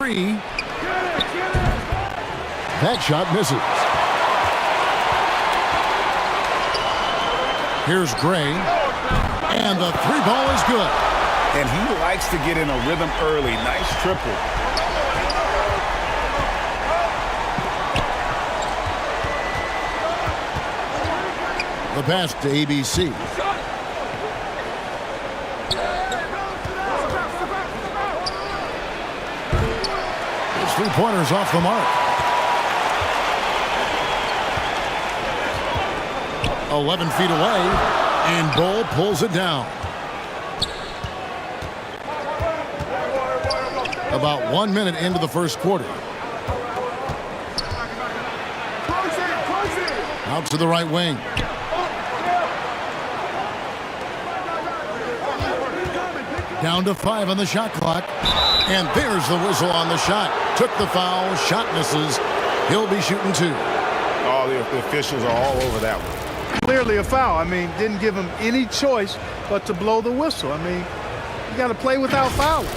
three. That shot misses. Here's Gray. And the three ball is good. And he likes to get in a rhythm early. Nice triple. The pass to ABC. His three-pointers off the mark. 11 feet away, and Bull pulls it down. About 1 minute into the first quarter. Out to the right wing. Down to 5 on the shot clock. And there's the whistle on the shot. Took the foul. Shot misses. He'll be shooting 2. Oh, the officials are all over that one. Clearly a foul. I mean, didn't give him any choice but to blow the whistle. I mean, you got to play without fouling.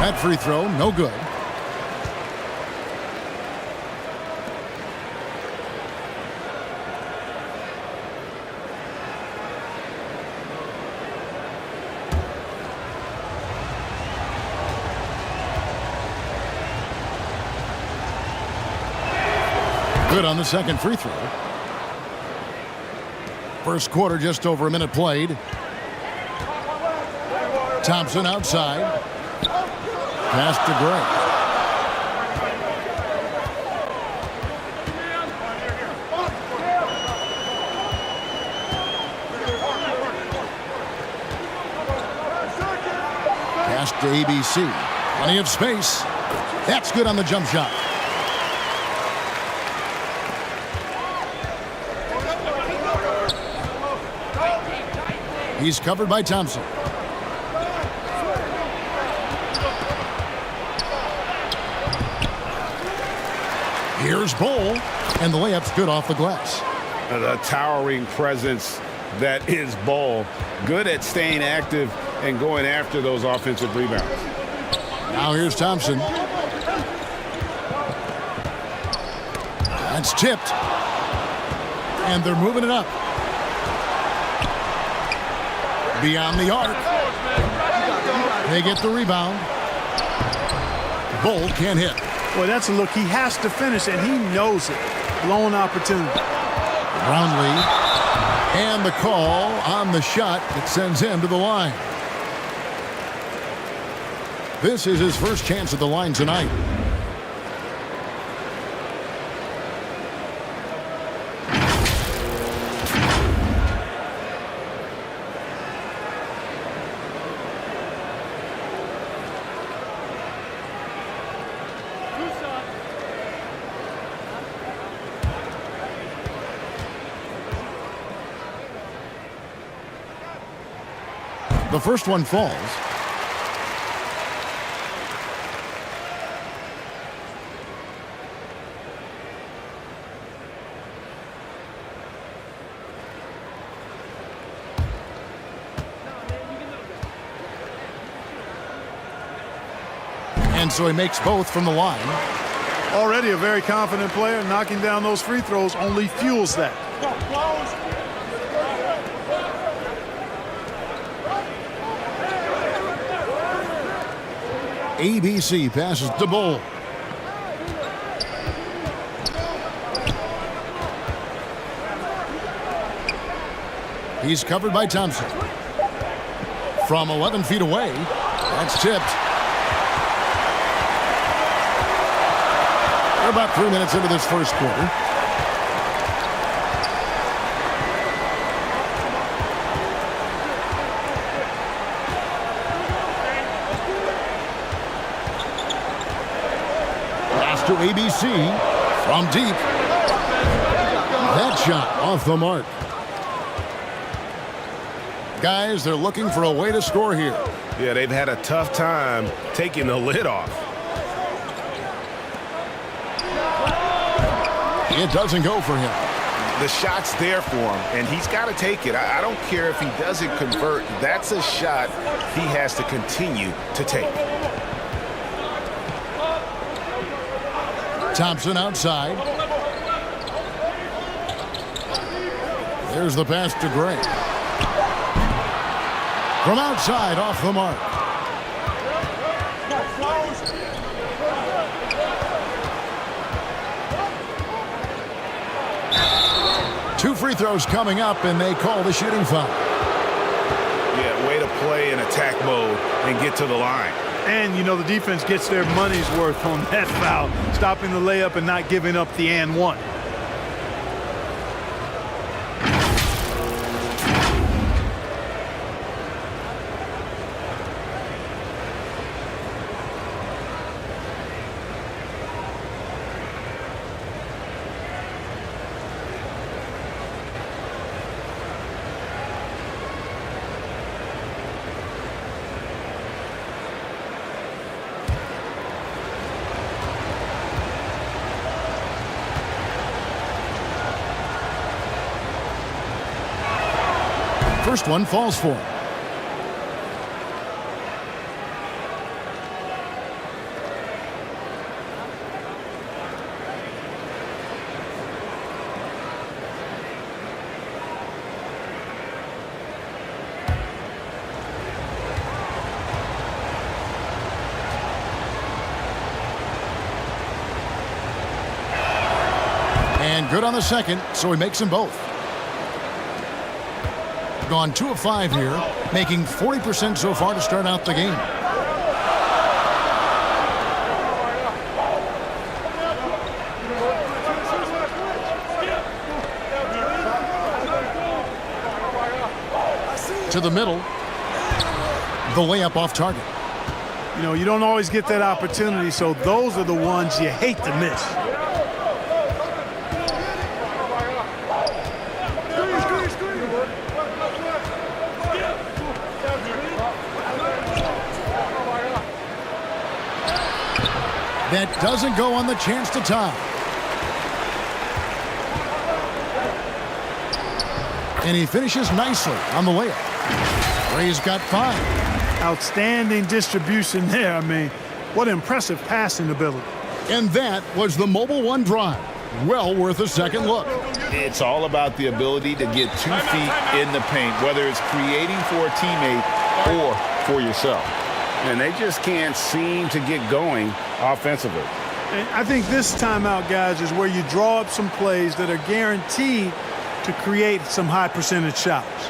That free throw, no good. Good on the second free throw. First quarter, just over a minute played. Thompson outside. Pass to Gray. Pass to ABC. Plenty of space. That's good on the jump shot. He's covered by Thompson. Here's Bull, and the layup's good off the glass. The towering presence that is Bull. Good at staying active and going after those offensive rebounds. Now here's Thompson. That's tipped. And they're moving it up. Beyond the arc. They get the rebound. Bull can't hit. Boy, that's a look he has to finish, and he knows it. Blown opportunity. Brownlee. And the call on the shot that sends him to the line. This is his first chance at the line tonight. The first one falls. And so he makes both from the line. Already a very confident player. Knocking down those free throws only fuels that. ABC passes to Bull. He's covered by Thompson. From 11 feet away, that's tipped. We're about 3 minutes into this first quarter. To ABC from deep. That shot off the mark. Guys, they're looking for a way to score here. Yeah, they've had a tough time taking the lid off. It doesn't go for him. The shot's there for him, and he's got to take it. I don't care if he doesn't convert. That's a shot he has to continue to take. Thompson outside. There's the pass to Gray. From outside, off the mark. Two free throws coming up, and they call the shooting foul. Yeah, way to play in attack mode and get to the line. And, you know, the defense gets their money's worth on that foul, stopping the layup and not giving up the and one. First one falls for him. And good on the second, so he makes them both. Gone 2 of 5 here, making 40% so far to start out the game. To the middle. The layup off target. You know, you don't always get that opportunity, so those are the ones you hate to miss. That doesn't go on the chance to tie. And he finishes nicely on the layup. Ray's got 5. Outstanding distribution there. I mean, what impressive passing ability. And that was the Mobile One drive. Well worth a second look. It's all about the ability to get 2 feet in the paint, whether it's creating for a teammate or for yourself. And they just can't seem to get going offensively. And I think this timeout, guys, is where you draw up some plays that are guaranteed to create some high percentage shots.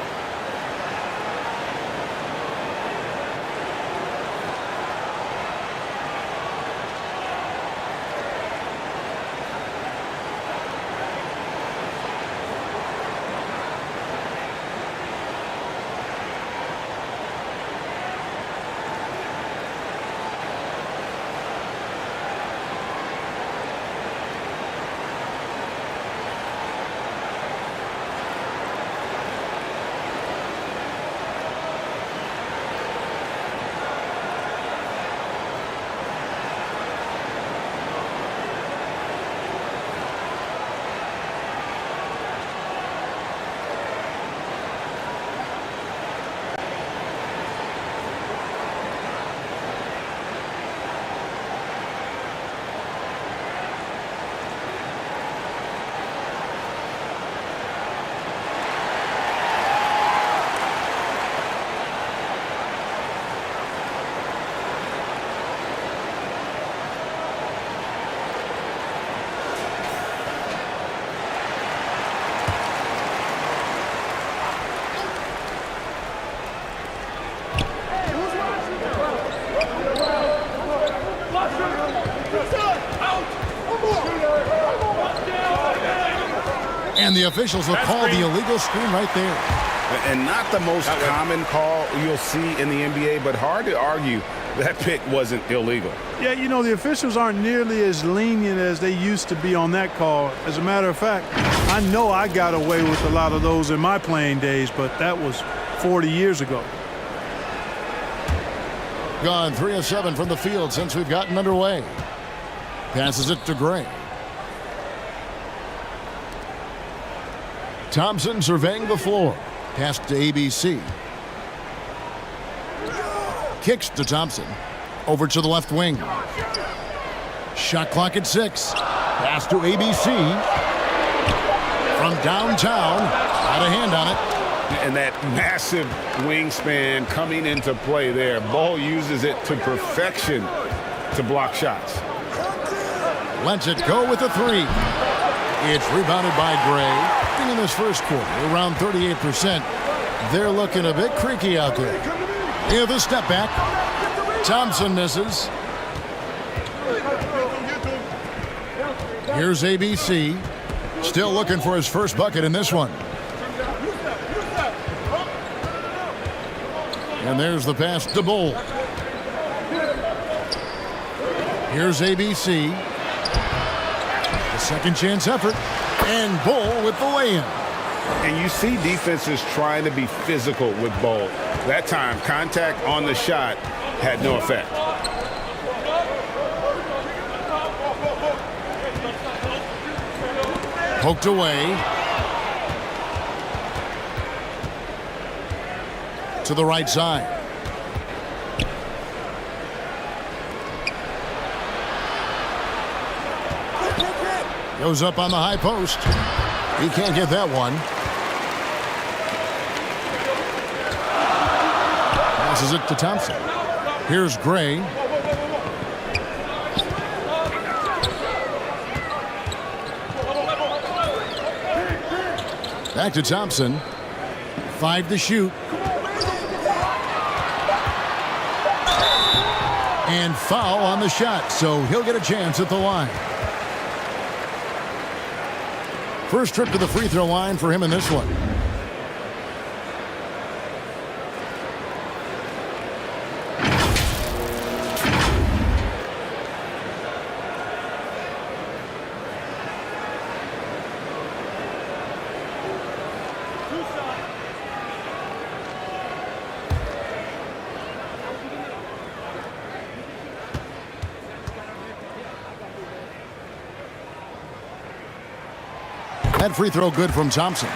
And the officials will call the illegal screen right there. And not the most common call you'll see in the NBA, but hard to argue that pick wasn't illegal. Yeah, you know, the officials aren't nearly as lenient as they used to be on that call. As a matter of fact, I know I got away with a lot of those in my playing days, but that was 40 years ago. Gone 3 of 7 from the field since we've gotten underway. Passes it to Gray. Thompson surveying the floor. Pass to ABC. Kicks to Thompson. Over to the left wing. Shot clock at 6. Pass to ABC. From downtown. Got a hand on it. And that massive wingspan coming into play there. Ball uses it to perfection to block shots. Lets it go with a 3. It's rebounded by Gray. In this first quarter, around 38%. They're looking a bit creaky out there. With a step back. Thompson misses. Here's ABC. Still looking for his first bucket in this one. And there's the pass to Bull. Here's ABC. The second chance effort. And Bull with the lay-in. And you see defenses trying to be physical with Bull. That time, contact on the shot had no effect. Poked away. To the right side. Goes up on the high post. He can't get that one. Passes it to Thompson. Here's Gray. Back to Thompson. 5 to shoot. And foul on the shot, so he'll get a chance at the line. First trip to the free throw line for him in this one. That free throw good from Thompson.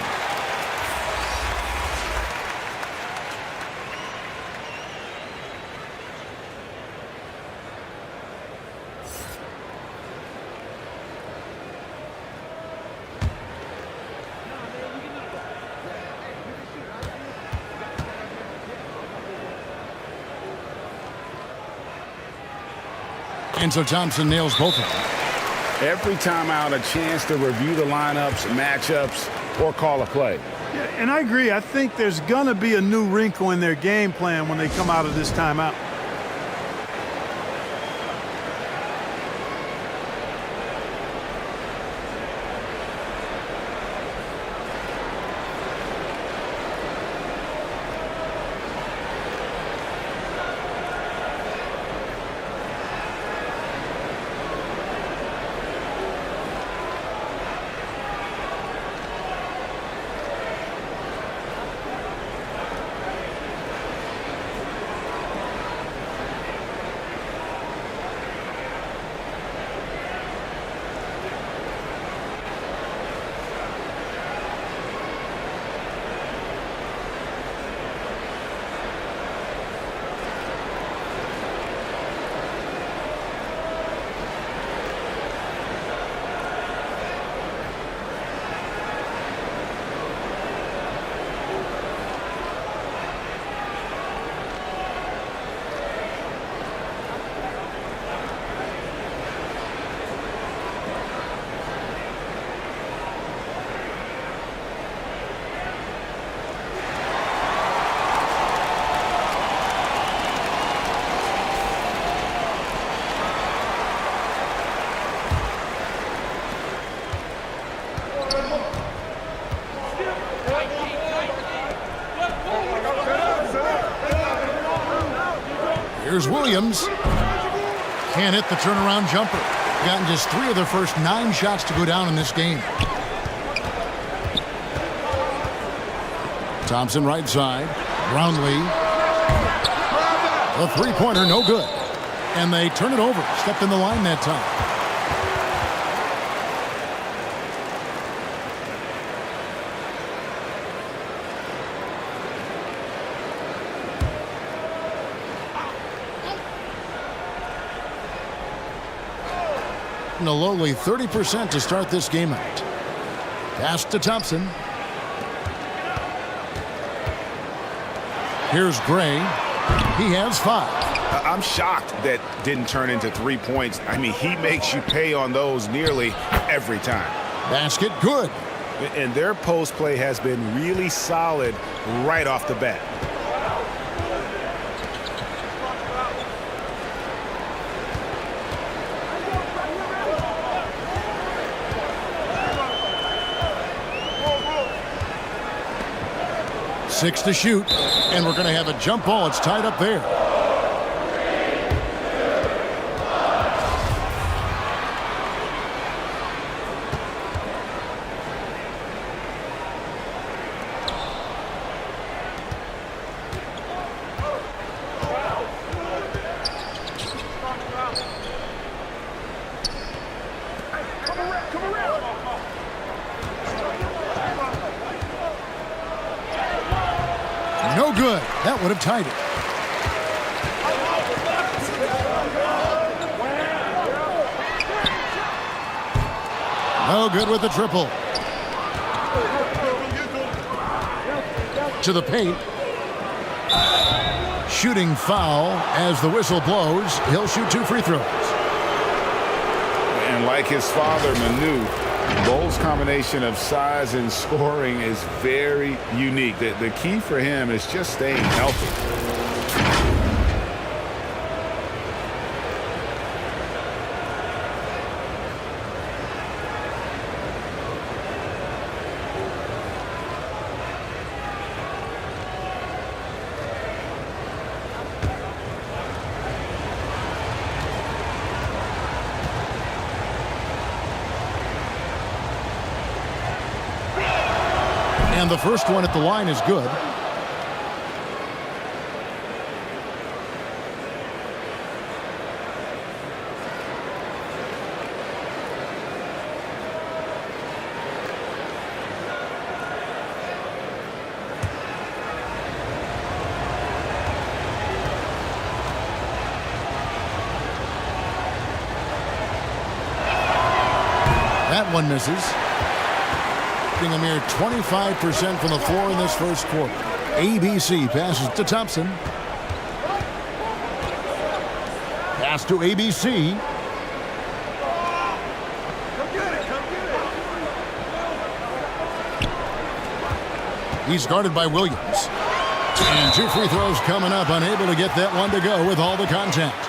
And so Thompson nails both of them. Every time out, a chance to review the lineups, matchups, or call a play. Yeah, and I agree. I think there's going to be a new wrinkle in their game plan when they come out of this timeout. Here's Williams. Can't hit the turnaround jumper. Gotten just 3 of their first 9 shots to go down in this game. Thompson right side. Brownlee. The three-pointer, no good. And they turn it over. Stepped in the line that time. And a lowly 30% to start this game out. Pass to Thompson. Here's Gray. He has 5. I'm shocked that didn't turn into 3 points. I mean, he makes you pay on those nearly every time. Basket good. And their post play has been really solid right off the bat. Six to shoot, and we're going to have a jump ball. It's tied up there. No good. That would have tied it. No good with the triple. To the paint. Shooting foul as the whistle blows. He'll shoot 2 free throws. And like his father, Manu, Bo's combination of size and scoring is very unique. The key for him is just staying healthy. And the first one at the line is good. That one misses. A mere 25% from the floor in this first quarter. ABC passes to Thompson. Pass to ABC. He's guarded by Williams. And 2 free throws coming up. Unable to get that one to go with all the contact.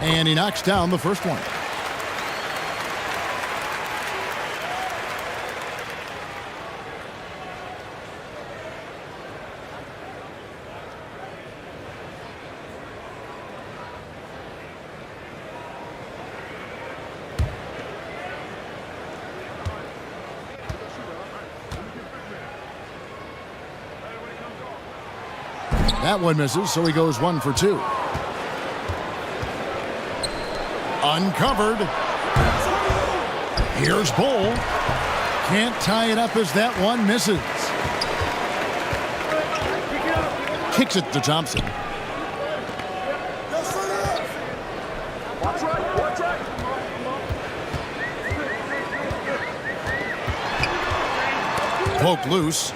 And he knocks down the first one. That one misses, so he goes 1 for 2. Uncovered. Here's Bull. Can't tie it up as that one misses. Kicks it to Thompson. Poke loose.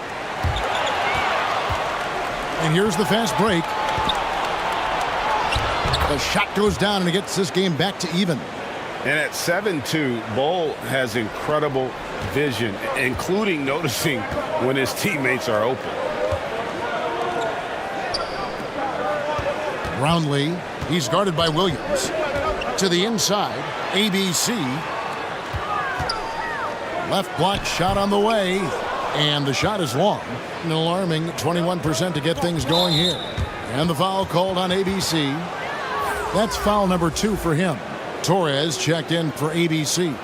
And here's the fast break. The shot goes down and it gets this game back to even. And at 7-2, Bull has incredible vision, including noticing when his teammates are open. Brownlee, he's guarded by Williams. To the inside, ABC. Left block shot on the way, and the shot is long. An alarming 21% to get things going here. And the foul called on ABC. That's foul number 2 for him. Torres checked in for ABC.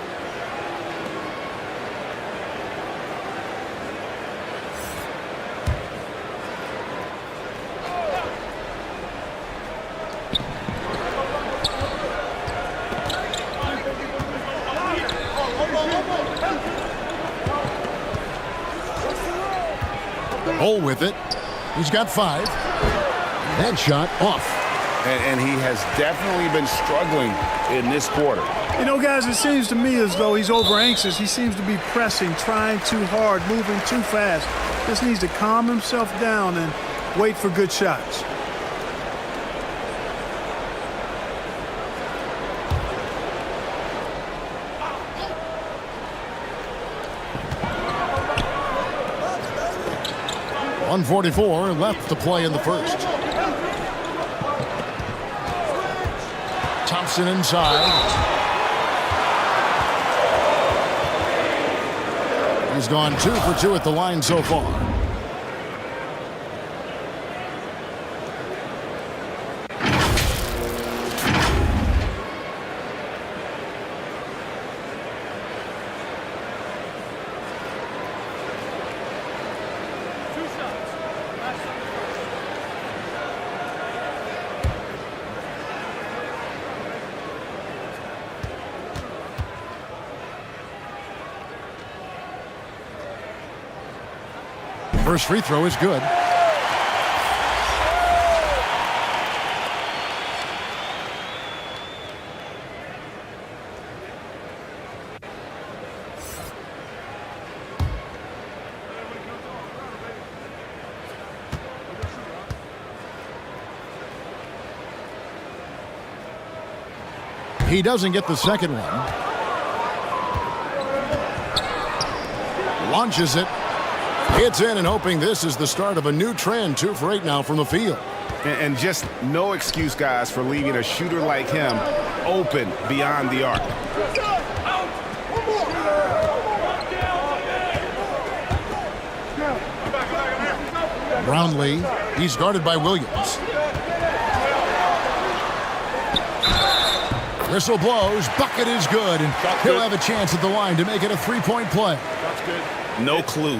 Hole with it. He's got 5. That shot off. And he has definitely been struggling in this quarter. You know, guys, it seems to me as though he's over anxious. He seems to be pressing, trying too hard, moving too fast. Just needs to calm himself down and wait for good shots. .144 left to play in the first. Thompson inside. He's gone 2 for 2 at the line so far. First free throw is good. He doesn't get the second one. Launches it. Hits in and hoping this is the start of a new trend. 2 for 8 now from the field. And just no excuse, guys, for leaving a shooter like him open beyond the arc. Brownlee, he's guarded by Williams. Whistle blows, bucket is good, and he'll have a chance at the line to make it a 3-point play. That's good. No clue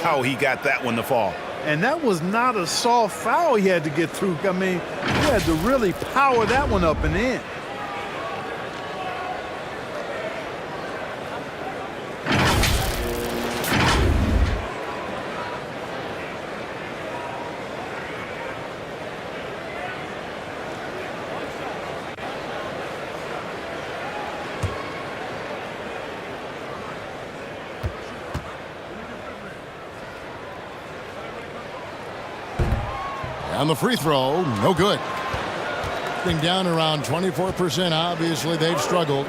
how he got that one to fall. And that was not a soft foul he had to get through. I mean, he had to really power that one up and in. On the free throw, no good. Getting down around 24%. Obviously, they've struggled.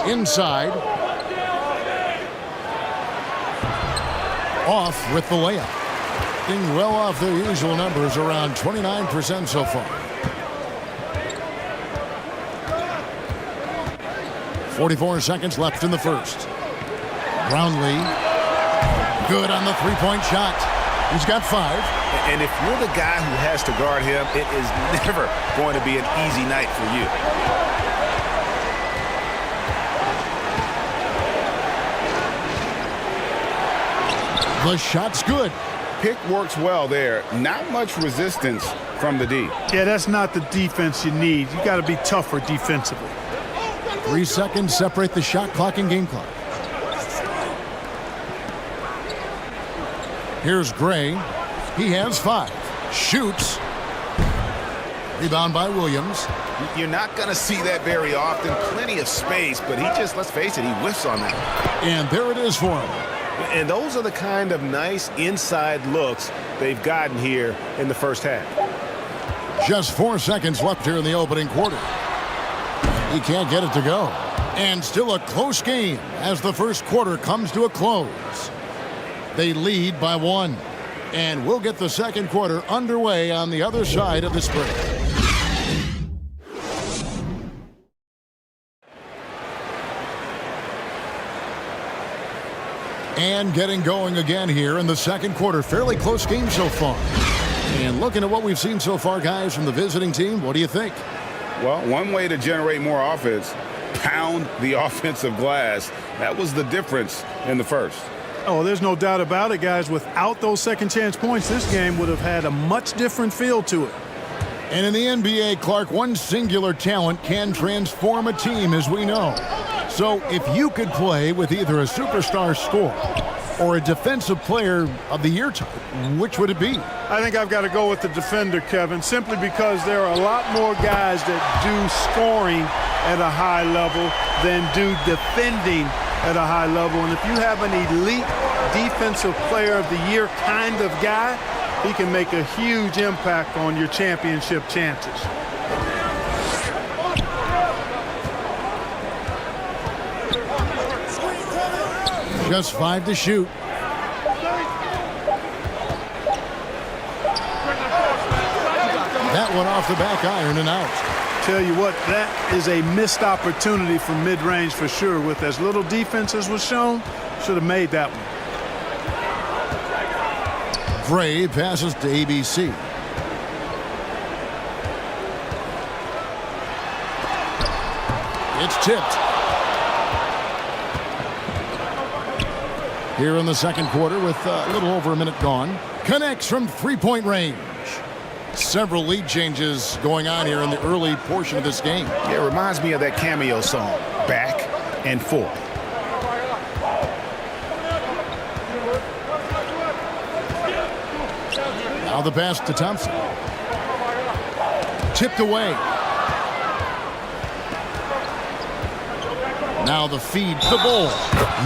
Inside. Off with the layup. Getting well off their usual numbers, around 29% so far. 44 seconds left in the first. Brownlee. Good on the 3-point shot. He's got 5. And if you're the guy who has to guard him, it is never going to be an easy night for you. The shot's good. Pick works well there. Not much resistance from the D. Yeah, that's not the defense you need. You got to be tougher defensively. 3 seconds separate the shot clock and game clock. Here's Gray. He has 5. Shoots. Rebound by Williams. You're not going to see that very often. Plenty of space, but he just, let's face it, he whiffs on that. And there it is for him. And those are the kind of nice inside looks they've gotten here in the first half. Just 4 seconds left here in the opening quarter. He can't get it to go. And still a close game as the first quarter comes to a close. They lead by 1. And we'll get the second quarter underway on the other side of this break. And getting going again here in the second quarter. Fairly close game so far. And looking at what we've seen so far, guys, from the visiting team, what do you think? Well, one way to generate more offense, pound the offensive glass. That was the difference in the first. Oh, there's no doubt about it, guys. Without those second chance points, this game would have had a much different feel to it. And in the NBA, Clark, one singular talent can transform a team, as we know. So if you could play with either a superstar scorer or a defensive player of the year type, which would it be? I think I've got to go with the defender, Kevin, simply because there are a lot more guys that do scoring at a high level than do defending at a high level. And if you have an elite defensive player of the year kind of guy, he can make a huge impact on your championship chances. Just 5 to shoot. That one off the back iron and out. Tell you what, that is a missed opportunity from mid-range for sure. With as little defense as was shown, should have made that one. Gray passes to ABC. It's tipped. Here in the second quarter with a little over a minute gone. Connects from three-point range. Several lead changes going on here in the early portion of this game. Yeah, it reminds me of that Cameo song, Back and Forth. Now the pass to Thompson. Tipped away. Now the feed to Bull.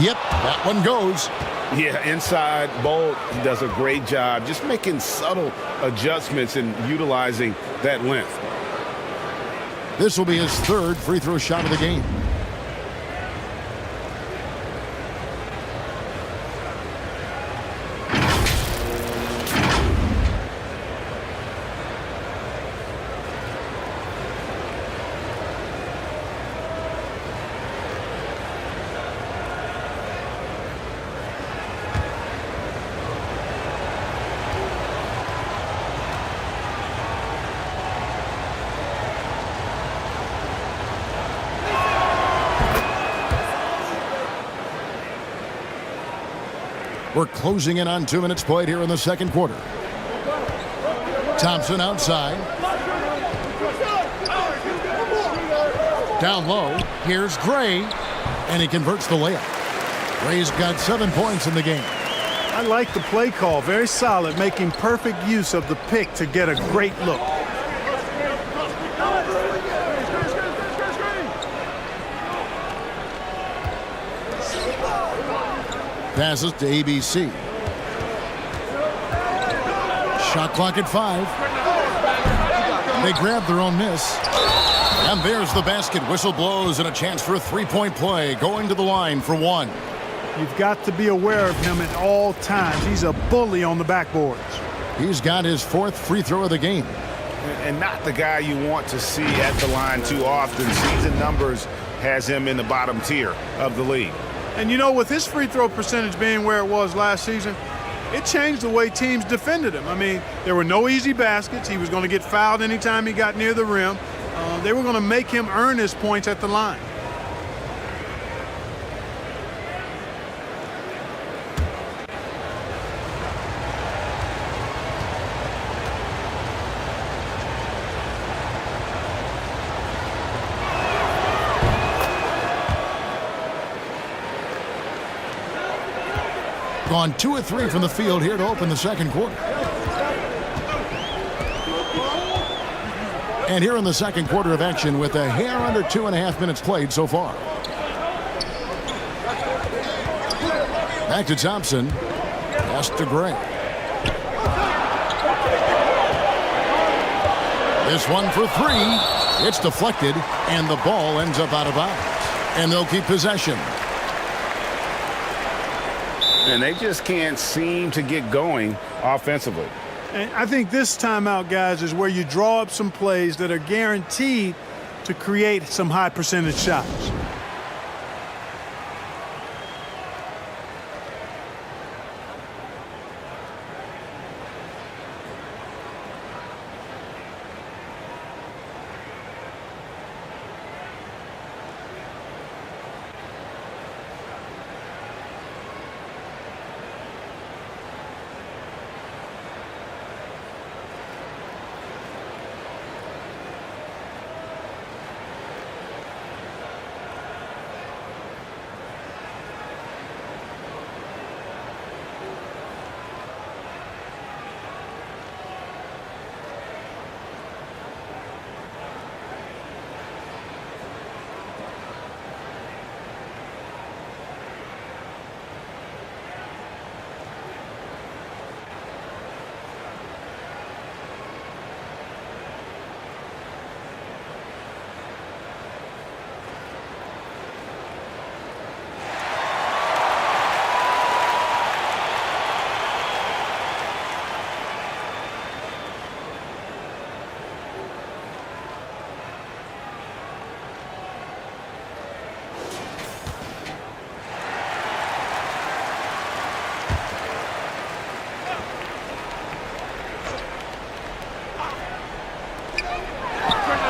Yep, that one goes. Yeah, inside, Bull does a great job just making subtle adjustments and utilizing that length. This will be his third free throw shot of the game. We're closing in on 2 minutes played here in the second quarter. Thompson outside. Down low. Here's Gray. And he converts the layup. Gray's got 7 points in the game. I like the play call. Very solid, making perfect use of the pick to get a great look. Passes to ABC. Shot clock at 5. They grab their own miss. And there's the basket. Whistle blows and a chance for a three-point play. Going to the line for 1. You've got to be aware of him at all times. He's a bully on the backboards. He's got his 4th free throw of the game. And not the guy you want to see at the line too often. Season numbers has him in the bottom tier of the league. And you know, with his free throw percentage being where it was last season, it changed the way teams defended him. I mean, there were no easy baskets. He was going to get fouled anytime he got near the rim. They were going to make him earn his points at the line. Gone 2 of 3 from the field here to open the second quarter. And here in the second quarter of action with a hair under 2.5 minutes played so far. Back to Thompson. Pass to Gray. This one for three. It's deflected, and the ball ends up out of bounds. And they'll keep possession. And they just can't seem to get going offensively. And I think this timeout, guys, is where you draw up some plays that are guaranteed to create some high percentage shots.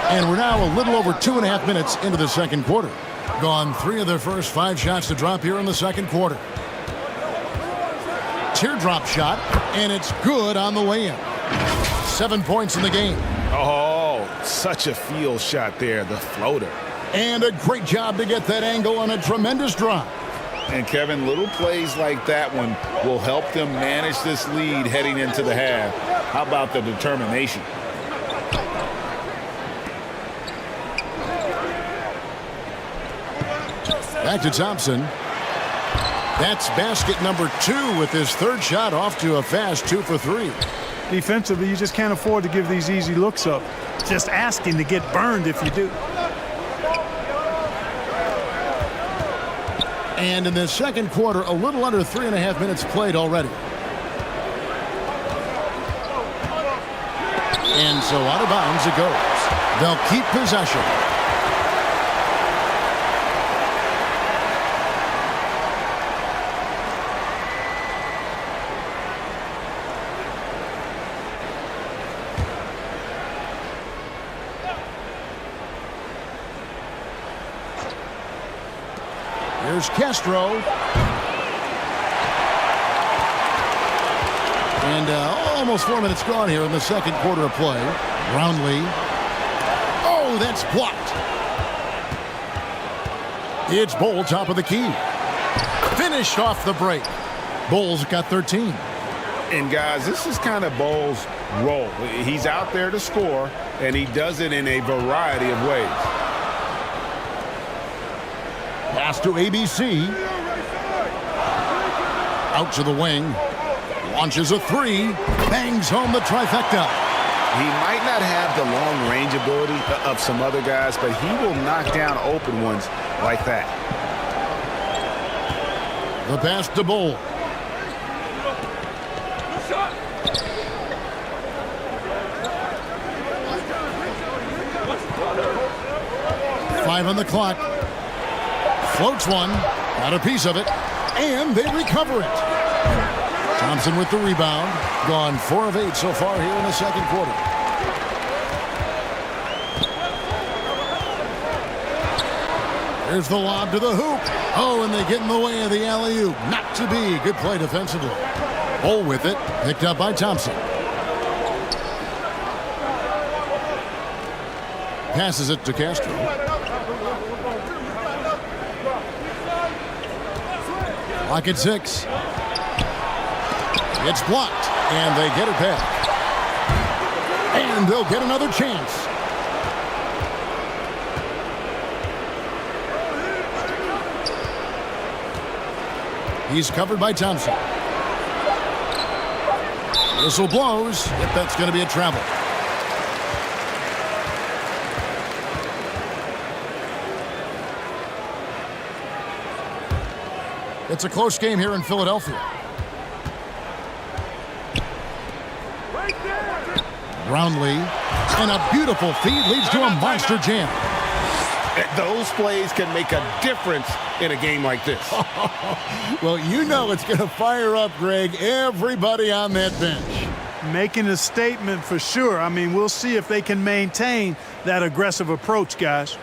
And we're now a little over 2.5 minutes into the second quarter. Gone 3 of their first 5 shots to drop here in the second quarter. Teardrop shot, and it's good on the way in. 7 points in the game. Oh, such a field shot there, the floater. And a great job to get that angle on a tremendous drop. And Kevin, little plays like that one will help them manage this lead heading into the half. How about the determination? Back to Thompson. That's basket number 2 with his third shot off to a fast 2 for 3. Defensively, you just can't afford to give these easy looks up. Just asking to get burned if you do. And in the second quarter, a little under 3.5 minutes played already. And so out of bounds it goes. They'll keep possession. Here's Castro. And almost 4 minutes gone here in the second quarter of play. Brownlee. Oh, that's blocked. It's Bull, top of the key. Finished off the break. Bull's got 13. And, guys, this is kind of Bull's role. He's out there to score, and he does it in a variety of ways. Pass to ABC. Out to the wing. Launches a 3. Bangs home the trifecta. He might not have the long range ability of some other guys, but he will knock down open ones like that. The pass to Bull. Five on the clock. Floats one, got a piece of it, and they recover it. Thompson with the rebound. Gone 4 of 8 so far here in the second quarter. Here's the lob to the hoop. Oh, and they get in the way of the alley-oop. Not to be. Good play defensively. Bull with it, picked up by Thompson. Passes it to Castro. Clock at 6. It's blocked, and they get it back. And they'll get another chance. He's covered by Thompson. Whistle blows. If that's going to be a travel. It's a close game here in Philadelphia. Brownlee, and a beautiful feed leads to a monster jam. Those plays can make a difference in a game like this. Well, you know it's going to fire up, Greg, everybody on that bench. Making a statement for sure. I mean, we'll see if they can maintain that aggressive approach, guys.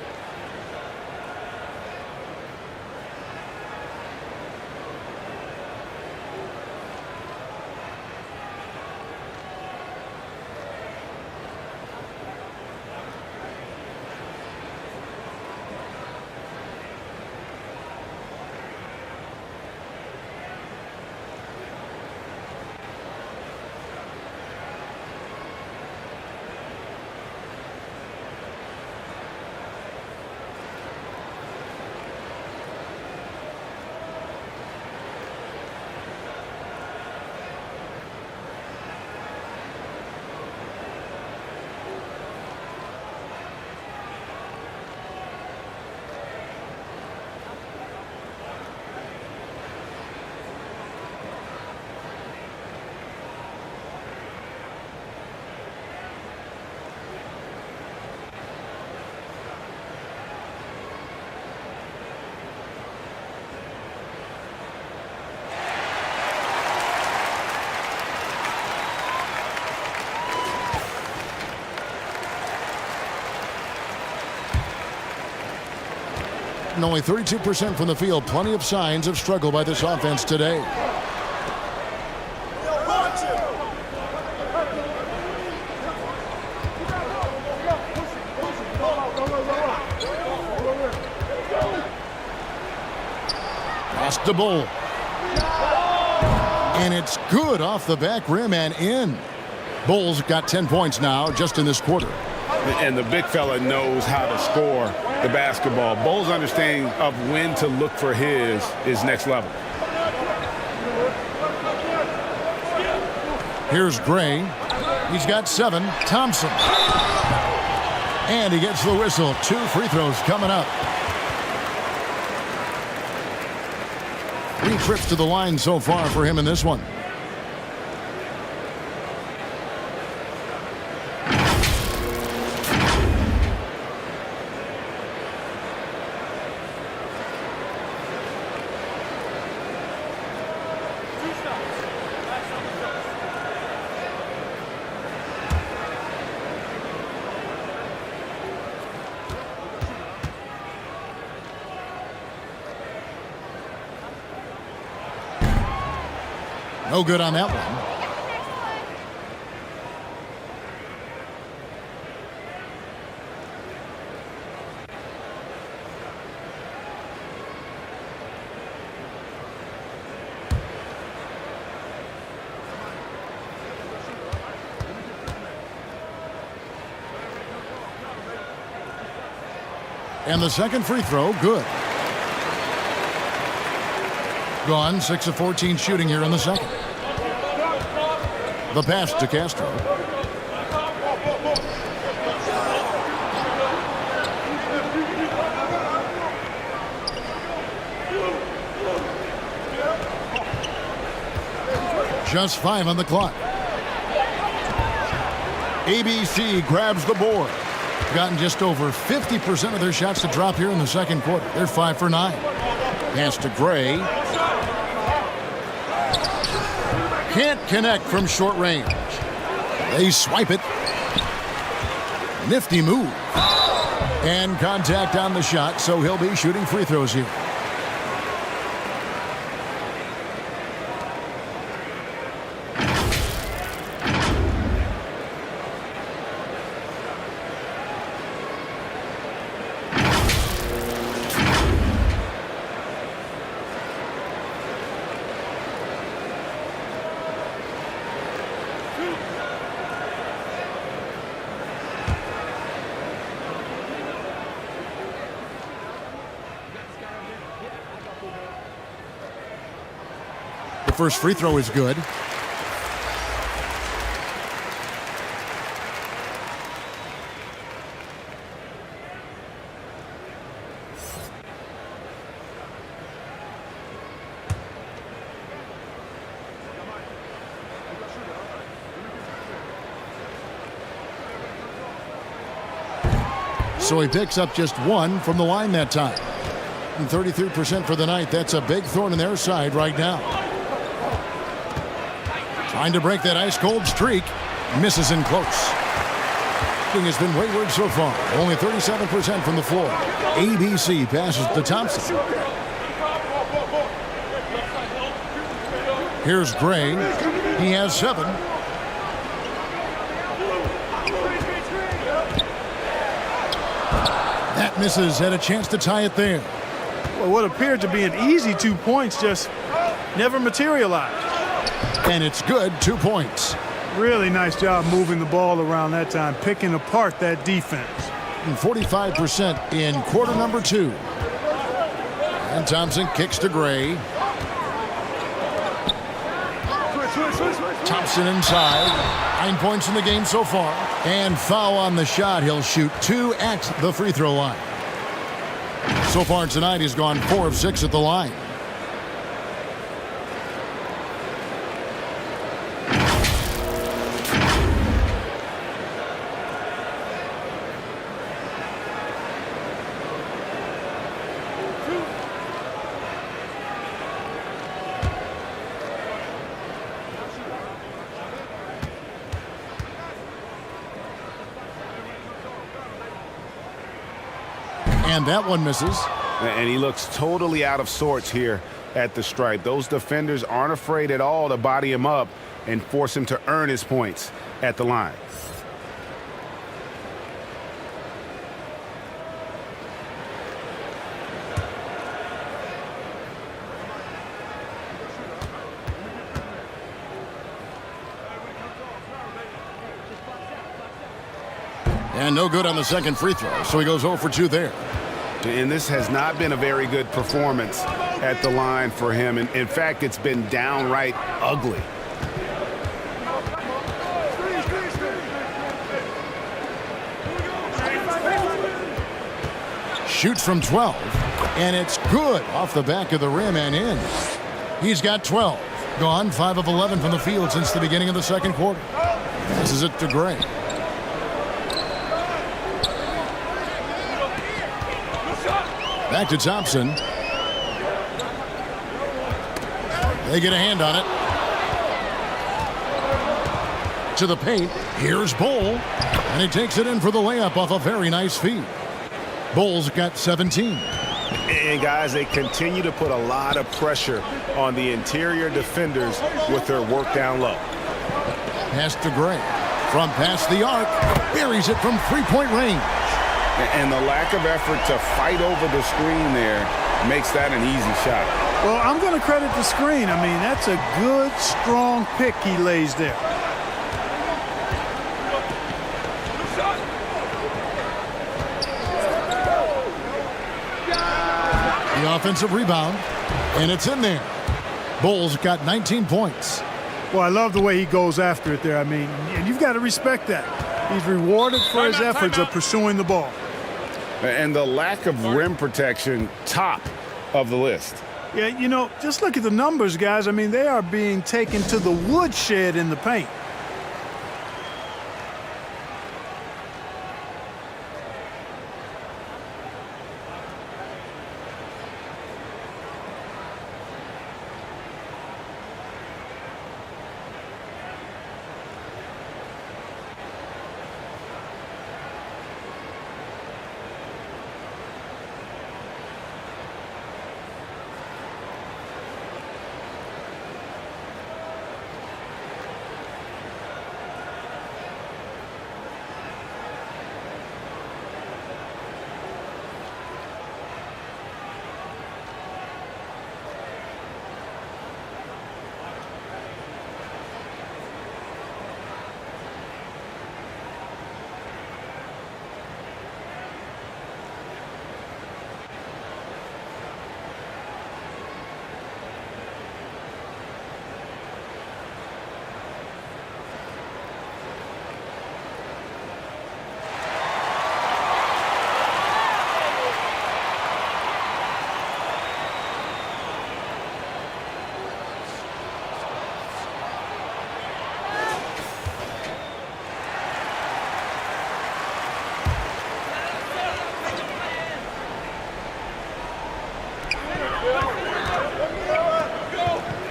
And only 32% from the field. Plenty of signs of struggle by this offense today. Pass to Bull. And it's good off the back rim and in. Bull's got 10 points now just in this quarter. And the big fella knows how to score the basketball. Bull's understanding of when to look for his is next level. Here's Gray. He's got 7. Thompson. And he gets the whistle. 2 free throws coming up. 3 trips to the line so far for him in this one. No good on that one. And the second free throw, good. Gone, 6 of 14 shooting here in the second. The pass to Castro. Just 5 on the clock. ABC grabs the board. Gotten just over 50% of their shots to drop here in the second quarter. They're 5 for 9. Pass to Gray. Can't connect from short range. They swipe it. Nifty move. And contact on the shot, so he'll be shooting free throws here. First free throw is good. So he picks up just 1 from the line that time. And 33% for the night. That's a big thorn in their side right now. Trying to break that ice-cold streak. Misses in close. Shooting has been wayward so far. Only 37% from the floor. ABC passes to Thompson. Here's Gray. He has 7. That misses. Had a chance to tie it there. Well, what appeared to be an easy 2 points just never materialized. And it's good. 2 points. Really nice job moving the ball around that time, picking apart that defense. And 45% in quarter number 2. And Thompson kicks to Gray. Thompson inside. 9 points in the game so far. And foul on the shot. He'll shoot 2 at the free throw line. So far tonight, he's gone 4 of 6 at the line. And that one misses. And he looks totally out of sorts here at the stripe. Those defenders aren't afraid at all to body him up and force him to earn his points at the line. And no good on the second free throw, so he goes 0 for 2 there. And this has not been a very good performance at the line for him. And in fact, it's been downright ugly. Shoots from 12, and it's good off the back of the rim and in. He's got 12. Gone 5 of 11 from the field since the beginning of the second quarter. This is it to Gray. Back to Thompson. They get a hand on it. To the paint. Here's Bull. And he takes it in for the layup off a very nice feed. Bull's got 17. And guys, they continue to put a lot of pressure on the interior defenders with their work down low. Pass to Gray. From past the arc. Buries it from three-point range. And the lack of effort to fight over the screen there makes that an easy shot. Well, I'm going to credit the screen. I mean, that's a good, strong pick he lays there. The offensive rebound, and it's in there. Bull's got 19 points. Well, I love the way he goes after it there. I mean, and you've got to respect that. He's rewarded for his efforts of pursuing the ball. And the lack of rim protection, top of the list. Yeah, you know, just look at the numbers, guys. I mean, they are being taken to the woodshed in the paint.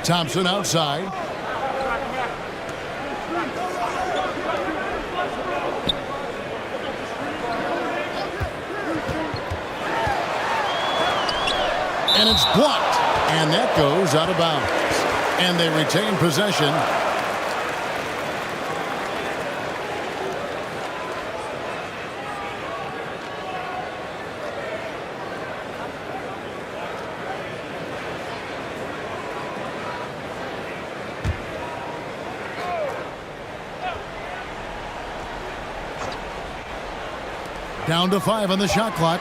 Thompson outside. And it's blocked. And that goes out of bounds. And they retain possession. Down to 5 on the shot clock.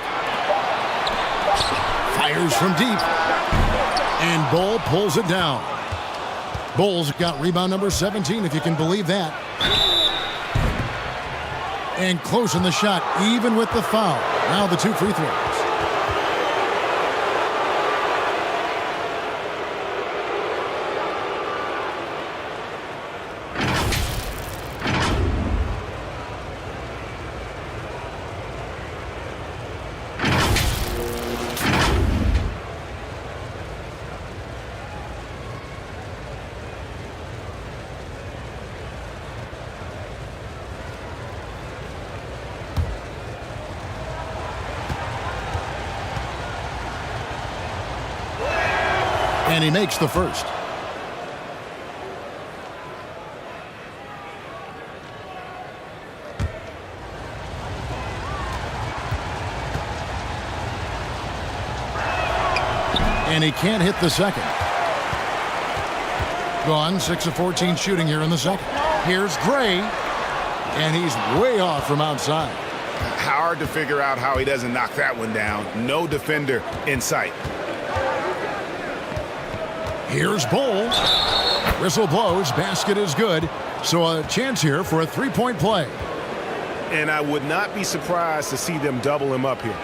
Fires from deep. And Bull pulls it down. Bull's got rebound number 17, if you can believe that. And close in the shot, even with the foul. Now the 2 free throws. And he makes the first. And he can't hit the second. Gone, 6 of 14 shooting here in the second. Here's Gray, and he's way off from outside. Hard to figure out how he doesn't knock that one down. No defender in sight. Here's Bull. Whistle blows. Basket is good. So a chance here for a three-point play. And I would not be surprised to see them double him up here.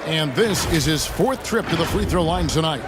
And this is his 4th trip to the free throw line tonight.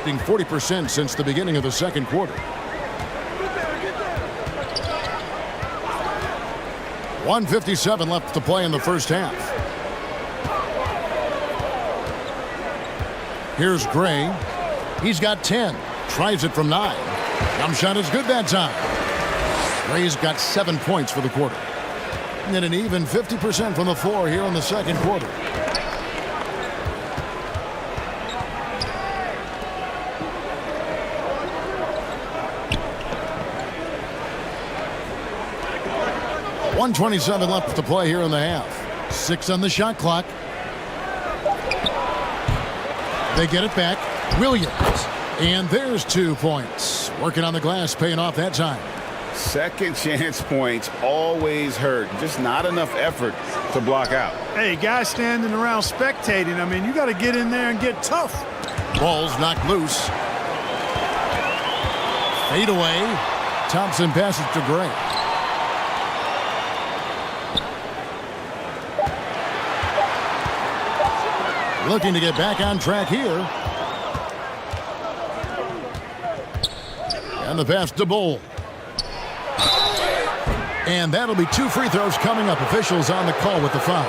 shooting 40% since the beginning of the second quarter. 1:57 left to play in the first half. Here's Gray. He's got 10. Tries it from 9. Jump shot is good that time. Gray's got 7 points for the quarter. And an even 50% from the floor here in the second quarter. .127 left to play here in the half. 6 on the shot clock. They get it back. Williams. And there's 2 points. Working on the glass, paying off that time. Second chance points always hurt. Just not enough effort to block out. Hey, guys standing around spectating. I mean, you got to get in there and get tough. Ball's knocked loose. Fade away. Thompson passes to Gray. Looking to get back on track here. And the pass to Bull. And that'll be 2 free throws coming up. Officials on the call with the foul.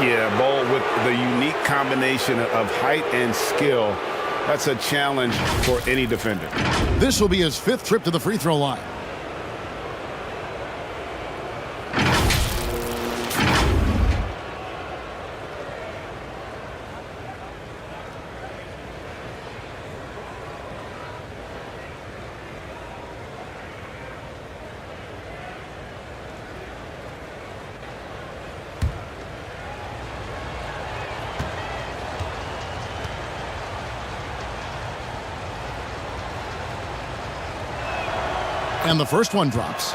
Yeah, Bull with the unique combination of height and skill. That's a challenge for any defender. This will be his 5th trip to the free throw line. And the first one drops.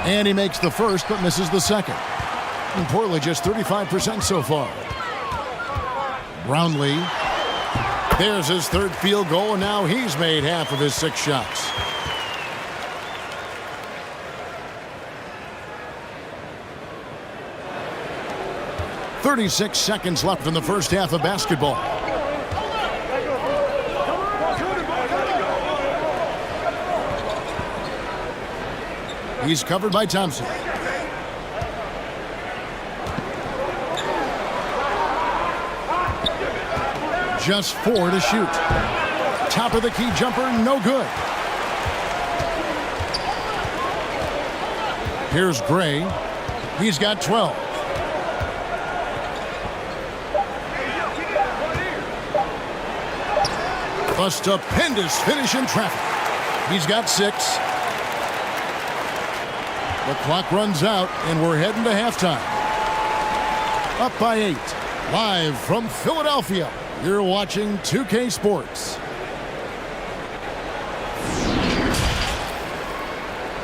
And he makes the first but misses the second. And Portland just 35% so far. Brownlee. There's his third field goal, and now he's made half of his 6 shots. "36 seconds left in the first half of basketball. He's covered by Thompson. Just 4 to shoot. Top of the key jumper, no good. Here's Gray. He's got 12. A stupendous finish in traffic. He's got 6. The clock runs out, and we're heading to halftime. Up by 8. Live from Philadelphia, you're watching 2K Sports.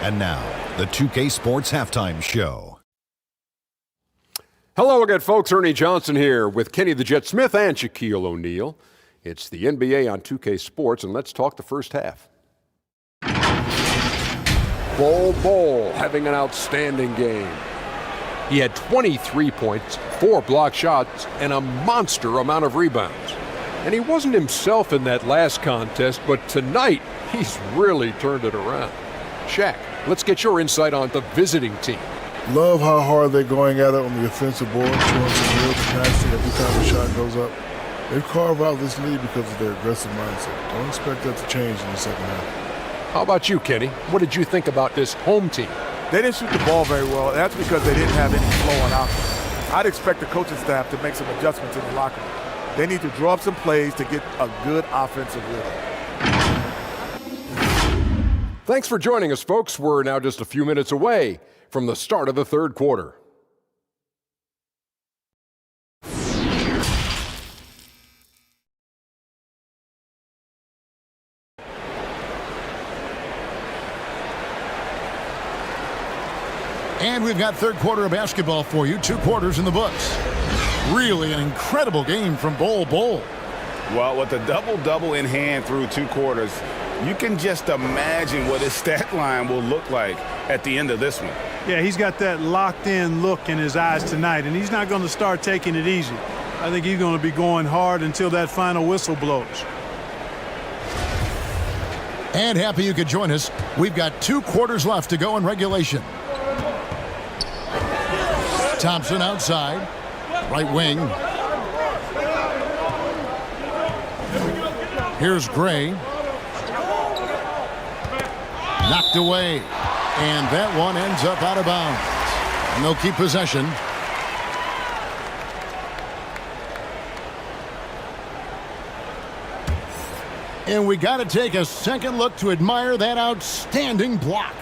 And now, the 2K Sports Halftime Show. Hello again, folks. Ernie Johnson here with Kenny the Jet Smith and Shaquille O'Neal. It's the NBA on 2K Sports, and let's talk the first half. Bol having an outstanding game. He had 23 points, 4 block shots, and a monster amount of rebounds. And he wasn't himself in that last contest, but tonight, he's really turned it around. Shaq, let's get your insight on the visiting team. Love how hard they're going at it on the offensive board, showing some real capacity every time the shot goes up. They carve out this lead because of their aggressive mindset. Don't expect that to change in the second half. How about you, Kenny? What did you think about this home team? They didn't shoot the ball very well. That's because they didn't have any flow on offense. I'd expect the coaching staff to make some adjustments in the locker room. They need to draw up some plays to get a good offensive rhythm. Thanks for joining us, folks. We're now just a few minutes away from the start of the third quarter. And we've got third quarter of basketball for you. 2 quarters in the books. Really an incredible game from Bol. Well, with a double-double in hand through 2 quarters, you can just imagine what his stat line will look like at the end of this one. Yeah, he's got that locked-in look in his eyes tonight, and he's not going to start taking it easy. I think he's going to be going hard until that final whistle blows. And happy you could join us. We've got 2 quarters left to go in regulation. Thompson outside, right wing. Here's Gray. Knocked away. And that one ends up out of bounds. And they'll keep possession. And we got to take a second look to admire that outstanding block.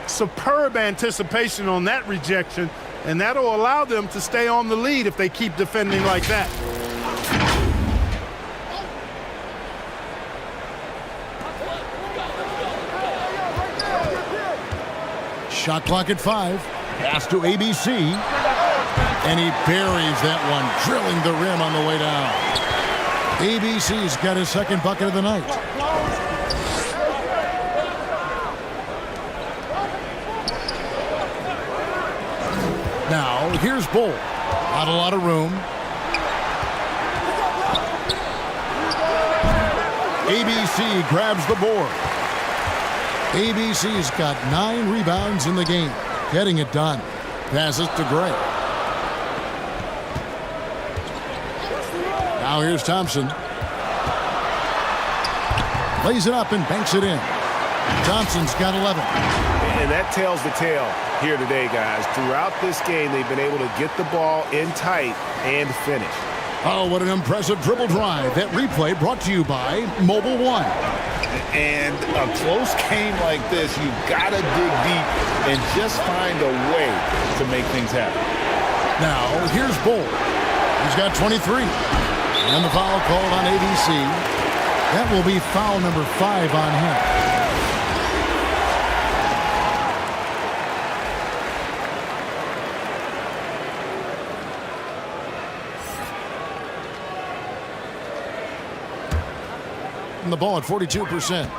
Superb anticipation on that rejection, and that'll allow them to stay on the lead if they keep defending like that. Shot clock at 5. Pass to ABC. And he buries that one, drilling the rim on the way down. ABC's got his second bucket of the night. Now, here's Bol. Not a lot of room. ABC grabs the board. ABC's got 9 rebounds in the game. Getting it done. Passes to Gray. Now here's Thompson. Lays it up and banks it in. Thompson's got 11. And that tells the tale here today, guys. Throughout this game, they've been able to get the ball in tight and finish. Oh, what an impressive dribble drive. That replay brought to you by Mobile One. And a close game like this, you've got to dig deep and just find a way to make things happen. Now, here's Bol. He's got 23. And the foul called on ABC. That will be foul number 5 on him. And the ball at 42%.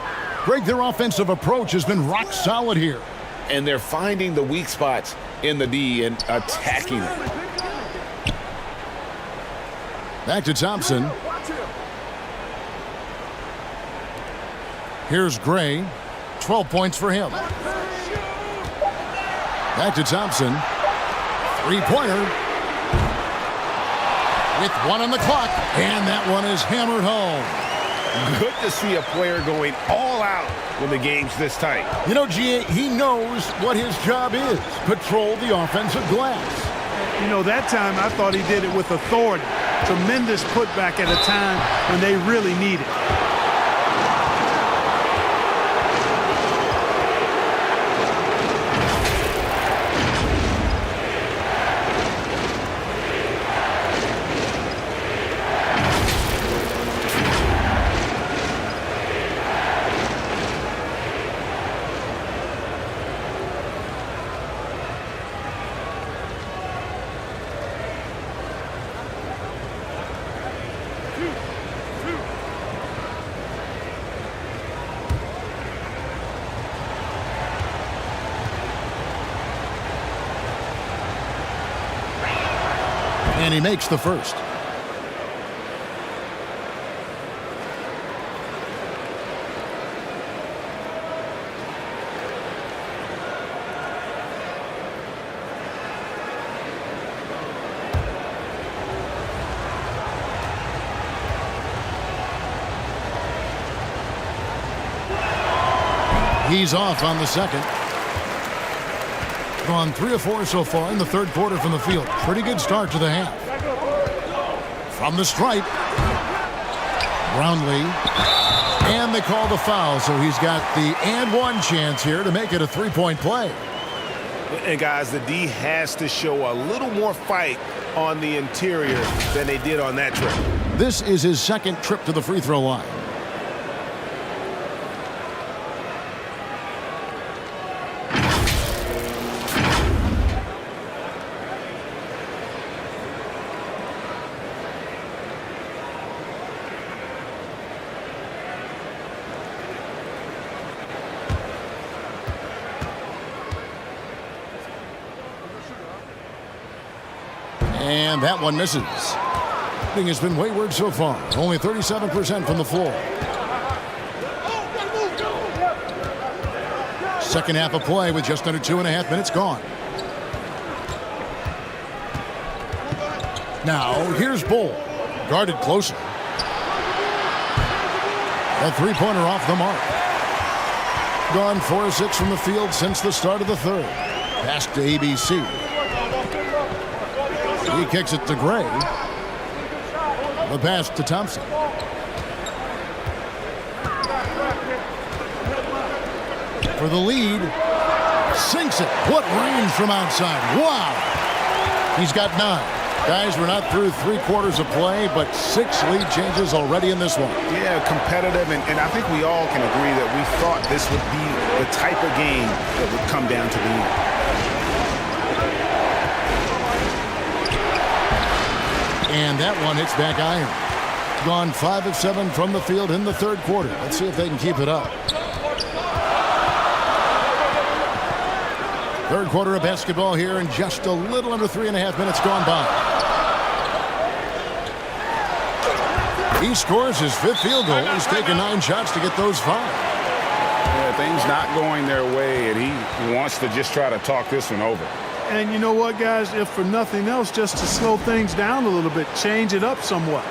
Greg, their offensive approach has been rock solid here. And they're finding the weak spots in the D and attacking it. Back to Thompson. Here's Gray. 12 points for him. Back to Thompson. Three-pointer. With 1 on the clock. And that one is hammered home. Good to see a player going all out when the game's this tight. You know, GA, he knows what his job is. Patrol the offensive glass. You know, that time I thought he did it with authority. Tremendous putback at a time when they really need it. And he makes the first. He's off on the second. Gone 3 of 4 so far in the third quarter from the field. Pretty good start to the half. From the stripe. Brownlee. And they call the foul, so he's got the and one chance here to make it a three-point play. And guys, the D has to show a little more fight on the interior than they did on that trip. This is his second trip to the free throw line. And that one misses. Shooting has been wayward so far. Only 37% from the floor. Second half of play with just under 2.5 minutes gone. Now, here's Bull. Guarded closer. A three-pointer off the mark. Gone 4 of 6 from the field since the start of the third. Pass to ABC. He kicks it to Gray. The pass to Thompson. For the lead. Sinks it. What range from outside. Wow. He's got 9. Guys, we're not through 3 quarters of play, but 6 lead changes already in this one. Yeah, competitive, and I think we all can agree that we thought this would be the type of game that would come down to the end. And that one hits back iron. Gone 5 of 7 from the field in the third quarter. Let's see if they can keep it up. Third quarter of basketball here, and just a little under 3.5 minutes gone by. He scores his 5th field goal. He's taken 9 shots to get those 5. Yeah, things not going their way, and he wants to just try to talk this one over. And you know what, guys? If for nothing else, just to slow things down a little bit, change it up somewhat.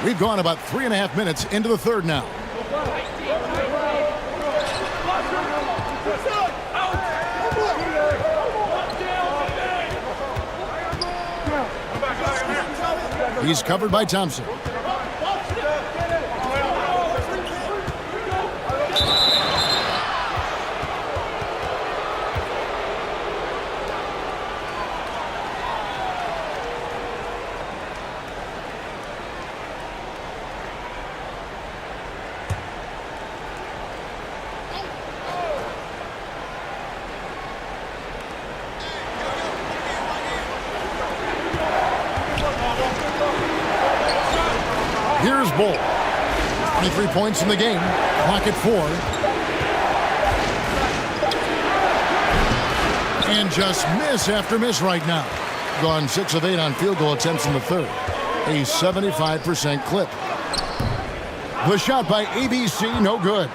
We've gone about 3.5 minutes into the third now. He's covered by Thompson. Here's Bull. 23 points in the game. Clock at 4. And just miss after miss right now. Gone 6 of 8 on field goal attempts in the third. A 75% clip. The shot by ABC, no good.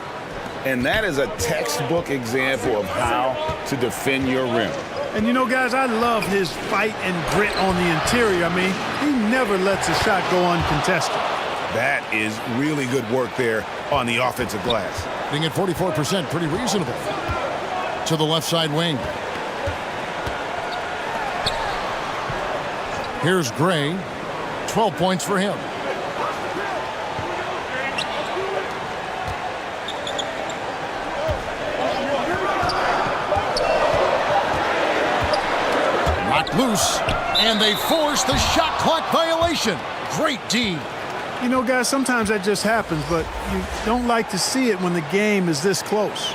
And that is a textbook example of how to defend your rim. And you know, guys, I love his fight and grit on the interior. I mean, he never lets a shot go uncontested. That is really good work there on the offensive glass. Being at 44%, pretty reasonable. To the left side wing. Here's Gray. 12 points for him. Knocked loose, and they force the shot clock violation. Great D. You know, guys, sometimes that just happens, but you don't like to see it when the game is this close.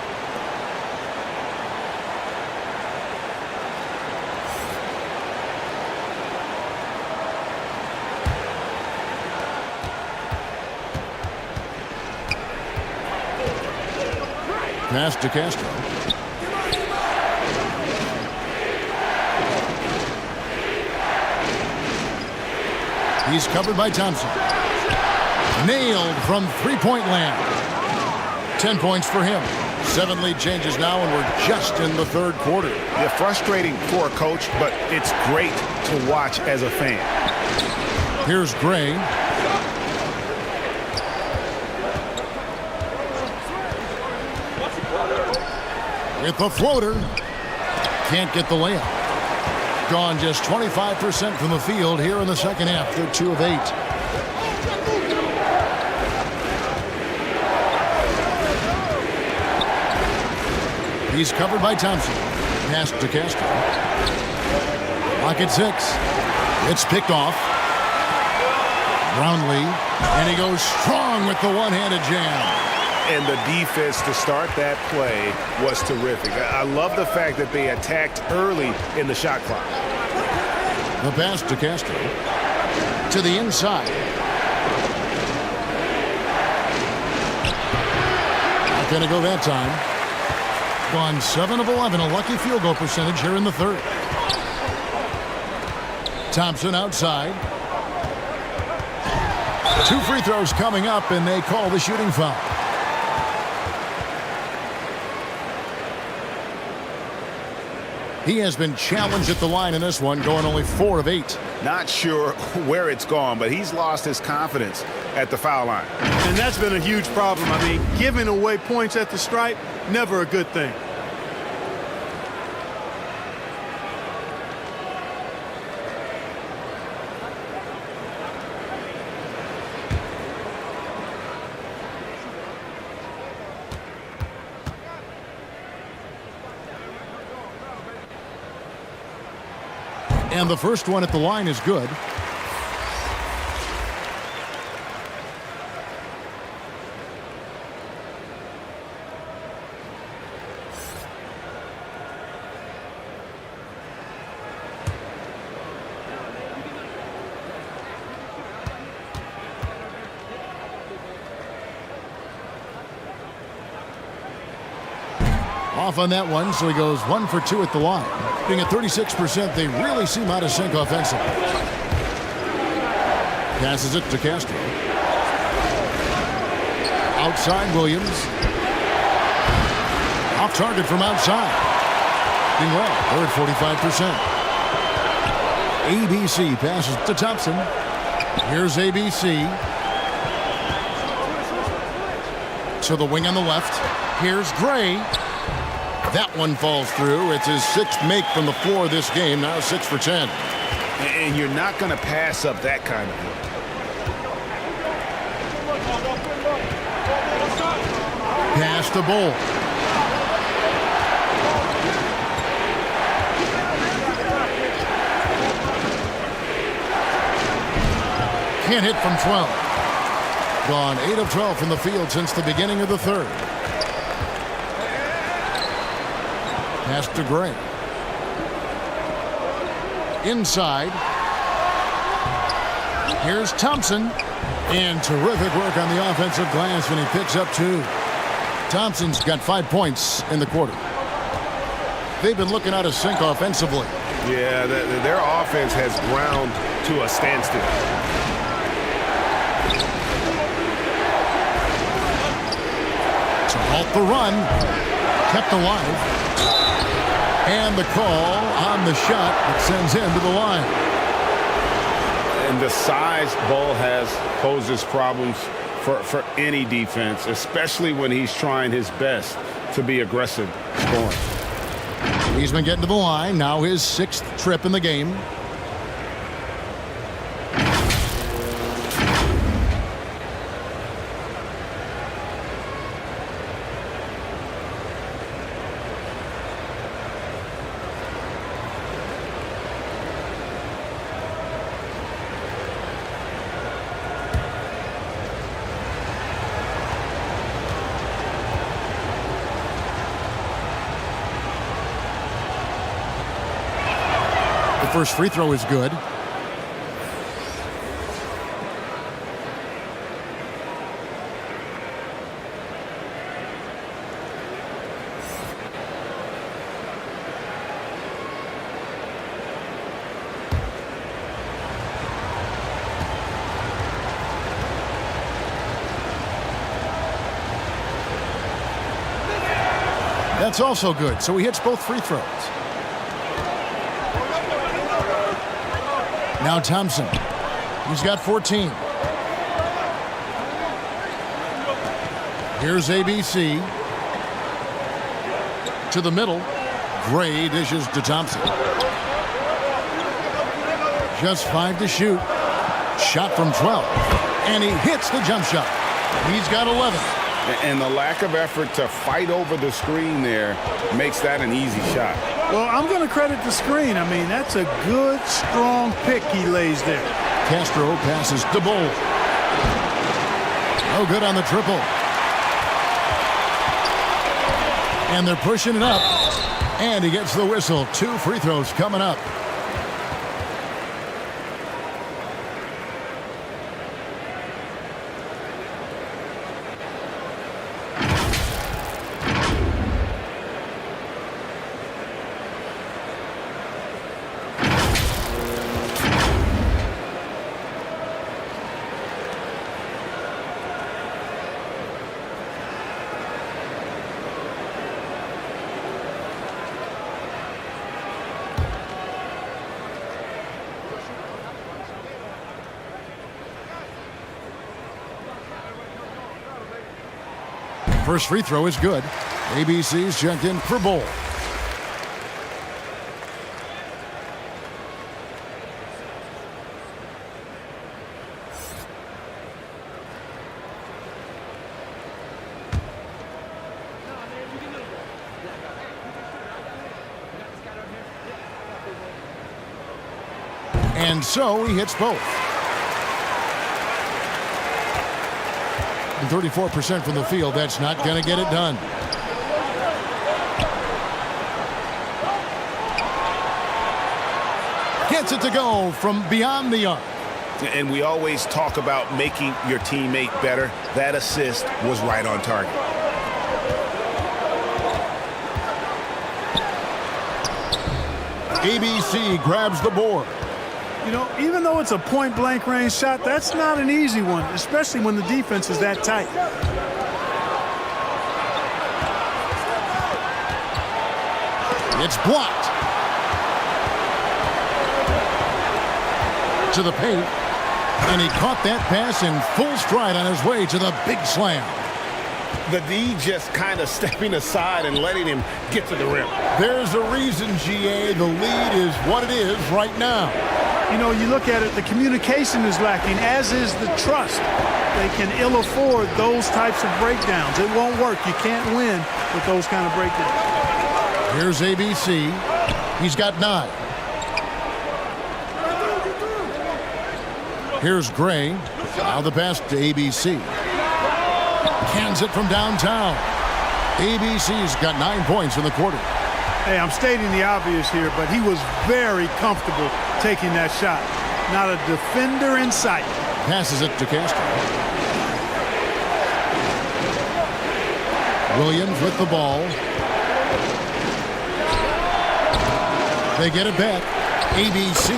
Pass to Castro. He's covered by Thompson. Nailed from three-point land. 10 points for him. 7 lead changes now, and we're just in the third quarter. Yeah, frustrating for a coach, but it's great to watch as a fan. Here's Gray. With the floater. Can't get the layup. Gone just 25% from the field here in the second half. They're 2 of 8. He's covered by Thompson. Pass to Castro. Lock at 6. It's picked off. Brownlee. And he goes strong with the one-handed jam. And the defense to start that play was terrific. I love the fact that they attacked early in the shot clock. The pass to Castro. To the inside. Not going to go that time. Gone 7 of 11, a lucky field goal percentage here in the third. Thompson outside. 2 free throws coming up, and they call the shooting foul. He has been challenged at the line in this one, going only 4 of 8. Not sure where it's gone, but he's lost his confidence at the foul line. And that's been a huge problem. I mean, giving away points at the stripe, never a good thing. And the first one at the line is good. Off on that one, so he goes 1 for 2 at the line. Being at 36%, they really seem out of sync offensively. Passes it to Castro. Outside Williams. Off target from outside. Doing well, they're at 45%. ABC passes to Thompson. Here's ABC. To the wing on the left. Here's Gray. That one falls through. It's his 6th make from the floor this game. Now 6 for 10. And you're not going to pass up that kind of look. Pass to Bull. Can't hit from 12. Gone 8 of 12 from the field since the beginning of the third. Pass to Gray. Inside. Here's Thompson. And terrific work on the offensive glass when he picks up 2. Thompson's got 5 points in the quarter. They've been looking out of sync offensively. Yeah, their offense has ground to a standstill. To halt the run. Kept alive. And the call on the shot that sends him to the line. And the size Bull has poses problems for any defense, especially when he's trying his best to be aggressive scoring. He's been getting to the line. Now his 6th trip in the game. First free throw is good. That's also good. So he hits both free throws. Now Thompson. He's got 14. Here's ABC. To the middle. Gray dishes to Thompson. Just 5 to shoot. Shot from 12. And he hits the jump shot. He's got 11. And the lack of effort to fight over the screen there makes that an easy shot. Well, I'm going to credit the screen. I mean, that's a good, strong pick he lays there. Castro passes to Bull. No good on the triple. And they're pushing it up. And he gets the whistle. 2 free throws coming up. First free throw is good. ABC's checked in for Bull. And so he hits both. 34% from the field. That's not going to get it done. Gets it to go from beyond the arc. And we always talk about making your teammate better. That assist was right on target. ABC grabs the board. You know, even though it's a point-blank range shot, that's not an easy one, especially when the defense is that tight. It's blocked. To the paint. And he caught that pass in full stride on his way to the big slam. The D just kind of stepping aside and letting him get to the rim. There's a reason, GA, the lead is what it is right now. You know, you look at it, the communication is lacking, as is the trust. They can ill afford those types of breakdowns. It won't work. You can't win with those kind of breakdowns. Here's ABC. He's got 9. Here's Gray. Now the pass to ABC. Cans it from downtown. ABC's got 9 points in the quarter. Hey, I'm stating the obvious here, but he was very comfortable taking that shot. Not a defender in sight. Passes it to Castro. Williams with the ball. They get it back. ABC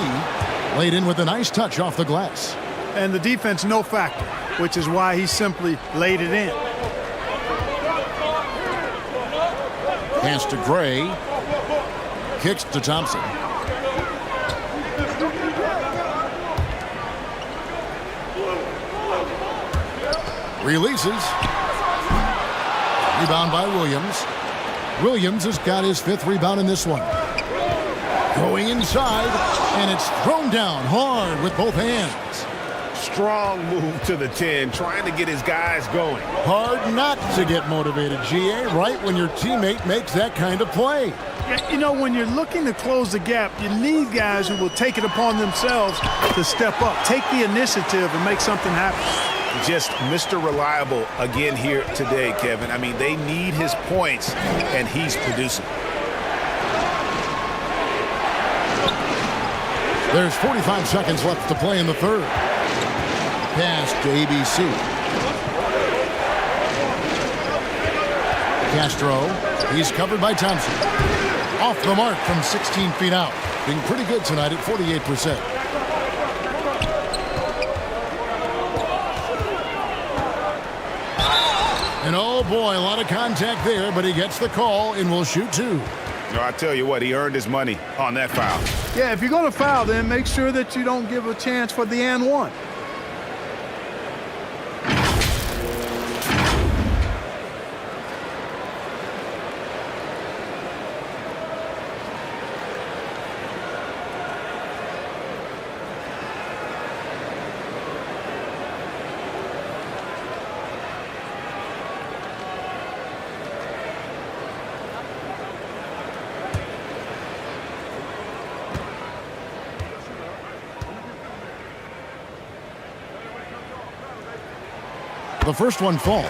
laid in with a nice touch off the glass. And the defense no factor, which is why he simply laid it in. Pass to Gray. Kicks to Thompson. Releases. Rebound by Williams. Williams has got his 5th rebound in this one. Going inside, and it's thrown down hard with both hands. Strong move to the 10, trying to get his guys going. Hard not to get motivated, GA, right when your teammate makes that kind of play. You know, when you're looking to close the gap, you need guys who will take it upon themselves to step up, take the initiative, and make something happen. Just Mr. Reliable again here today, Kevin. I mean, they need his points, and he's producing. There's 45 seconds left to play in the third. Pass to ABC. Castro. He's covered by Thompson. Off the mark from 16 feet out. Being pretty good tonight at 48%. And oh boy, a lot of contact there, but he gets the call and will shoot 2. No, I tell you what, he earned his money on that foul. Yeah, if you're going to foul, then make sure that you don't give a chance for the and one. The first one falls.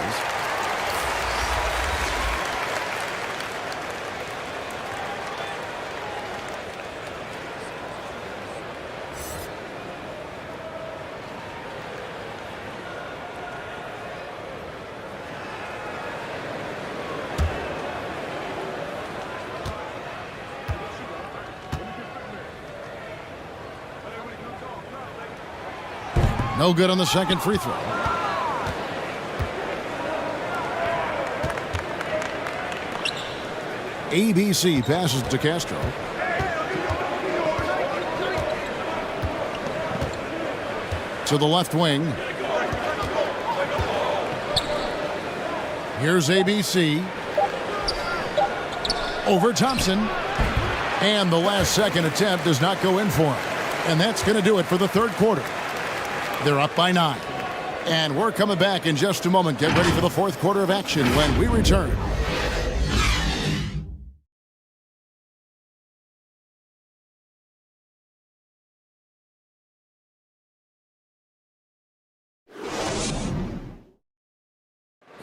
No good on the second free throw. ABC passes to Castro. To the left wing. Here's ABC. Over Thompson. And the last second attempt does not go in for him. And that's going to do it for the third quarter. They're up by 9. And we're coming back in just a moment. Get ready for the fourth quarter of action when we return.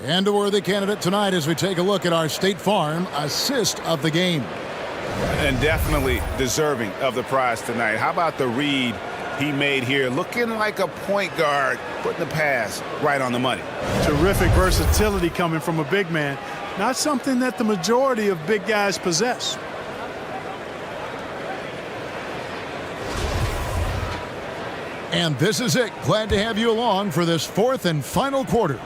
And a worthy candidate tonight as we take a look at our State Farm assist of the game. And definitely deserving of the prize tonight. How about the read he made here? Looking like a point guard, putting the pass right on the money. Terrific versatility coming from a big man. Not something that the majority of big guys possess. And this is it. Glad to have you along for this fourth and final quarter.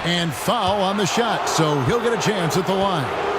And foul on the shot, so he'll get a chance at the line.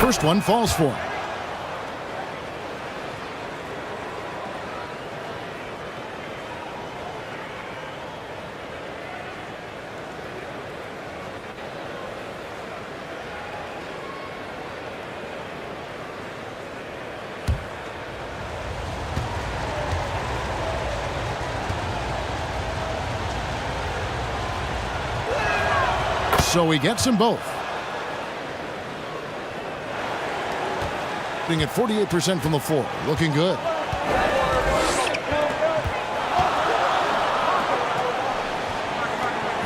First one falls for him. So he gets them both. Being at 48% from the floor. Looking good.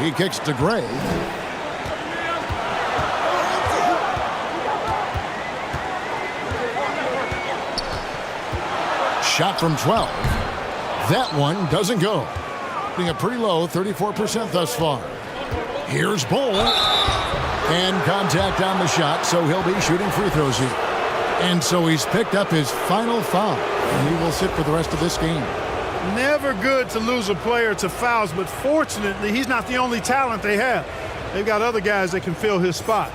He kicks to Gray. Shot from 12. That one doesn't go. Being a pretty low 34% thus far. Here's Bull. And contact on the shot, so he'll be shooting free throws here. And so he's picked up his final foul, and he will sit for the rest of this game. Never good to lose a player to fouls, but fortunately, he's not the only talent they have. They've got other guys that can fill his spot.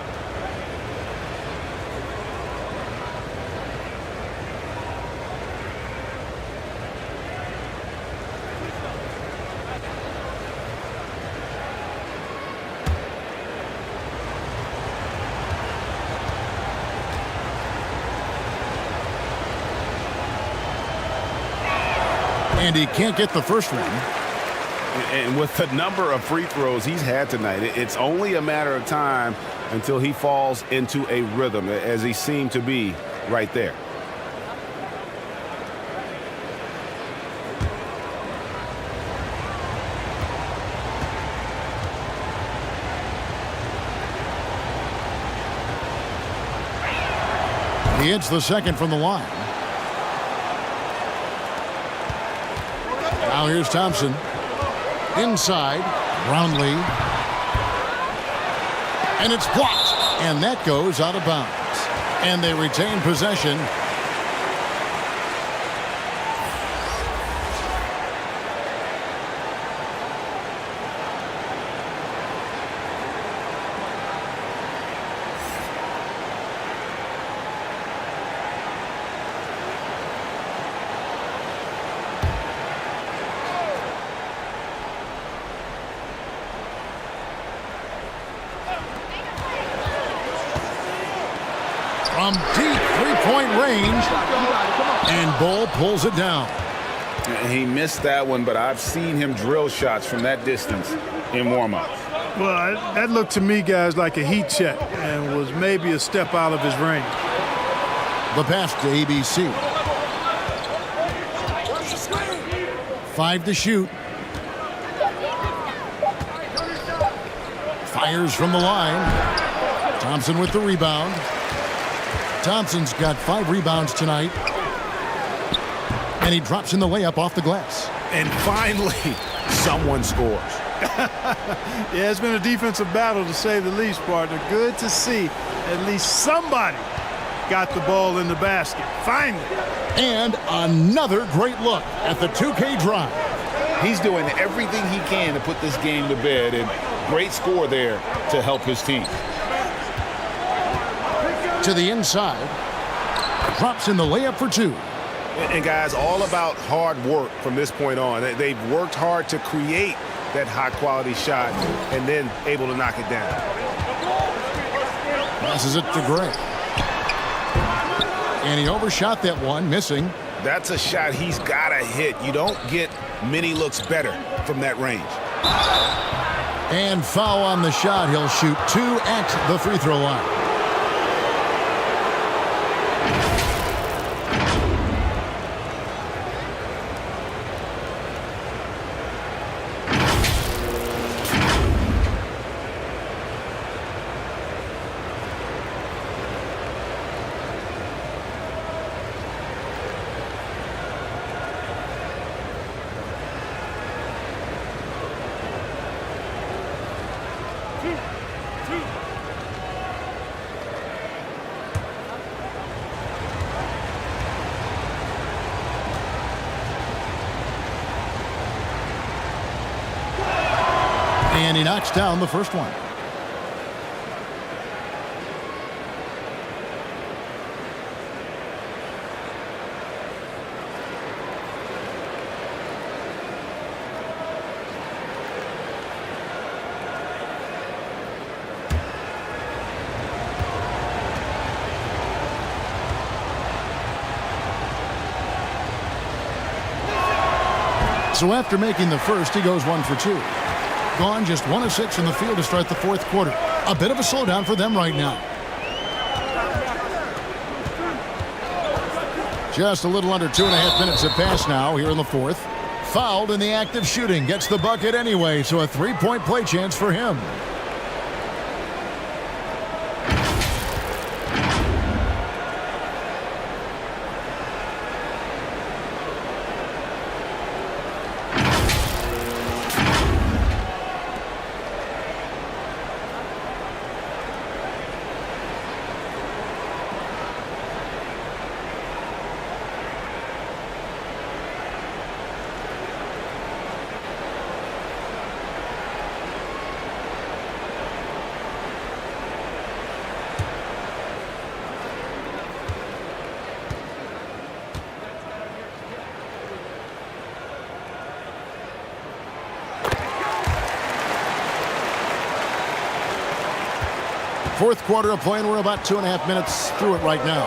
And he can't get the first one. And with the number of free throws he's had tonight, it's only a matter of time until he falls into a rhythm, as he seemed to be right there. He hits the second from the line. Now here's Thompson. Inside, Brownlee. And it's blocked. And that goes out of bounds. And they retain possession. From deep three-point range, and Bull pulls it down. He missed that one, but I've seen him drill shots from that distance in warm-ups. Well, that looked to me, guys, like a heat check and was maybe a step out of his range. The pass to ABC. 5 to shoot. Fires from the line. Thompson with the rebound. Thompson's got 5 rebounds tonight. And he drops in the layup off the glass. And finally, someone scores. Yeah, it's been a defensive battle, to say the least, partner. Good to see at least somebody got the ball in the basket. Finally. And another great look at the 2K drive. He's doing everything he can to put this game to bed, and great score there to help his team. To the inside. Drops in the layup for 2. And guys, all about hard work from this point on. They've worked hard to create that high-quality shot and then able to knock it down. Passes it to Gray. And he overshot that one, missing. That's a shot he's got to hit. You don't get many looks better from that range. And foul on the shot. He'll shoot 2 at the free throw line. And he knocks down the first one. So after making the first, he goes 1 for 2. Gone just 1 of 6 in the field to start the fourth quarter. A bit of a slowdown for them right now. Just a little under 2.5 minutes have passed now here in the fourth. Fouled in the act of shooting. Gets the bucket anyway, so a 3-point play chance for him. Fourth quarter of play, and we're about 2.5 minutes through it right now.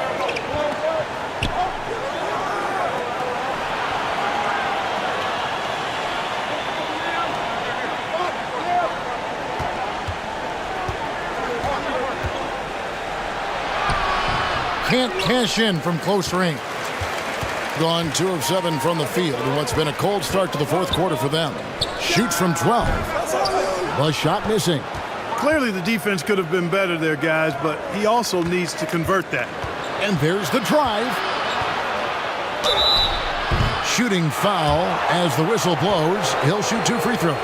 Can't cash in from close range. Gone 2 of 7 from the field in what's been a cold start to the fourth quarter for them. Shoots from 12. The shot missing. Clearly the defense could have been better there, guys, but he also needs to convert that. And there's the drive. Shooting foul as the whistle blows. He'll shoot 2 free throws.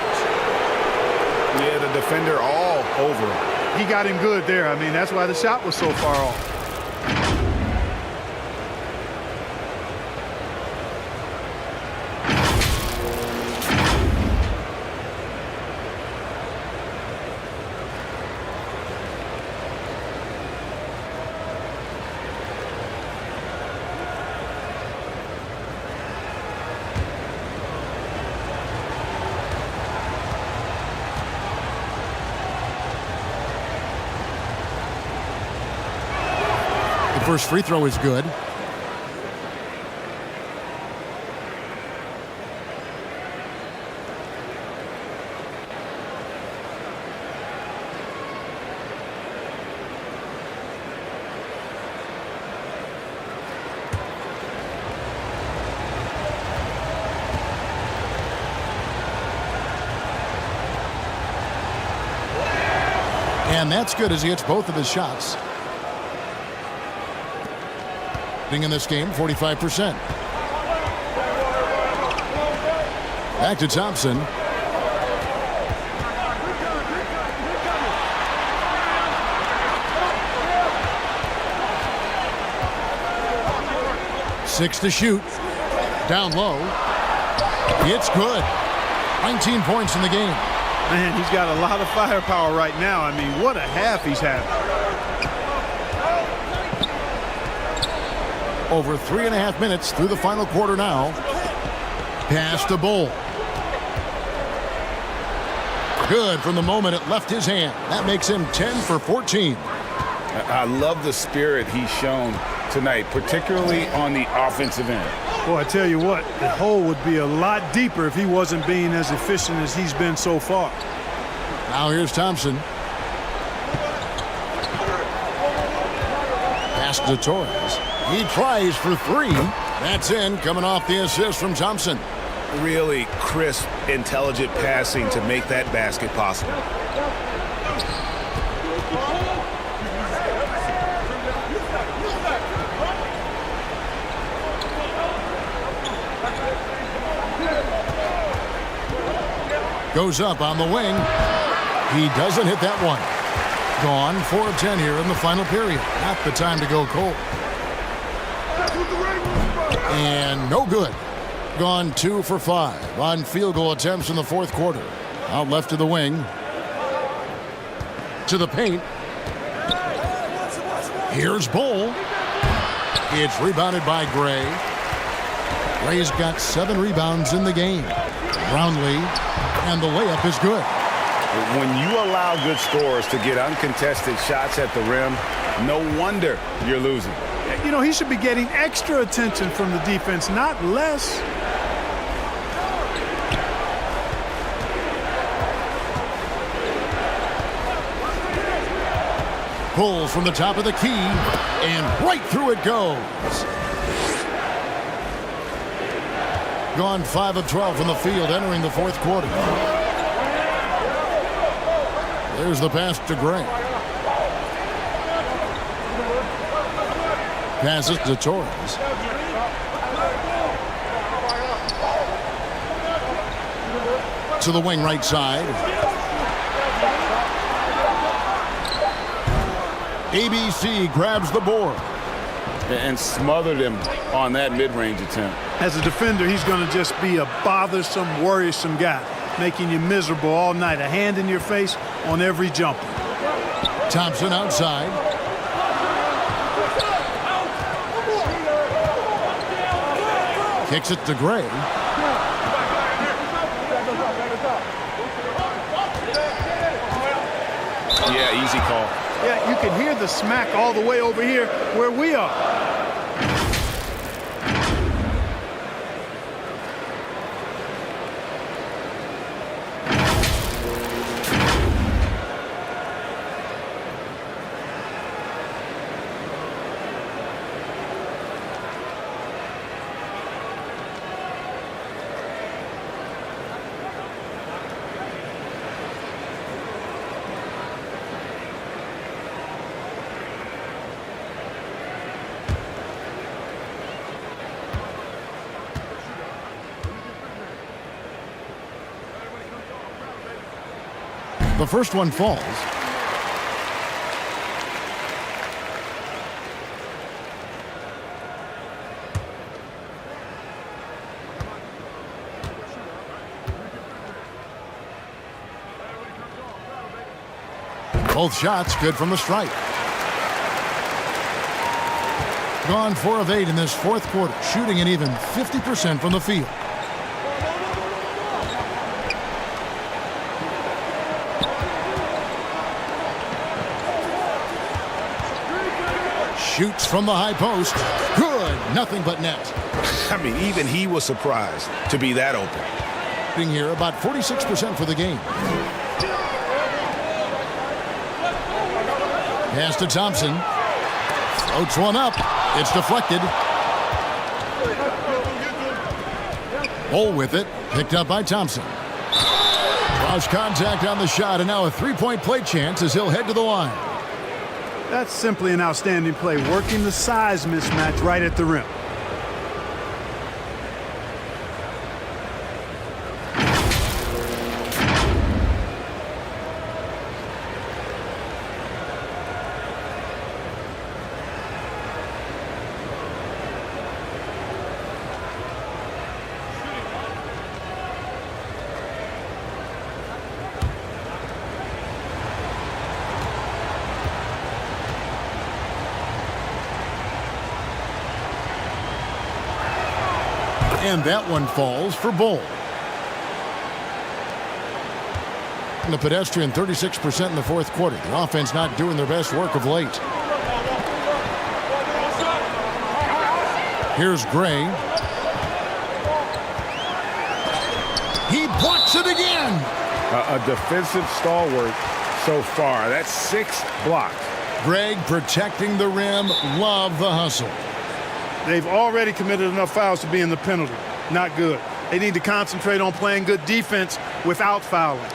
Yeah, the defender all over him. He got him good there. I mean, that's why the shot was so far off. First free throw is good. And that's good as he hits both of his shots. In this game, 45%. Back to Thompson. Six to shoot. Down low. It's good. 19 points in the game. Man, he's got a lot of firepower right now. I mean, what a half he's having. Over 3.5 minutes through the final quarter now. Pass to Bull. Good from the moment it left his hand. That makes him 10 for 14. I love the spirit he's shown tonight, particularly on the offensive end. Boy, I tell you what, the hole would be a lot deeper if he wasn't being as efficient as he's been so far. Now here's Thompson. Pass to Torres. He tries for 3. That's in, coming off the assist from Thompson. Really crisp, intelligent passing to make that basket possible. Goes up on the wing. He doesn't hit that one. Gone 4 of 10 here in the final period. Not the time to go cold. And no good. Gone 2 for 5 on field goal attempts in the fourth quarter. Out left to the wing. to the paint. Here's Bull. It's rebounded by Gray. Gray's got 7 rebounds in the game. Brownlee, and the layup is good. When you allow good scorers to get uncontested shots at the rim, no wonder you're losing. You know, he should be getting extra attention from the defense, not less. Bull from the top of the key, and right through it goes. Gone 5 of 12 from the field entering the fourth quarter. There's the pass to Gray. Passes to Torres. To the wing right side. ABC grabs the board. And smothered him on that mid-range attempt. As a defender, he's going to just be a bothersome, worrisome guy, making you miserable all night. A hand in your face on every jumper. Thompson outside. Kicks it to Gray. Yeah, easy call. Yeah, you can hear the smack all the way over here where we are. The first one falls. Both shots good from the stripe. Gone 4 of 8 in this fourth quarter, shooting an even 50% from the field. Shoots from the high post. Good. Nothing but net. I mean, even he was surprised to be that open. Being here about 46% for the game. Pass to Thompson. Floats one up. It's deflected. Bull with it. Picked up by Thompson. Lost contact on the shot, and now a three-point play chance as he'll head to the line. That's simply an outstanding play, working the size mismatch right at the rim. And that one falls for Bull. The pedestrian 36% in the fourth quarter. The offense not doing their best work of late. Here's Gray. He blocks it again. A defensive stalwart so far. That's 6 blocks. Greg protecting the rim. Love the hustle. They've already committed enough fouls to be in the penalty. Not good. They need to concentrate on playing good defense without fouling.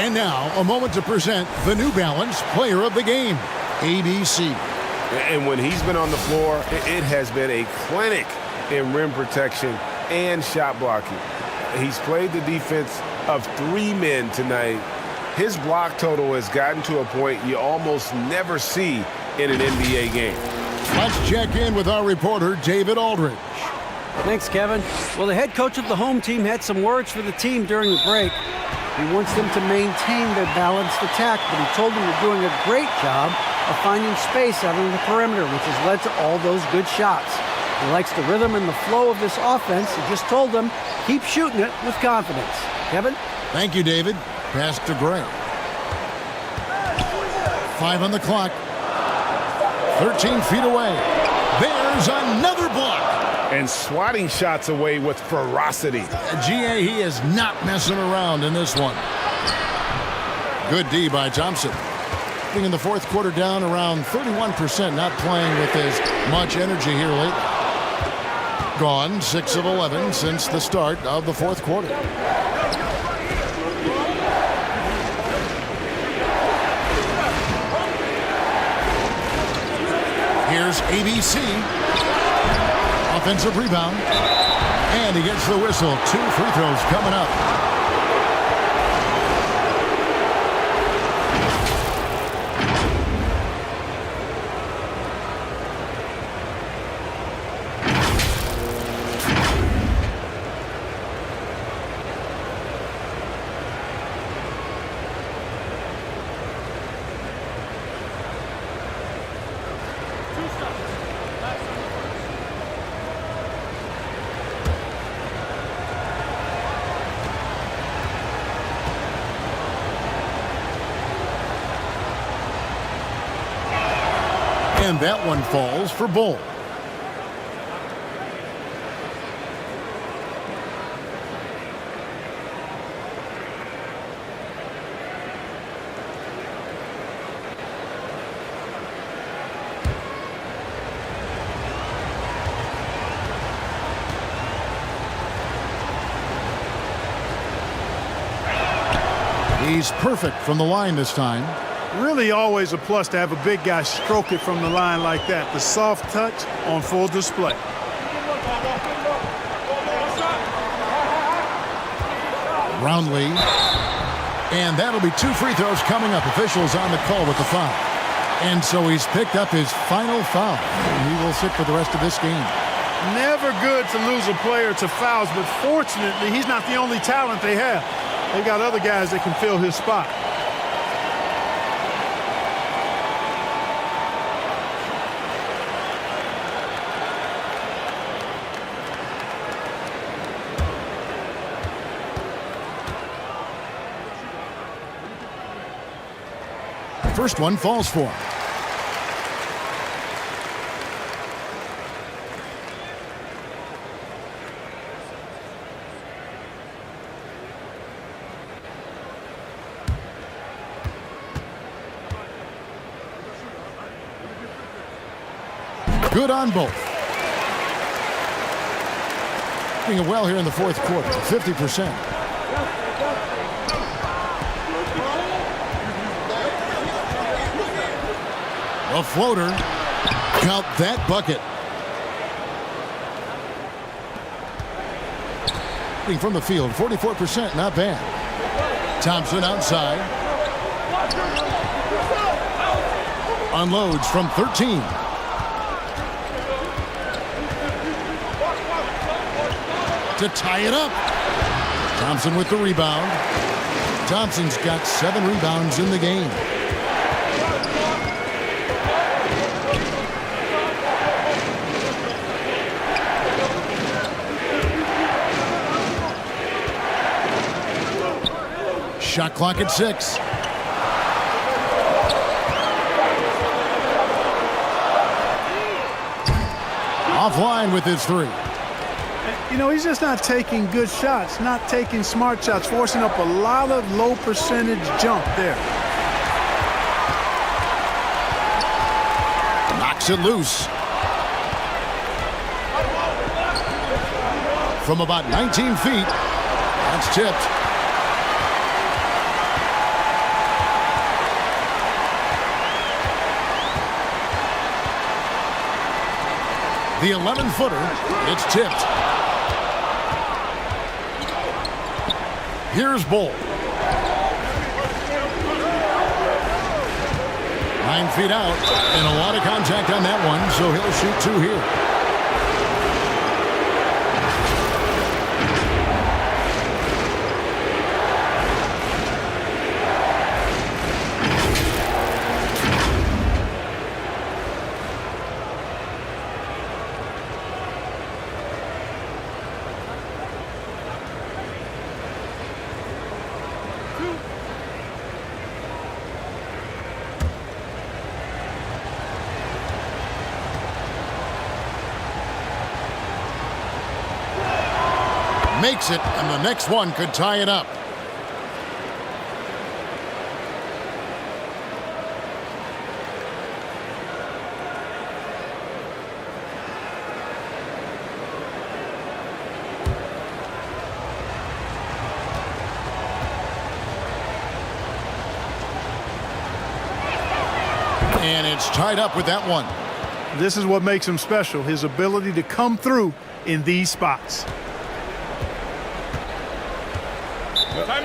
And now, a moment to present the New Balance Player of the Game, ABC. And when he's been on the floor, it has been a clinic in rim protection and shot blocking. He's played the defense of 3 men tonight. His block total has gotten to a point you almost never see in an NBA game. Let's check in with our reporter, David Aldridge. Thanks, Kevin. Well, the head coach of the home team had some words for the team during the break. He wants them to maintain their balanced attack, but he told them they're doing a great job of finding space out on the perimeter, which has led to all those good shots. He likes the rhythm and the flow of this offense. He just told them, keep shooting it with confidence. Kevin? Thank you, David. Pass to Gray. 5 on the clock. 13 feet away. There's another block. And swatting shots away with ferocity. GA, he is not messing around in this one. Good D by Thompson. Being in the fourth quarter down around 31%, not playing with as much energy here lately. Gone 6 of 11 since the start of the fourth quarter. Here's ABC. Offensive rebound. And he gets the whistle. 2 free throws coming up. And that one falls for Bull. He's perfect from the line this time. Really always a plus to have a big guy stroke it from the line like that. The soft touch on full display. Roundly. And that'll be 2 free throws coming up. Officials on the call with the foul. And so he's picked up his final foul. And he will sit for the rest of this game. Never good to lose a player to fouls, but fortunately, he's not the only talent they have. They got other guys that can fill his spot. First one falls for him. Good on both. Doing well here in the fourth quarter, 50%. A floater. Count that bucket. From the field, 44%, not bad. Thompson outside. Unloads from 13. To tie it up. Thompson with the rebound. Thompson's got 7 rebounds in the game. Shot clock at 6. Offline with his 3. You know, he's just not taking good shots, not taking smart shots, forcing up a lot of low percentage jump there. Knocks it loose. From about 19 feet. That's tipped. The 11-footer. It's tipped. Here's Bull. 9 feet out, and a lot of contact on that one, so he'll shoot 2 here. Makes it, and the next one could tie it up. And it's tied up with that one. This is what makes him special, his ability to come through in these spots.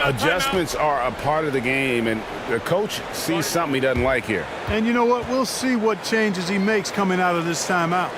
Adjustments are a part of the game, and the coach sees something he doesn't like here. And you know what? We'll see what changes he makes coming out of this timeout.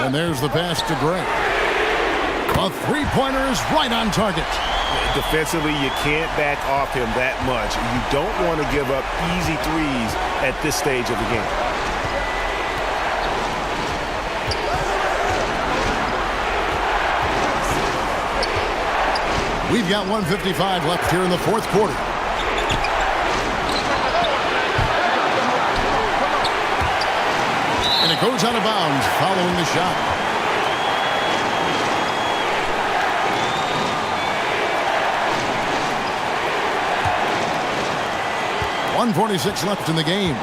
And there's the pass to Gray. A three-pointer is right on target. Defensively, you can't back off him that much. You don't want to give up easy threes at this stage of the game. We've got 1:55 left here in the fourth quarter. And it goes out of bounds following the shot. .146 left in the game.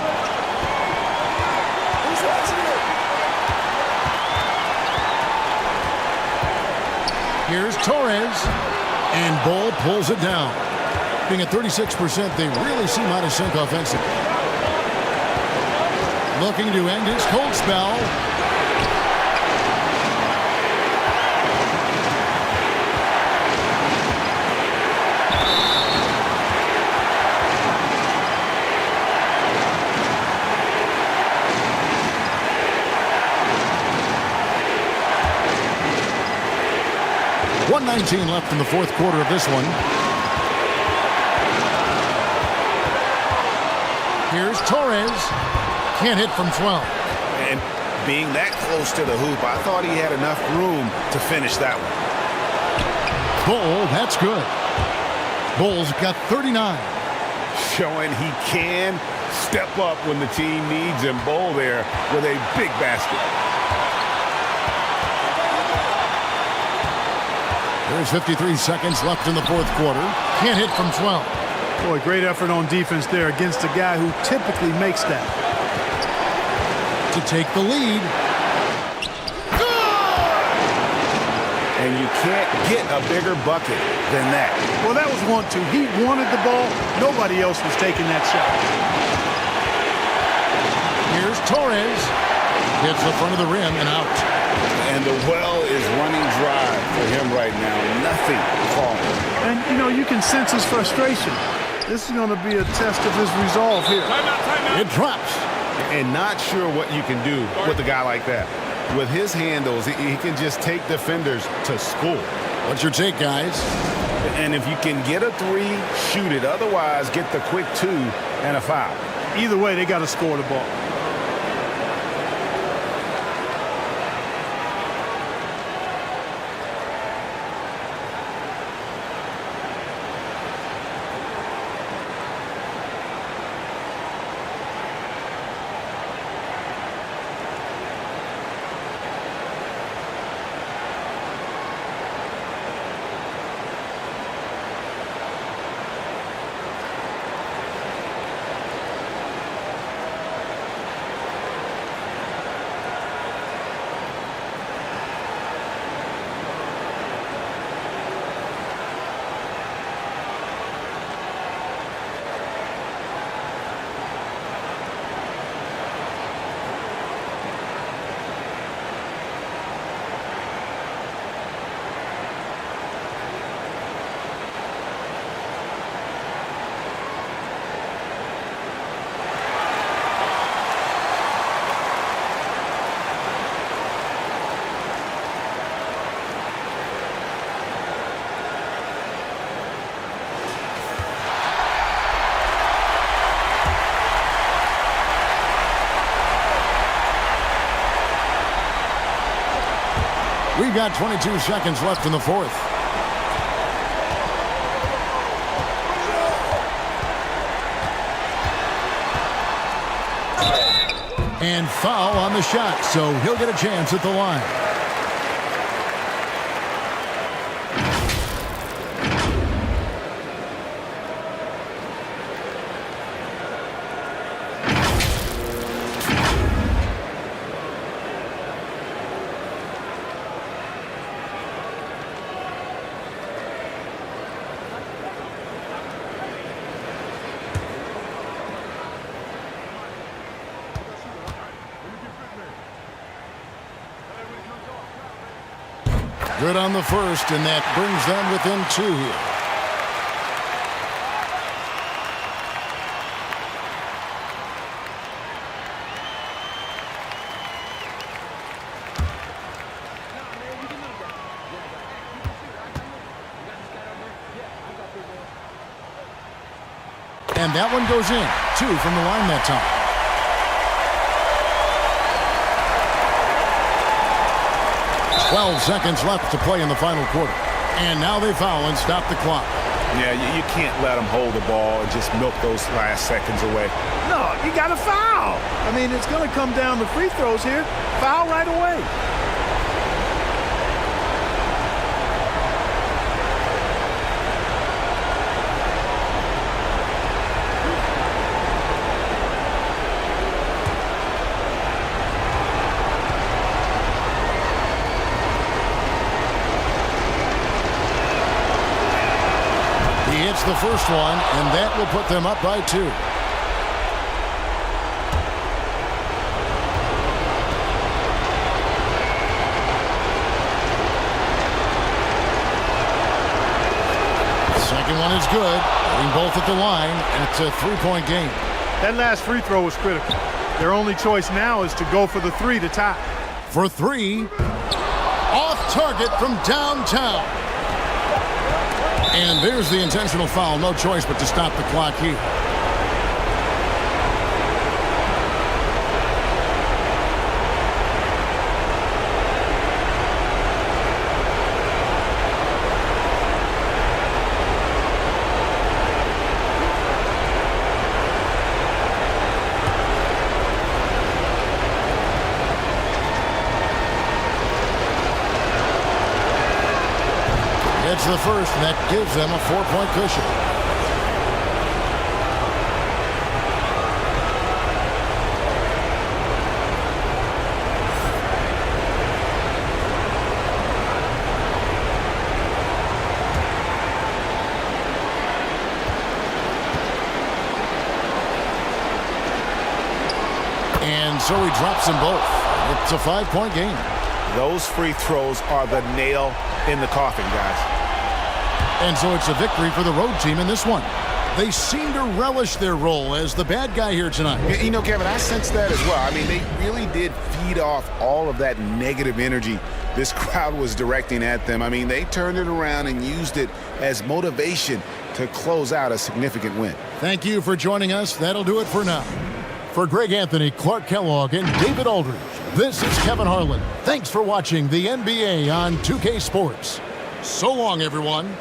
Here's Torres. And Bull pulls it down. Being at 36%, they really seem out of sync offensively. Looking to end his cold spell. .119 left in the fourth quarter of this one. Here's Torres. Can't hit from 12. And being that close to the hoop, I thought he had enough room to finish that one. Bull, that's good. Bull's got 39. Showing he can step up when the team needs him. Bull there with a big basket. There's 53 seconds left in the fourth quarter. Can't hit from 12. Boy, great effort on defense there against a guy who typically makes that. To take the lead. And you can't get a bigger bucket than that. Well, that was 1-2. He wanted the ball. Nobody else was taking that shot. Here's Torres. Hits the front of the rim and out. And the well is running dry for him right now. Nothing falling. And, you know, you can sense his frustration. This is going to be a test of his resolve here. It drops. And not sure what you can do with a guy like that. With his handles, he can just take defenders to school. What's your take, guys? And if you can get a three, shoot it. Otherwise, get the quick two and a foul. Either way, they got to score the ball. We've got 22 seconds left in the fourth. And foul on the shot, so he'll get a chance at the line. Good on the first, and that brings them within two here. And that one goes in. 2 from the line that time. Twelve seconds left to play in the final quarter. And now they foul and stop the clock. Yeah, you can't let them hold the ball and just milk those last seconds away. No, you got to foul. I mean, it's going to come down to free throws here. Foul right away. The first one, and that will put them up by 2. The second one is good, hitting both at the line, and it's a 3-point game. That last free throw was critical. Their only choice now is to go for the 3 to tie. For 3, off target from downtown. And there's the intentional foul. No choice but to stop the clock here. It's the first, and that gives them a 4-point cushion. so he drops them both. It's a 5-point game. Those free throws are the nail in the coffin, guys. And so it's a victory for the road team in this one. They seem to relish their role as the bad guy here tonight. You know, Kevin, I sense that as well. I mean, they really did feed off all of that negative energy this crowd was directing at them. I mean, they turned it around and used it as motivation to close out a significant win. Thank you for joining us. That'll do it for now. For Greg Anthony, Clark Kellogg, and David Aldridge, this is Kevin Harlan. Thanks for watching the NBA on 2K Sports. So long, everyone.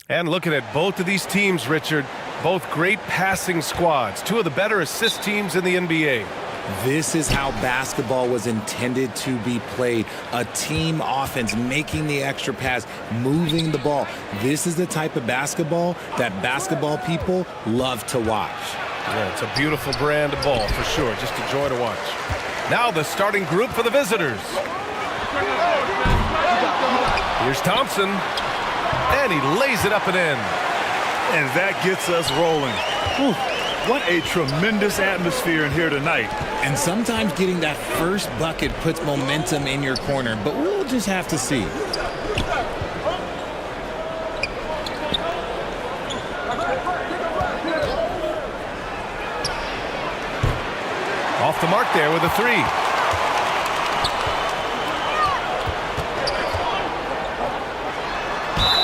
And looking at both of these teams, Richard, both great passing squads, two of the better assist teams in the NBA. This is how basketball was intended to be played. A team offense, making the extra pass, moving the ball. This is the type of basketball that basketball people love to watch. Yeah, it's a beautiful brand of ball for sure. Just a joy to watch. Now the starting group for the visitors. Here's Thompson. And he lays it up and in. And that gets us rolling. Whew, what a tremendous atmosphere in here tonight. And sometimes getting that first bucket puts momentum in your corner, but we'll just have to see. Off the mark there with a three.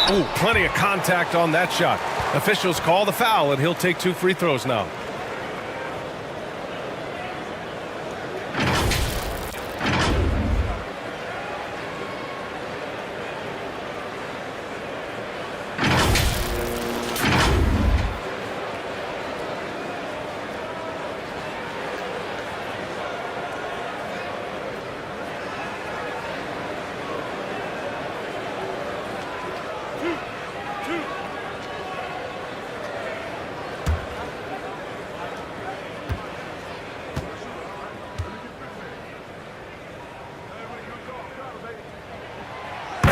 Ooh, plenty of contact on that shot. Officials call the foul, and he'll take 2 free throws now.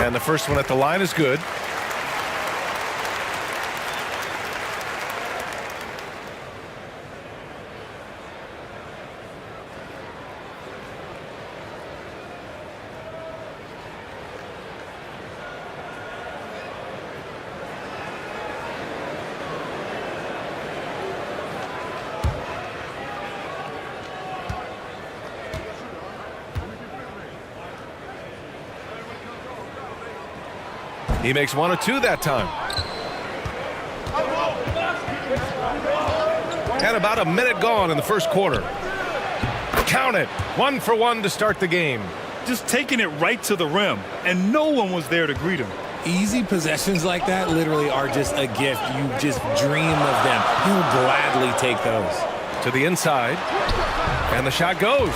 And the first one at the line is good. He makes 1 or 2 that time. And about a minute gone in the first quarter. Count it. 1 for 1 to start the game. Just taking it right to the rim, and no one was there to greet him. Easy possessions like that literally are just a gift. You just dream of them. He'll gladly take those. To the inside. And the shot goes.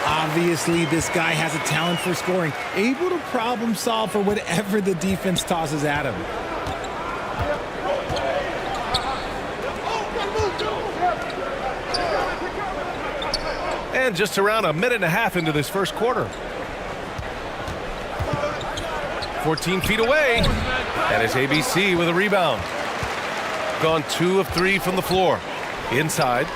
Obviously, this guy has a talent for scoring, able to problem solve for whatever the defense tosses at him. And just around a minute and a half into this first quarter. 14 feet away. And it's ABC with a rebound. Gone 2 of 3 from the floor. Inside.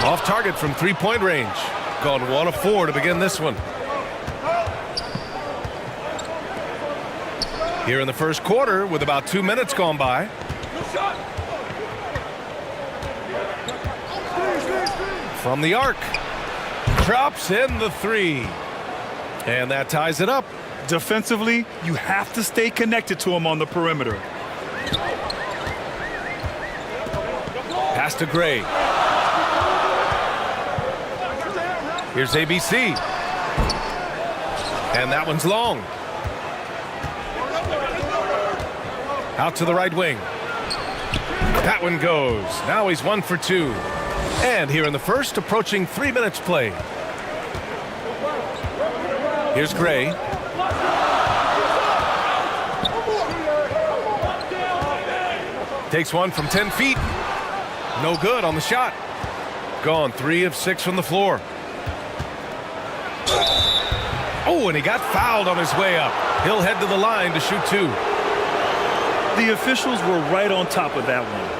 Off target from 3-point range. Gone 1 of 4 to begin this one. Here in the first quarter with about 2 minutes gone by. From the arc. Drops in the 3. And that ties it up. Defensively, you have to stay connected to him on the perimeter. Pass to Gray. Here's ABC. And that one's long. Out to the right wing. That one goes. Now he's 1 for 2. And here in the first, approaching 3 minutes played. Here's Gray. Takes one from 10 feet. No good on the shot. Gone 3 of 6 from the floor. Oh, and he got fouled on his way up. He'll head to the line to shoot 2. The officials were right on top of that one.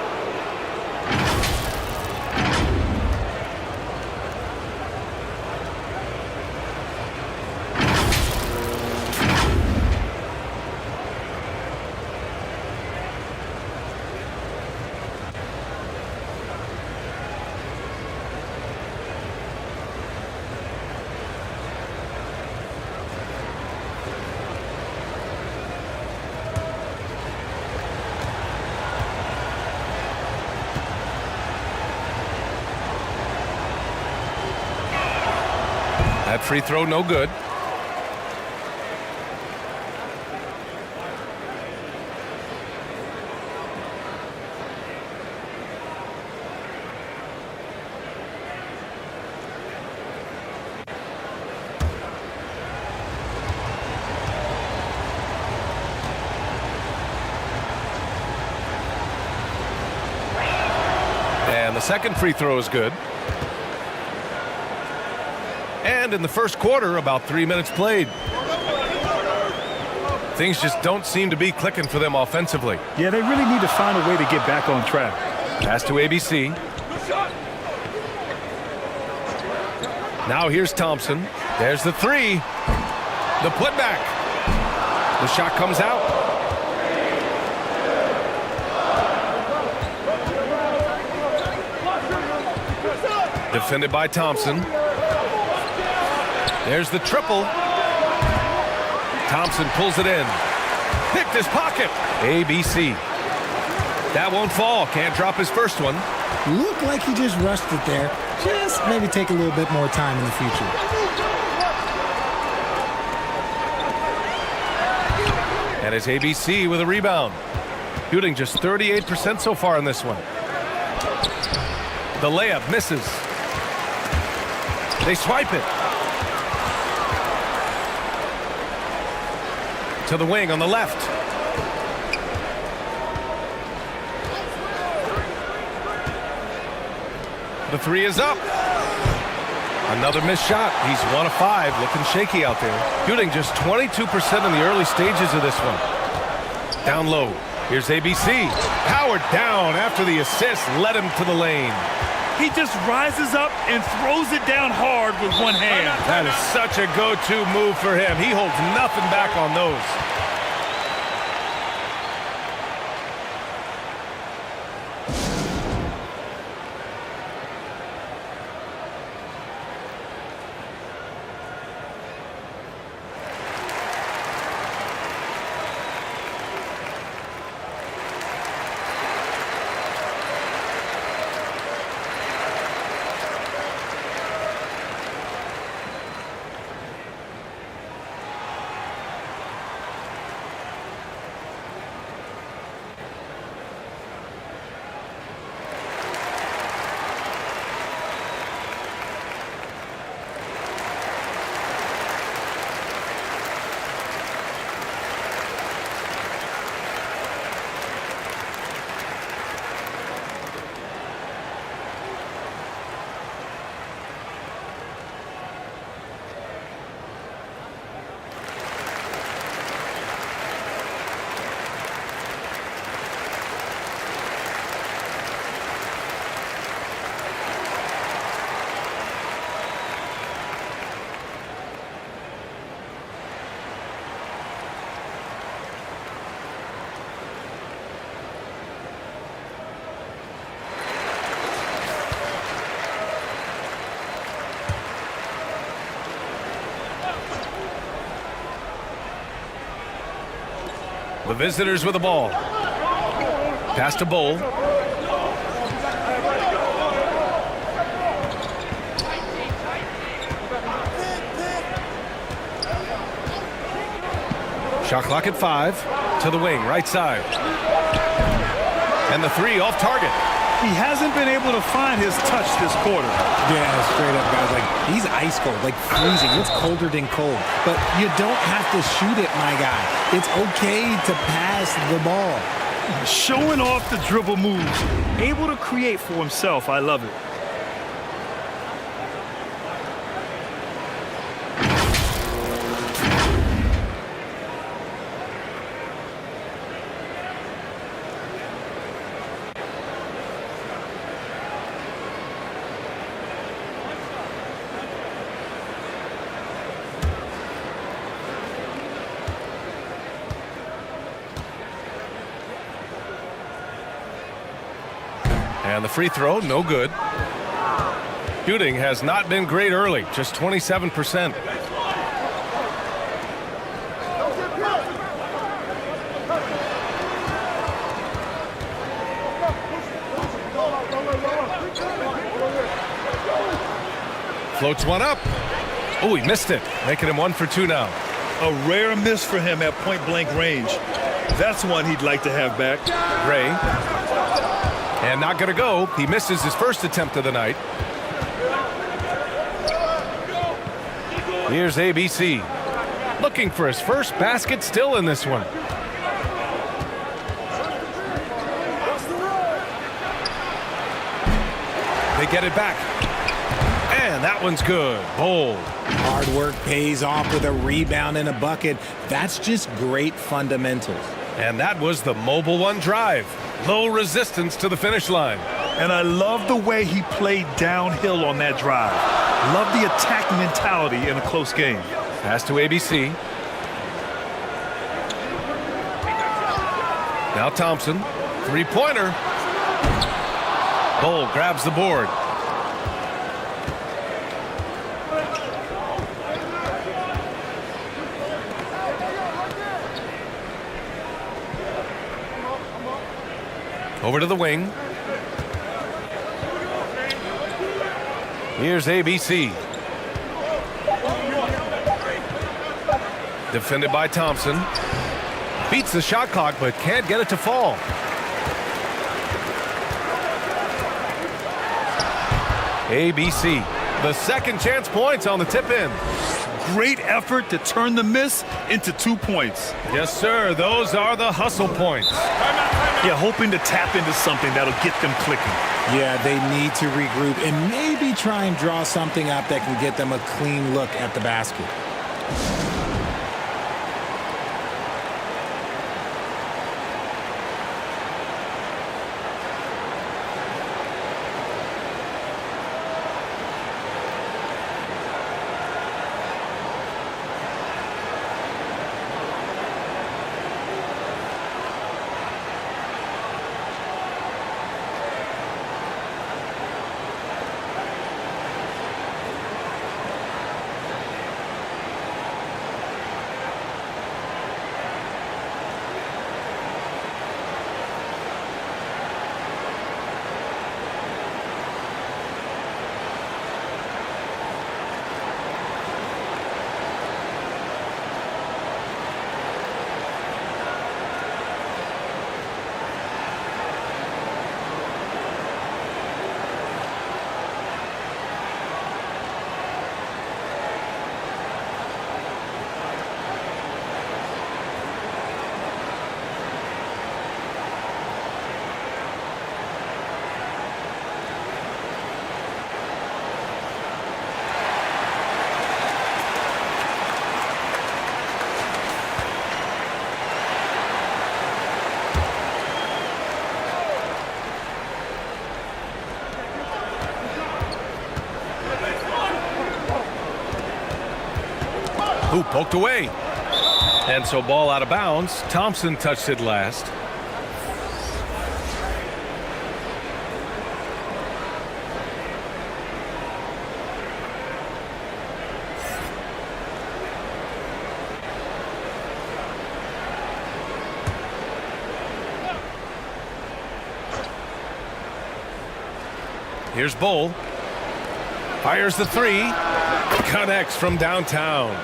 That free throw, no good. And the second free throw is good. And in the first quarter, about 3 minutes played. Things just don't seem to be clicking for them offensively. Yeah, they really need to find a way to get back on track. Pass to ABC. Now here's Thompson. There's the 3. The putback. The shot comes out. Defended by Thompson. There's the triple. Thompson pulls it in. Picked his pocket. ABC. That won't fall. Can't drop his first one. Looked like he just rushed it there. Just maybe take a little bit more time in the future. And it's ABC with a rebound. Shooting just 38% so far in this one. The layup misses. They swipe it. To the wing on the left. The 3 is up. Another missed shot. He's 1 of 5, looking shaky out there. Shooting just 22% in the early stages of this one. Down low. Here's ABC. Powered down after the assist led him to the lane. He just rises up and throws it down hard with one hand. That is such a go-to move for him. He holds nothing back on those. The visitors with the ball. Pass to Bowl. Shot clock at 5. To the wing, right side. And the 3 off target. He hasn't been able to find his touch this quarter. Yeah, straight up, guys. Like, he's ice cold, like freezing. It's colder than cold. But you don't have to shoot it, my guy. It's okay to pass the ball. Showing off the dribble moves. Able to create for himself. I love it. And the free throw, no good. Shooting has not been great early, just 27%. Floats one up. Oh, he missed it, making him 1 for 2 now. A rare miss for him at point-blank range. That's one he'd like to have back. Gray. And not going to go. He misses his first attempt of the night. Here's ABC. Looking for his first basket still in this one. They get it back. And that one's good. Bold. Hard work pays off with a rebound and a bucket. That's just great fundamentals. And that was the mobile one drive. Low resistance to the finish line. And I love the way he played downhill on that drive. Love the attack mentality in a close game. Pass to ABC. Now Thompson. Three-pointer. Bowl grabs the board. Over to the wing. Here's ABC. Defended by Thompson. Beats the shot clock, but can't get it to fall. ABC. The second chance points on the tip in. Great effort to turn the miss into 2 points. Yes, sir. Those are the hustle points. Yeah, hoping to tap into something that'll get them clicking. Yeah, they need to regroup and maybe try and draw something up that can get them a clean look at the basket. Who poked away. And so ball out of bounds. Thompson touched it last. Here's Bull. Fires the three. Connects from downtown.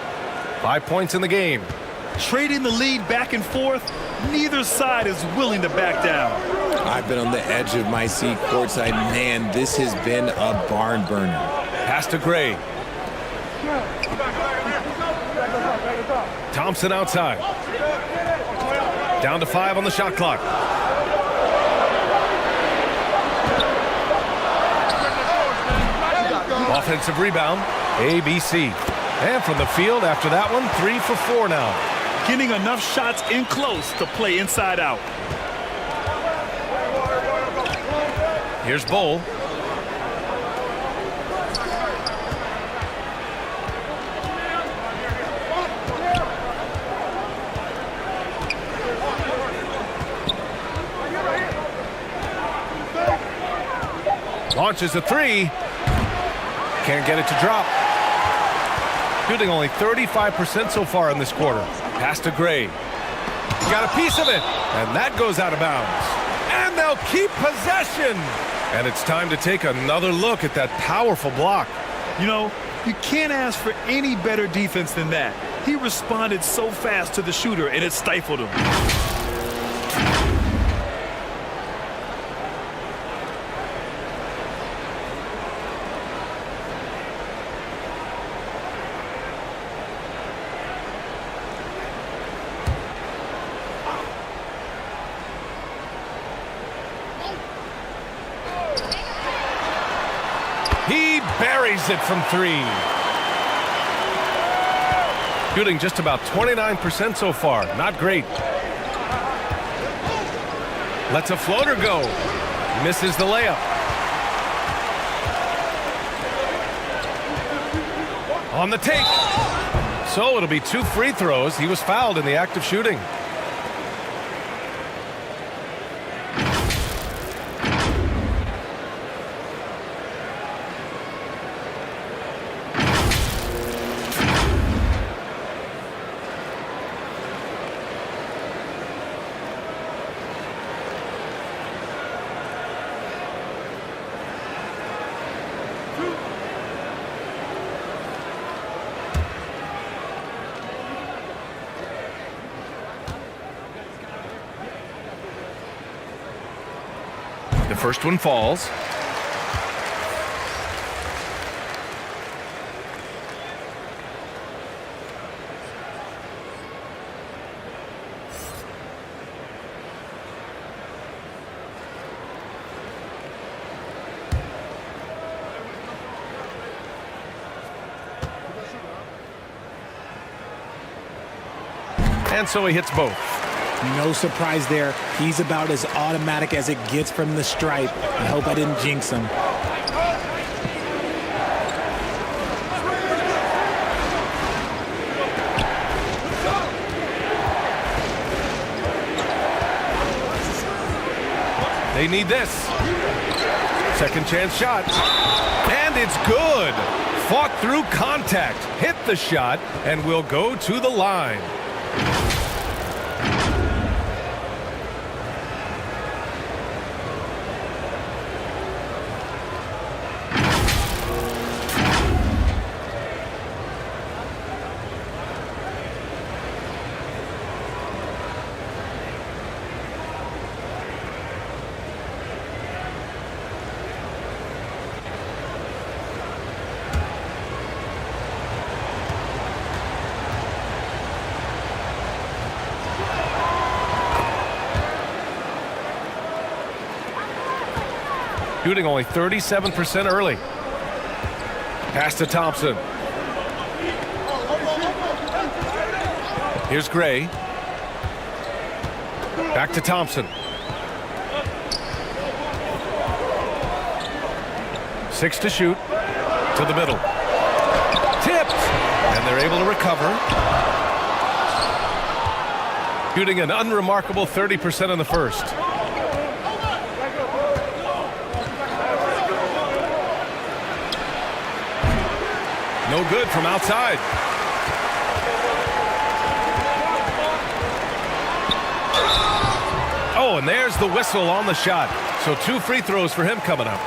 5 points in the game. Trading the lead back and forth, neither side is willing to back down. I've been on the edge of my seat courtside. Man, this has been a barn burner. Pass to Gray. Thompson outside. Down to 5 on the shot clock. Offensive rebound, ABC. And from the field after that one, 3 for 4 now. Getting enough shots in close to play inside out. Here's Bull. Launches a three. Can't get it to drop. Shooting only 35% so far in this quarter. Pass to Gray. He got a piece of it, and that goes out of bounds. And they'll keep possession. And it's time to take another look at that powerful block. You know, you can't ask for any better defense than that. He responded so fast to the shooter, and it stifled him. He buries it from 3. Shooting just about 29% so far. Not great. Lets a floater go. Misses the layup. On the take. So it'll be 2 free throws. He was fouled in the act of shooting. The first one falls. And so he hits both. No surprise there. He's about as automatic as it gets from the stripe. I hope I didn't jinx him. They need this. Second chance shot. And it's good. Fought through contact. Hit the shot and will go to the line. Shooting only 37% early. Pass to Thompson. Here's Gray. Back to Thompson. 6 to shoot. To the middle. Tipped. And they're able to recover. Shooting an unremarkable 30% in the first. No good from outside. Oh, and there's the whistle on the shot. So 2 free throws for him coming up.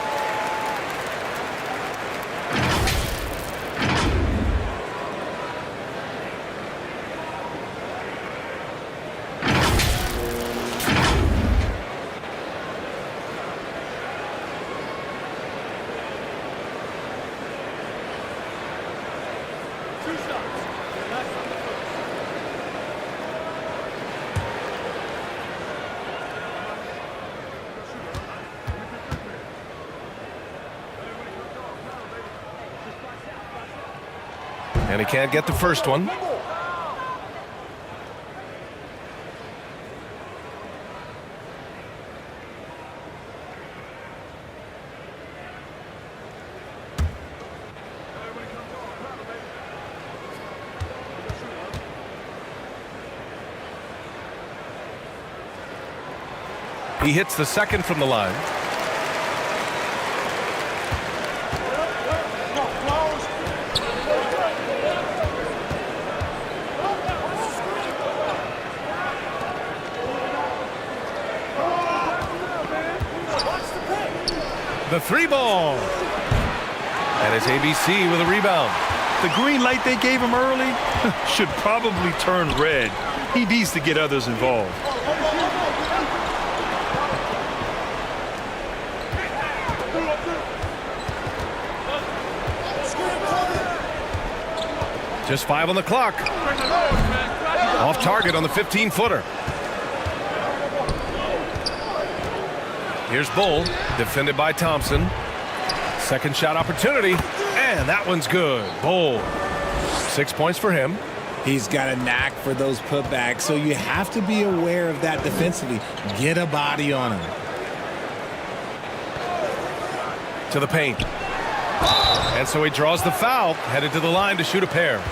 And he can't get the first one. He hits the second from the line. The three ball. And it's ABC with a rebound. The green light they gave him early should probably turn red. He needs to get others involved. Just 5 on the clock. Off target on the 15-footer. Here's Bull, defended by Thompson. Second shot opportunity, and that one's good. Bull, 6 points for him. He's got a knack for those putbacks, so you have to be aware of that defensively. Get a body on him. To the paint. And so he draws the foul, headed to the line to shoot a pair.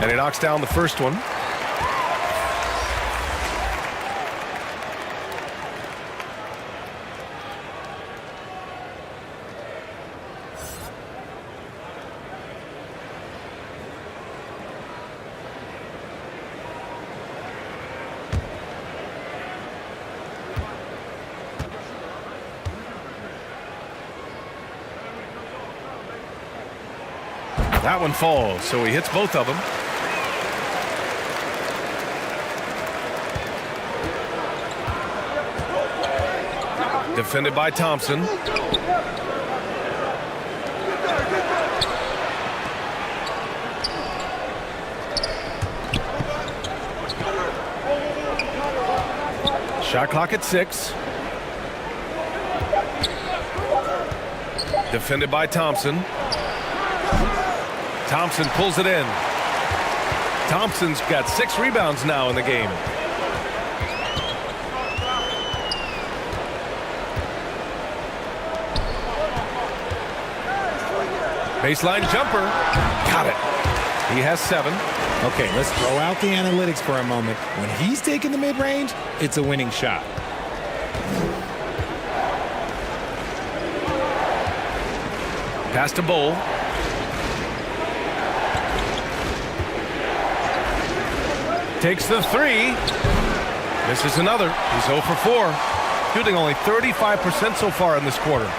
And he knocks down the first one. That one falls, so he hits both of them. Defended by Thompson. Shot clock at 6. Defended by Thompson. Thompson pulls it in. Thompson's got 6 rebounds now in the game. Baseline jumper. Got it. He has 7. Okay, let's throw out the analytics for a moment. When he's taking the mid-range, it's a winning shot. Pass to Bull. Takes the 3. Misses another. He's 0 for 4. Shooting only 35% so far in this quarter.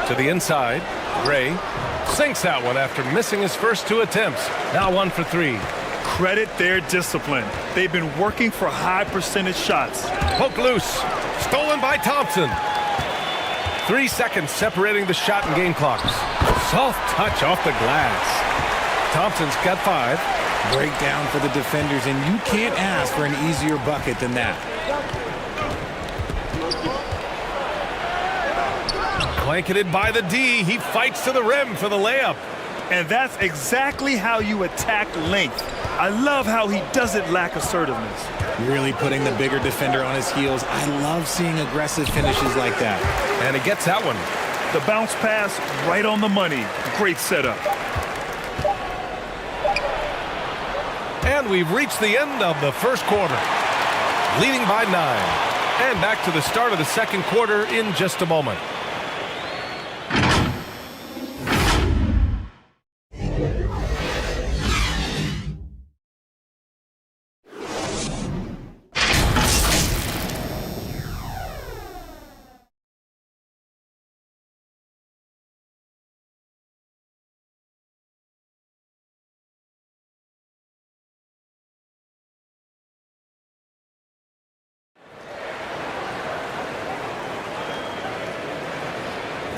To the inside. Gray sinks that one after missing his first 2 attempts. Now 1 for 3. Credit their discipline. They've been working for high percentage shots. Poke loose. Stolen by Thompson. 3 seconds separating the shot and game clocks. Soft touch off the glass. Thompson's got 5. Breakdown for the defenders, and you can't ask for an easier bucket than that. Blanketed by the D. He fights to the rim for the layup. And that's exactly how you attack length. I love how he doesn't lack assertiveness. Really putting the bigger defender on his heels. I love seeing aggressive finishes like that. And he gets that one. The bounce pass right on the money. Great setup. And we've reached the end of the first quarter. Leading by 9. And back to the start of the second quarter in just a moment.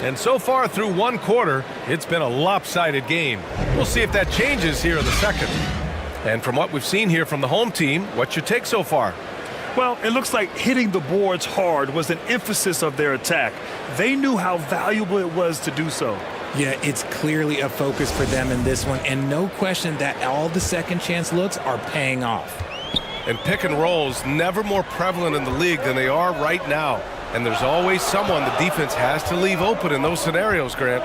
And so far through one quarter, it's been a lopsided game. We'll see if that changes here in the second. And from what we've seen here from the home team, what's your take so far? Well, it looks like hitting the boards hard was an emphasis of their attack. They knew how valuable it was to do so. Yeah, it's clearly a focus for them in this one, and no question that all the second chance looks are paying off. And pick and rolls never more prevalent in the league than they are right now. And there's always someone the defense has to leave open in those scenarios, Grant.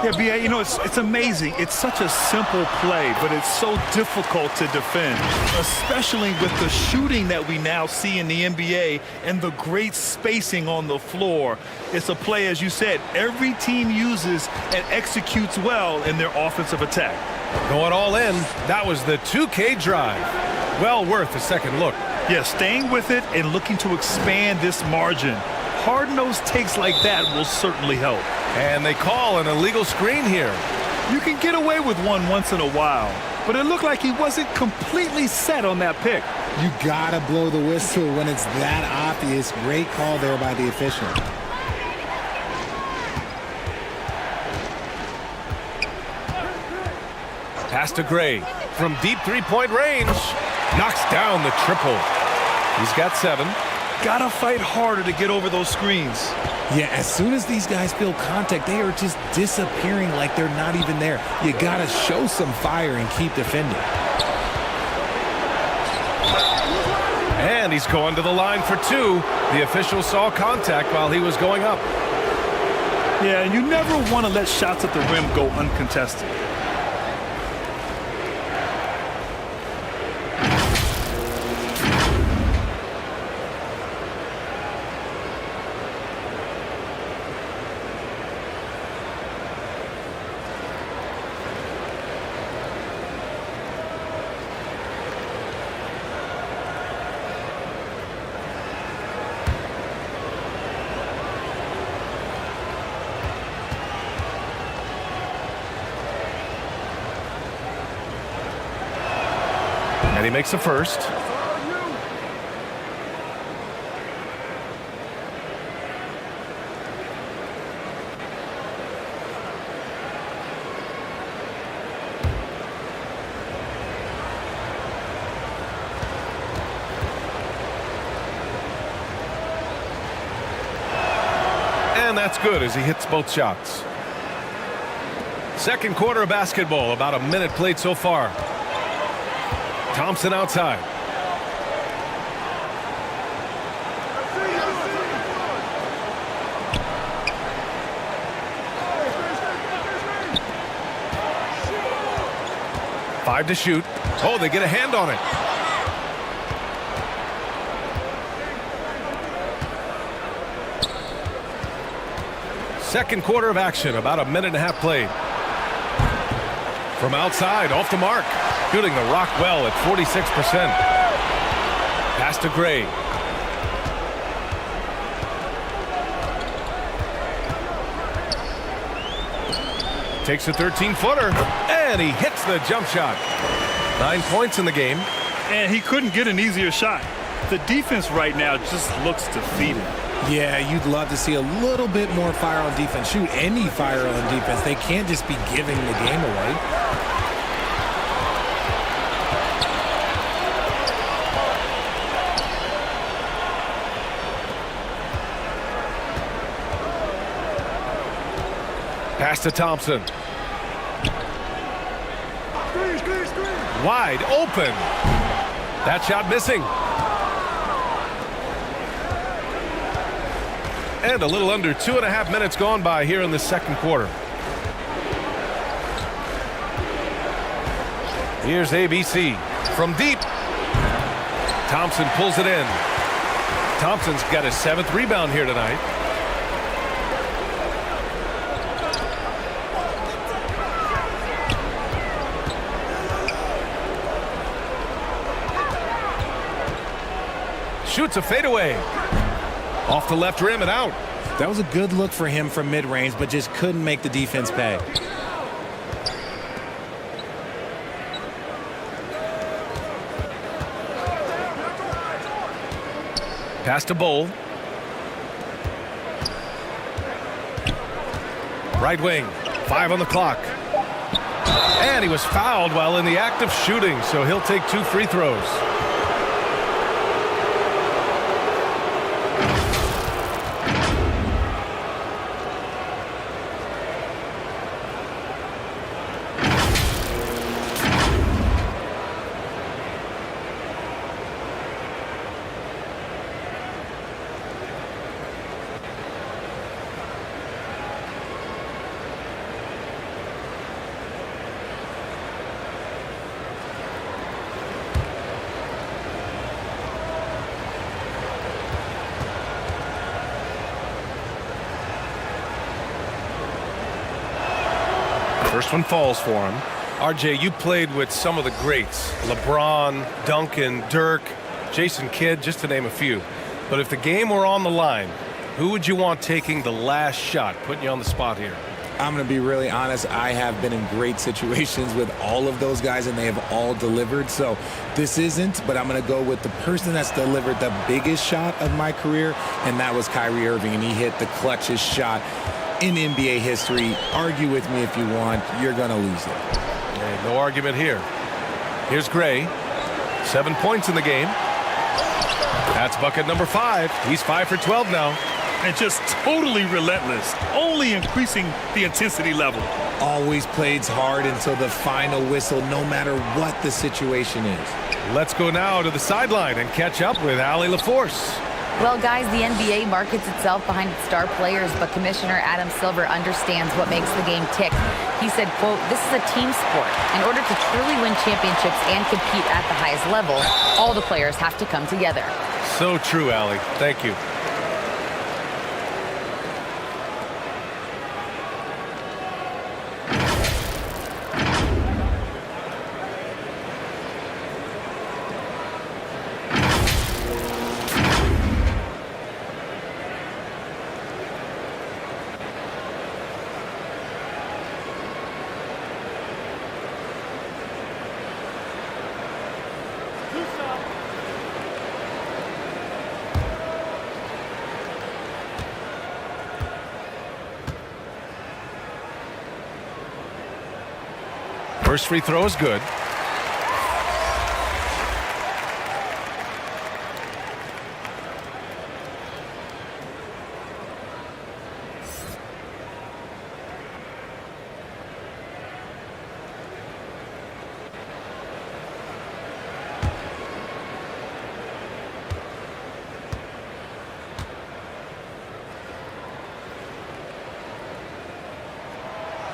Yeah, B.A., you know, it's amazing. It's such a simple play, but it's so difficult to defend, especially with the shooting that we now see in the NBA and the great spacing on the floor. It's a play, as you said, every team uses and executes well in their offensive attack. Going all in, that was the 2K drive. Well worth a second look. Yeah, staying with it and looking to expand this margin. Hard-nosed takes like that will certainly help. And they call an illegal screen here. You can get away with one once in a while, but it looked like he wasn't completely set on that pick. You gotta blow the whistle when it's that obvious. Great call there by the official. Pass to Gray from deep three-point range. Knocks down the triple. He's got 7. Gotta fight harder to get over those screens. Yeah, as soon as these guys feel contact, they are just disappearing like they're not even there. You gotta show some fire and keep defending. And he's going to the line for 2. The official saw contact while he was going up. Yeah, and you never want to let shots at the rim go uncontested. And he makes the first. And that's good as he hits both shots. Second quarter of basketball, about a minute played so far. Thompson outside. Five to shoot. Oh, they get a hand on it. Second quarter of action, about a minute and a half played. From outside, off the mark. Shooting the rock well at 46%. Pass to Gray. Takes a 13-footer, and he hits the jump shot. 9 points in the game. And he couldn't get an easier shot. The defense right now just looks defeated. Yeah, you'd love to see a little bit more fire on defense. Shoot, any fire on defense. They can't just be giving the game away. Pass to Thompson. Wide open. That shot missing. And a little under 2.5 minutes gone by here in the second quarter. Here's ABC from deep. Thompson pulls it in. Thompson's got his 7th rebound here tonight. Shoots a fadeaway. Off the left rim and out. That was a good look for him from mid-range, but just couldn't make the defense pay. Pass to Bowl. Right wing, 5 on the clock. And he was fouled while in the act of shooting, so he'll take 2 free throws. First one falls for him. RJ, you played with some of the greats. LeBron, Duncan, Dirk, Jason Kidd, just to name a few. But if the game were on the line, who would you want taking the last shot? Putting you on the spot here. I'm going to be really honest. I have been in great situations with all of those guys, and they have all delivered. So this isn't, but I'm going to go with the person that's delivered the biggest shot of my career, and that was Kyrie Irving, and he hit the clutchest shot in NBA history. Argue with me if you want. You're going to lose it. Hey, no argument here. Here's Gray. 7 points in the game. That's bucket number 5. He's 5 for 12 now. And just totally relentless, only increasing the intensity level. Always plays hard until the final whistle, no matter what the situation is. Let's go now to the sideline and catch up with Allie LaForce. Well, guys, the NBA markets itself behind its star players, but Commissioner Adam Silver understands what makes the game tick. He said, quote, "This is a team sport. In order to truly win championships and compete at the highest level, all the players have to come together." So true, Allie. Thank you. First free throw is good.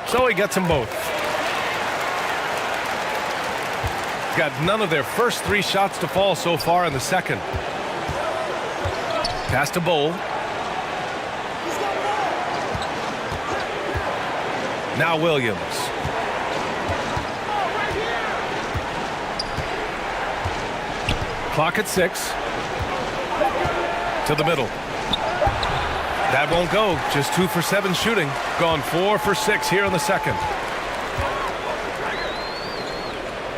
So he gets them both. Got none of their first 3 shots to fall so far in the second. Pass to Bowl. Now Williams. Clock at 6. To the middle. That won't go. Just 2 for 7 shooting. Gone 4 for 6 here in the second.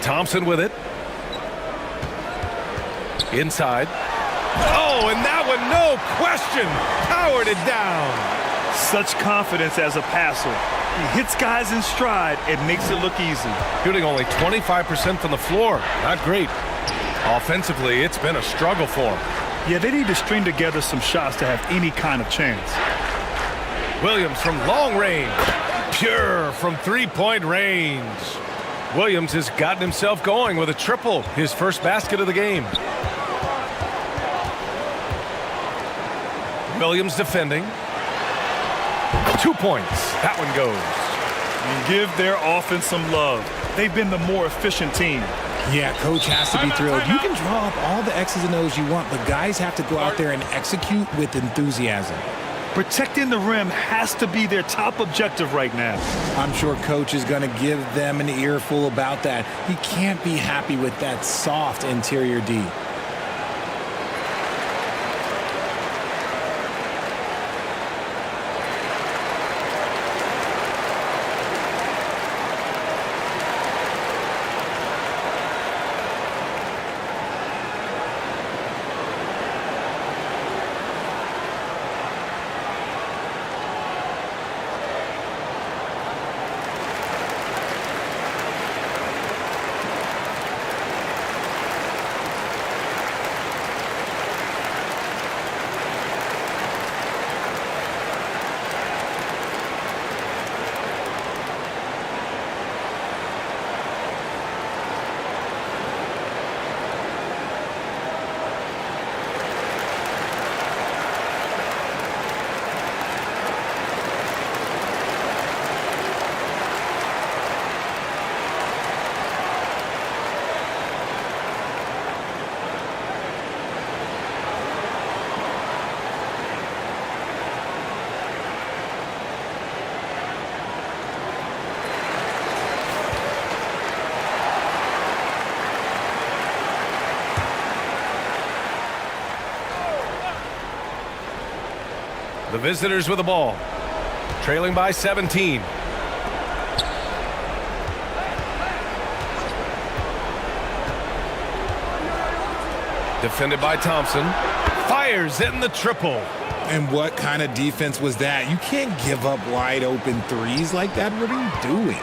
Thompson with it. Inside. Oh, and that one, no question, powered it down. Such confidence as a passer. He hits guys in stride. It makes it look easy. Shooting only 25% from the floor. Not great. Offensively, it's been a struggle for him. Yeah, they need to string together some shots to have any kind of chance. Williams from long range. Pure from 3-point range. Williams has gotten himself going with a triple, his first basket of the game. Williams defending. 2 points. That one goes. And give their offense some love. They've been the more efficient team. Yeah, coach has to be thrilled. You can draw up all the X's and O's you want, but guys have to go out there and execute with enthusiasm. Protecting the rim has to be their top objective right now. I'm sure coach is going to give them an earful about that. He can't be happy with that soft interior D. visitors with the ball, trailing by 17. Defended by Thompson. Fires in the triple. And what kind of defense was that? You can't give up wide open threes like that. What are you doing?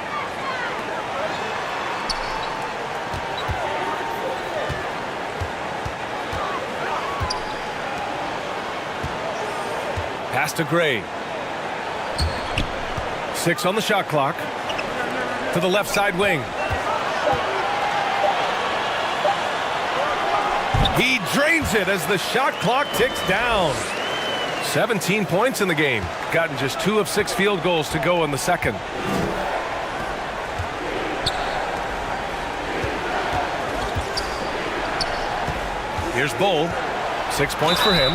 Pass to Gray. 6 on the shot clock. To the left side wing. He drains it as the shot clock ticks down. 17 points in the game. Gotten just 2 of 6 field goals to go in the second. Here's Bull. 6 points for him.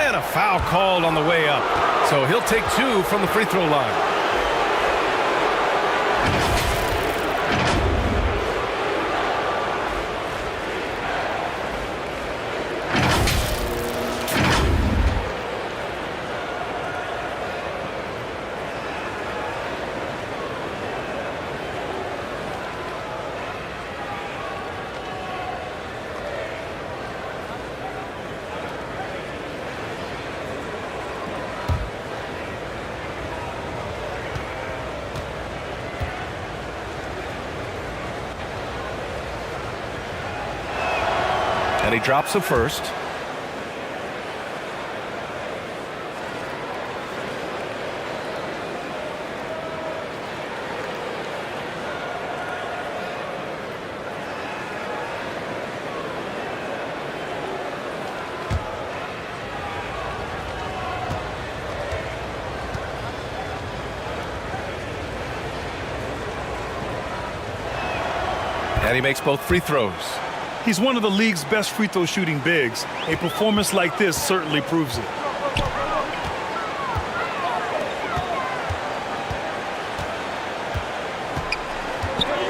And a foul called on the way up. So he'll take 2 from the free throw line. And he drops the first. And he makes both free throws. He's one of the league's best free throw shooting bigs. A performance like this certainly proves it.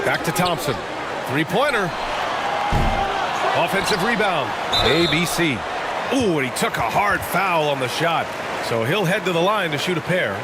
Back to Thompson. Three-pointer. Offensive rebound. ABC. Ooh, and he took a hard foul on the shot. So he'll head to the line to shoot a pair.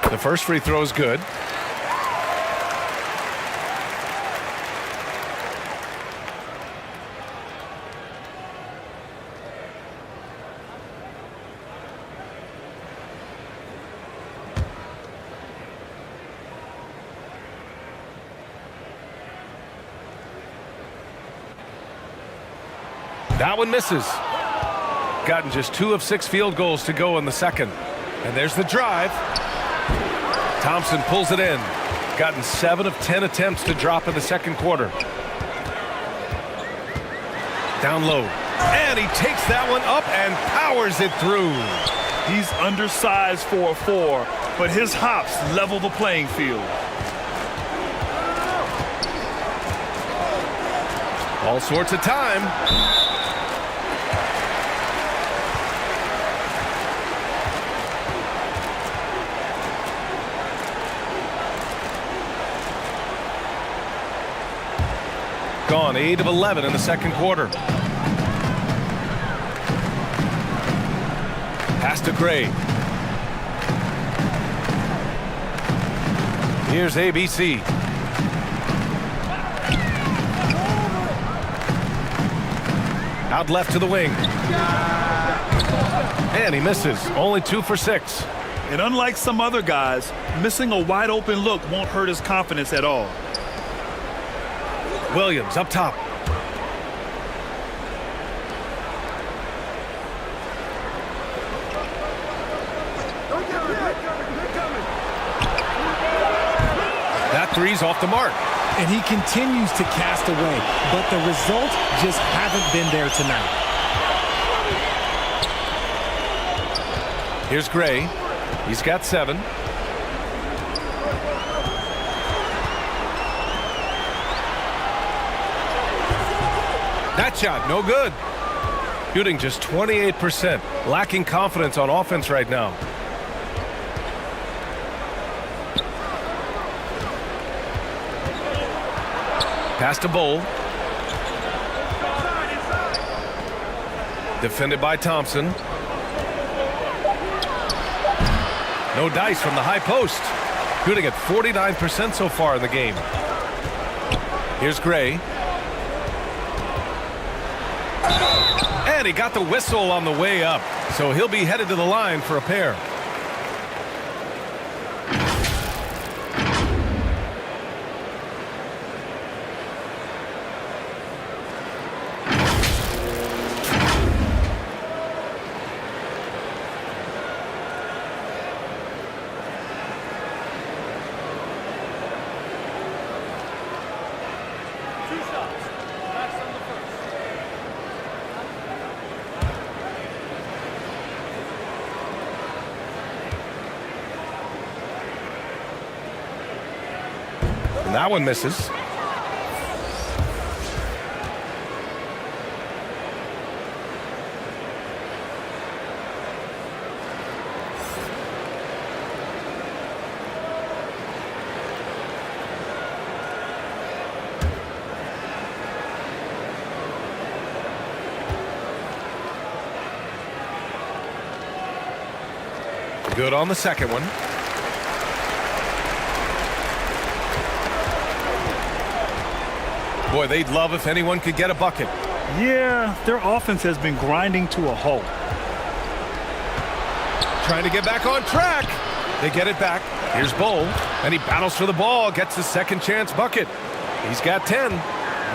The first free throw is good. That one misses. Gotten just 2 of 6 field goals to go in the second. And there's the drive. Thompson pulls it in. Gotten 7 of 10 attempts to drop in the second quarter. Down low. And he takes that one up and powers it through. He's undersized for a 4, but his hops level the playing field. All sorts of time. Gone 8 of 11 in the second quarter. Pass to Gray. Here's ABC. Out left to the wing. And he misses. Only 2 for 6. And unlike some other guys, missing a wide open look won't hurt his confidence at all. Williams up top. That three's off the mark. And he continues to cast away, but the results just haven't been there tonight. Here's Gray. He's got 7. That shot, no good. Shooting just 28%. Lacking confidence on offense right now. Pass to Bowl. Defended by Thompson. No dice from the high post. Shooting at 49% so far in the game. Here's Gray. And he got the whistle on the way up. So he'll be headed to the line for a pair. And that one misses. Good on the second one. Boy, they'd love if anyone could get a bucket. Yeah, their offense has been grinding to a halt. Trying to get back on track. They get it back. Here's Bowl, and he battles for the ball, gets his second chance bucket. He's got 10.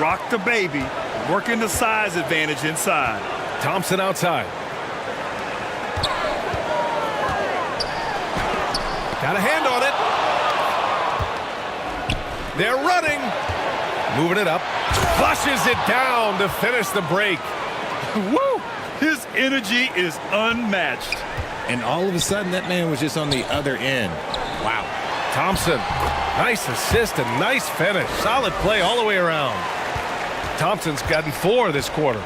Rock the baby, working the size advantage inside. Thompson outside. Got a hand on it. They're running. Moving it up. Flushes it down to finish the break. Woo! His energy is unmatched. And all of a sudden, that man was just on the other end. Wow. Thompson, nice assist and nice finish. Solid play all the way around. Thompson's gotten 4 this quarter.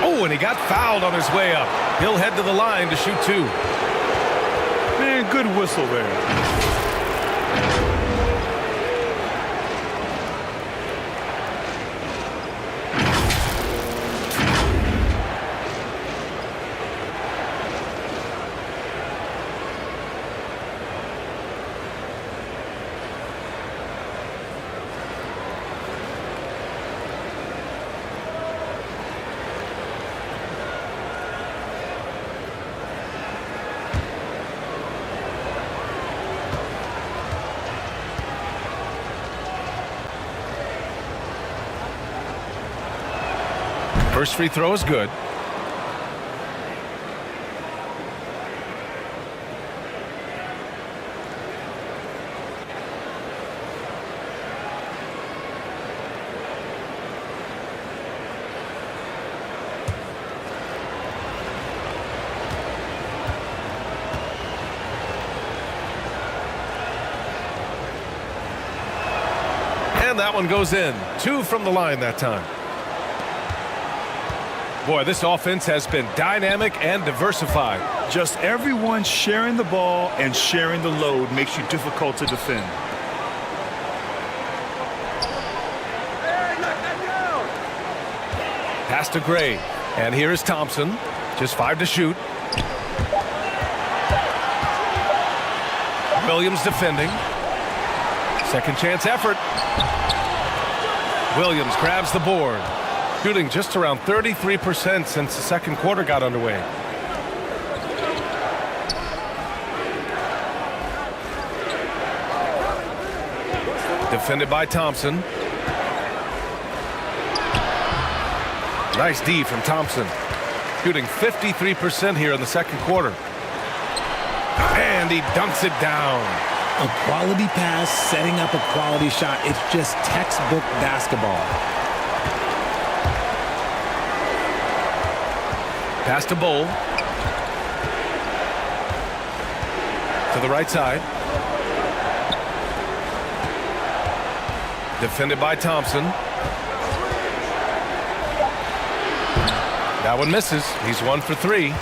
Oh, and he got fouled on his way up. He'll head to the line to shoot 2. Man, good whistle there. First free throw is good. And that one goes in. 2 from the line that time. Boy, this offense has been dynamic and diversified. Just everyone sharing the ball and sharing the load makes you difficult to defend. Pass to Gray. And here is Thompson. Just 5 to shoot. Williams defending. Second chance effort. Williams grabs the board. Shooting just around 33% since the second quarter got underway. Defended by Thompson. Nice D from Thompson. Shooting 53% here in the second quarter. And he dunks it down. A quality pass, setting up a quality shot. It's just textbook basketball. Pass to Bull. To the right side. Defended by Thompson. That one misses. He's 1 for 3.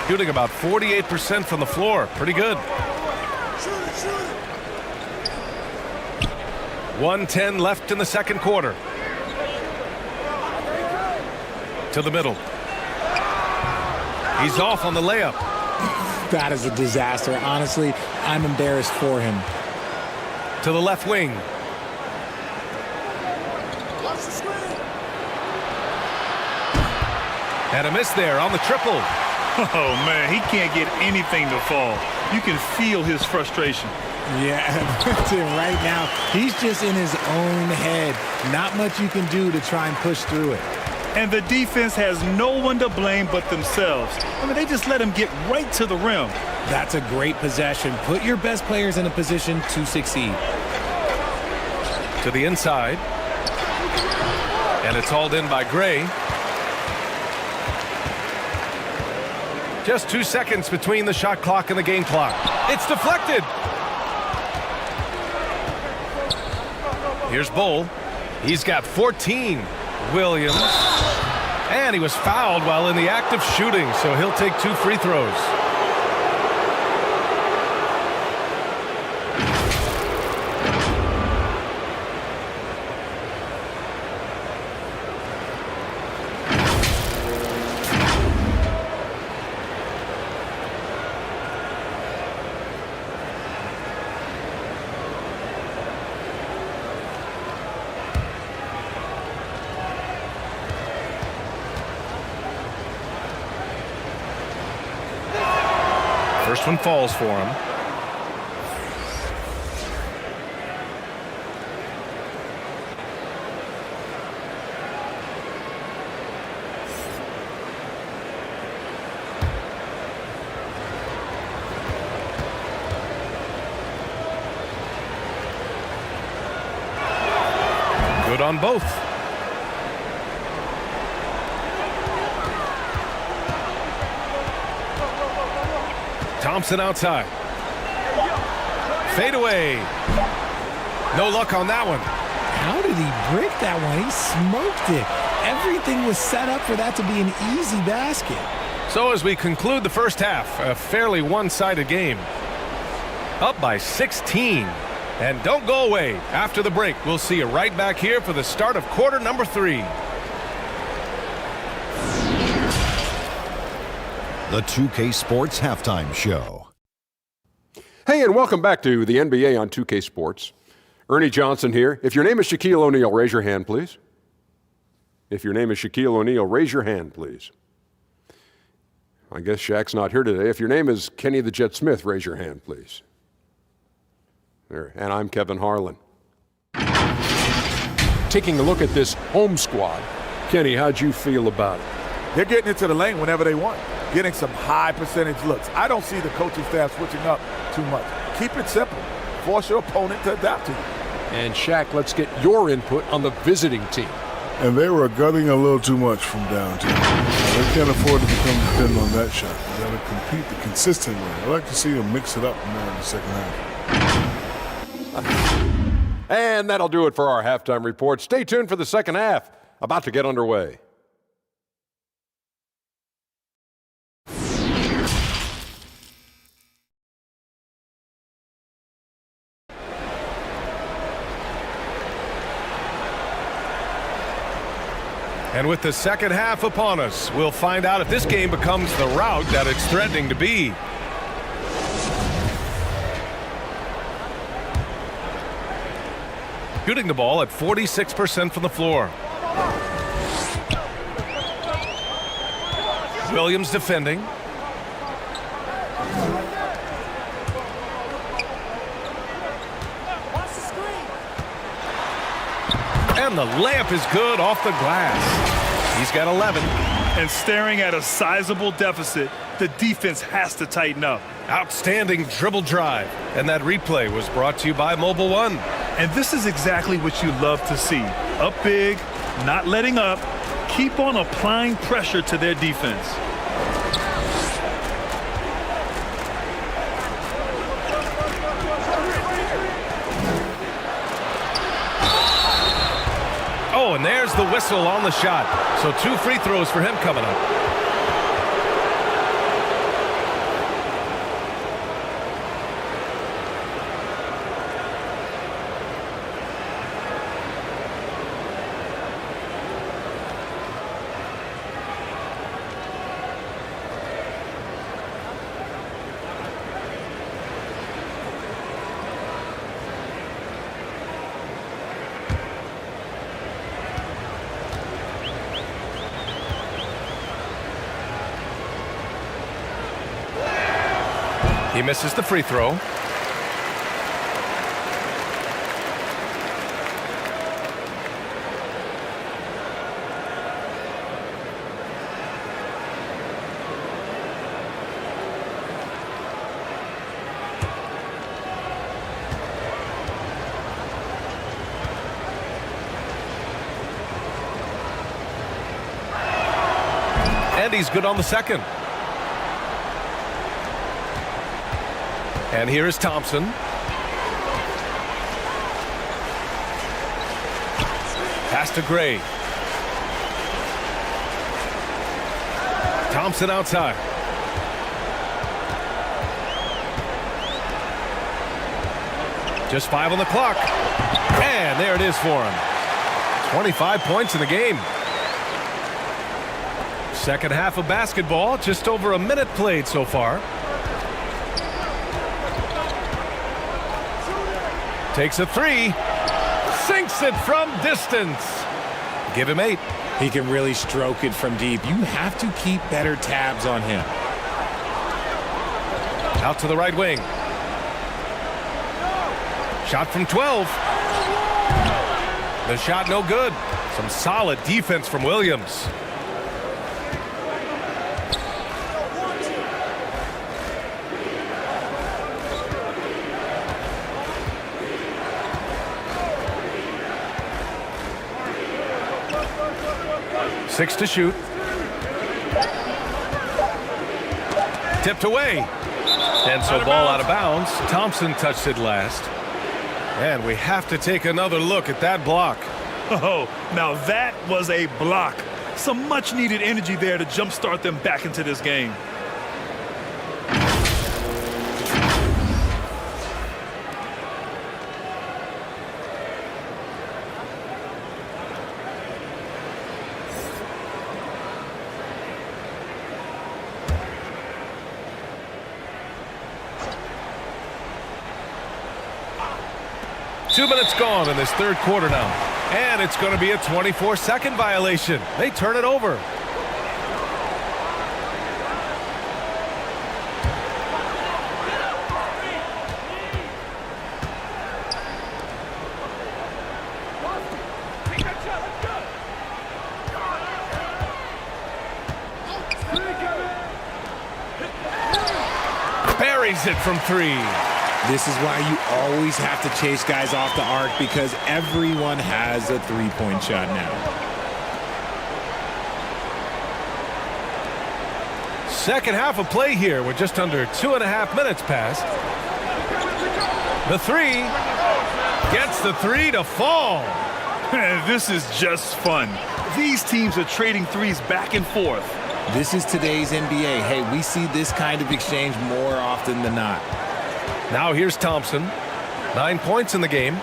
Shooting about 48% from the floor. Pretty good. 1:10 left in the second quarter. To the middle. He's off on the layup. That is a disaster. Honestly, I'm embarrassed for him. To the left wing. And a miss there on the triple. Oh, man, he can't get anything to fall. You can feel his frustration. Yeah, right now, he's just in his own head. Not much you can do to try and push through it. And the defense has no one to blame but themselves. I mean, they just let him get right to the rim. That's a great possession. Put your best players in a position to succeed. To the inside. And it's hauled in by Gray. Just 2 seconds between the shot clock and the game clock. It's deflected. Here's Bull. He's got 14. Williams. And he was fouled while in the act of shooting, so he'll take 2 free throws. First one falls for him. Good on both. Thompson outside. Fade away. No luck on that one. How did he break that one? He smoked it. Everything was set up for that to be an easy basket. So as we conclude the first half, a fairly one-sided game. Up by 16. And don't go away. After the break, we'll see you right back here for the start of quarter number 3. The 2K Sports Halftime Show. Hey, and welcome back to the NBA on 2K Sports. Ernie Johnson here. If your name is Shaquille O'Neal, raise your hand, please. If your name is Shaquille O'Neal, raise your hand, please. I guess Shaq's not here today. If your name is Kenny the Jet Smith, raise your hand, please. There. And I'm Kevin Harlan. Taking a look at this home squad. Kenny, how'd you feel about it? They're getting into the lane whenever they want, getting some high percentage looks. I don't see the coaching staff switching up too much. Keep it simple. Force your opponent to adapt to you. And Shaq, let's get your input on the visiting team. And they were gutting a little too much from downtown. They can't afford to become dependent on that shot. They got to compete the consistent way. I like to see them mix it up more in the second half. And that'll do it for our halftime report. Stay tuned for the second half. About to get underway. And with the second half upon us, we'll find out if this game becomes the rout that it's threatening to be. Shooting the ball at 46% from the floor. Williams defending. And the layup is good off the glass. He's got 11. And staring at a sizable deficit, the defense has to tighten up. Outstanding dribble drive. And that replay was brought to you by Mobile One. And this is exactly what you love to see. Up big, not letting up, keep on applying pressure to their defense. Oh, and there's the whistle on the shot. So 2 free throws for him coming up. He misses the free throw. And he's good on the second. And here is Thompson. Pass to Gray. Thompson outside. Just 5 on the clock. And there it is for him. 25 points in the game. Second half of basketball, just over a minute played so far. Takes a 3, sinks it from distance. Give him 8. He can really stroke it from deep. You have to keep better tabs on him. Out to the right wing. Shot from 12. The shot no good. Some solid defense from Williams. Six to shoot. Tipped away. And so ball out of bounds. Thompson touched it last. And we have to take another look at that block. Oh, now that was a block. Some much needed energy there to jumpstart them back into this game. Two minutes gone in this third quarter now. And it's going to be a 24-second violation. They turn it over. Buries it from 3. This is why you always have to chase guys off the arc, because everyone has a three-point shot now. Second half of play here with just under 2.5 minutes passed. The 3 gets the 3 to fall. This is just fun. These teams are trading threes back and forth. This is today's NBA. Hey, we see this kind of exchange more often than not. Now here's Thompson. 9 points in the game.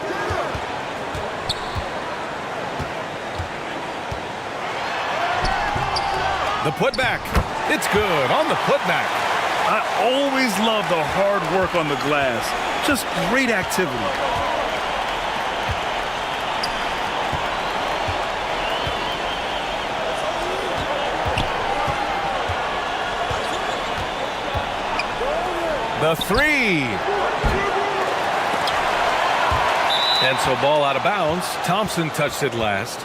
The putback. It's good on the putback. I always love the hard work on the glass. Just great activity. The 3. And so ball out of bounds. Thompson touched it last.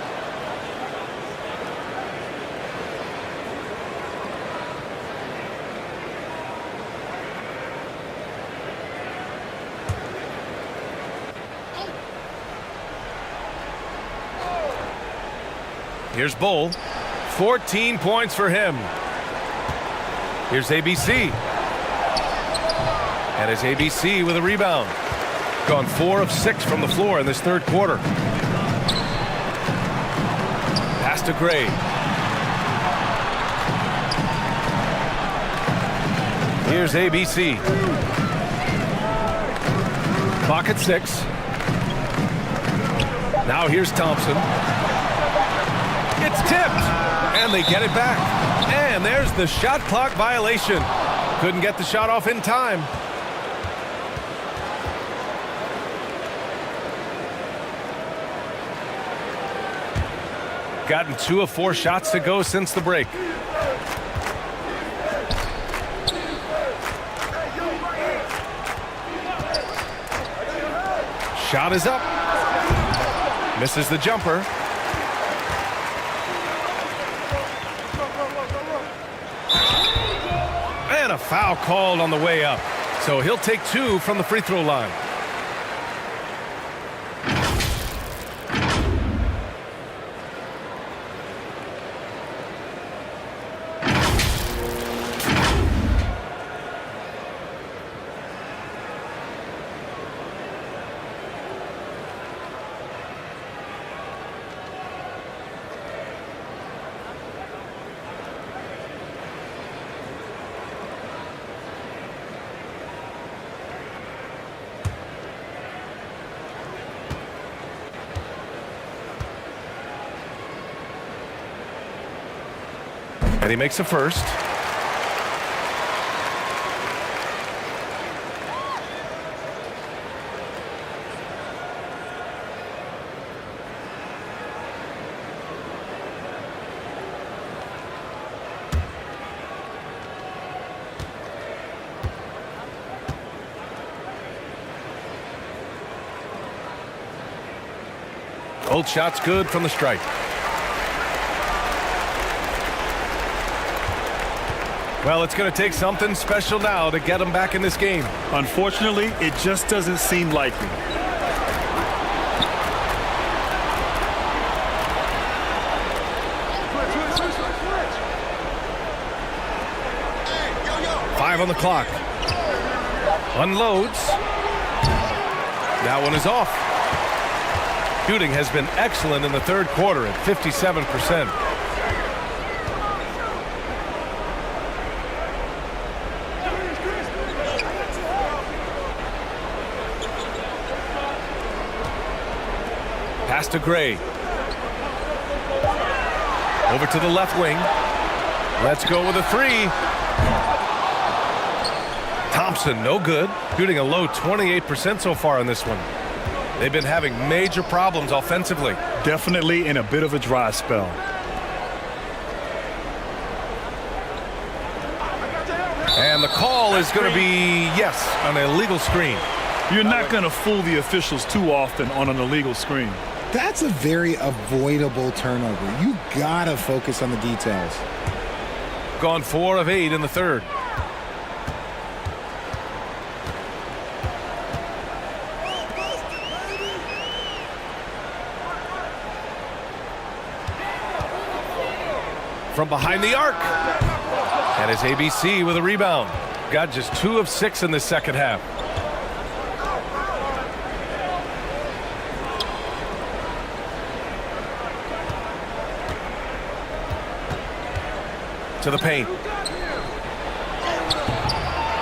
Here's Bull. 14 points for him. Here's ABC. And it's ABC with a rebound. Gone 4 of 6 from the floor in this third quarter. Pass to Gray. Here's ABC. Clock at 6. Now here's Thompson. It's tipped, and they get it back. And there's the shot clock violation. Couldn't get the shot off in time. Gotten 2 of 4 shots to go since the break. Shot is up. Misses the jumper. And a foul called on the way up. So he'll take 2 from the free throw line. And he makes a first. Both shots good from the stripe. Well, it's going to take something special now to get them back in this game. Unfortunately, it just doesn't seem likely. Five on the clock. Unloads. That one is off. Shooting has been excellent in the third quarter at 57%. Pass to Gray. Over to the left wing. Let's go with a 3. Thompson, no good. Shooting a low 28% so far in this one. They've been having major problems offensively. Definitely in a bit of a dry spell. And the call is going to be, yes, an illegal screen. You're not going to fool the officials too often on an illegal screen. That's a very avoidable turnover. You gotta focus on the details. Gone 4 of 8 in the third. From behind the arc. And it's ABC with a rebound. Got just 2 of 6 in the second half. To the paint.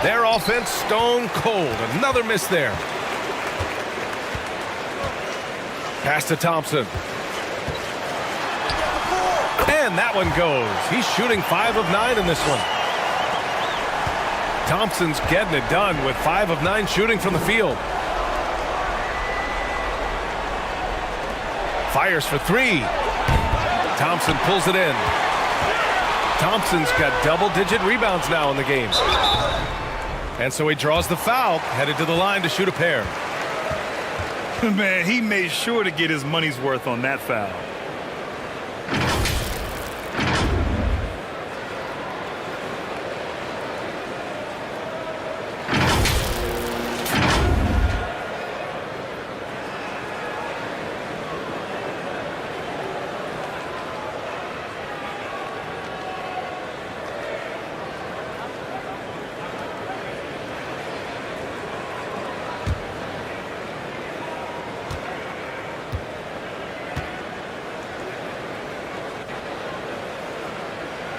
Their offense stone cold. Another miss there. Pass to Thompson. And that one goes. He's shooting 5 of 9 in this one. Thompson's getting it done with 5 of 9 shooting from the field. Fires for 3. Thompson pulls it in. Thompson's got double-digit rebounds now in the game. And so he draws the foul, headed to the line to shoot a pair. Man, he made sure to get his money's worth on that foul.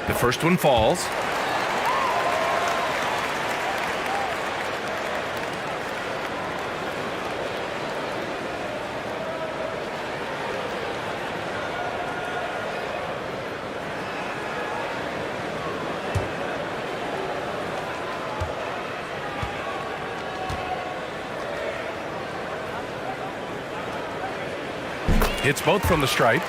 The first one falls. Hits both from the stripe.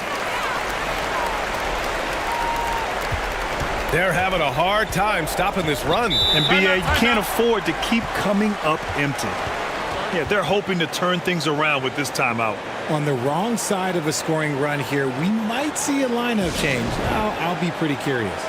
They're having a hard time stopping this run. And BA can't afford to keep coming up empty. Yeah, they're hoping to turn things around with this timeout. On the wrong side of a scoring run here, we might see a lineup change. I'll be pretty curious.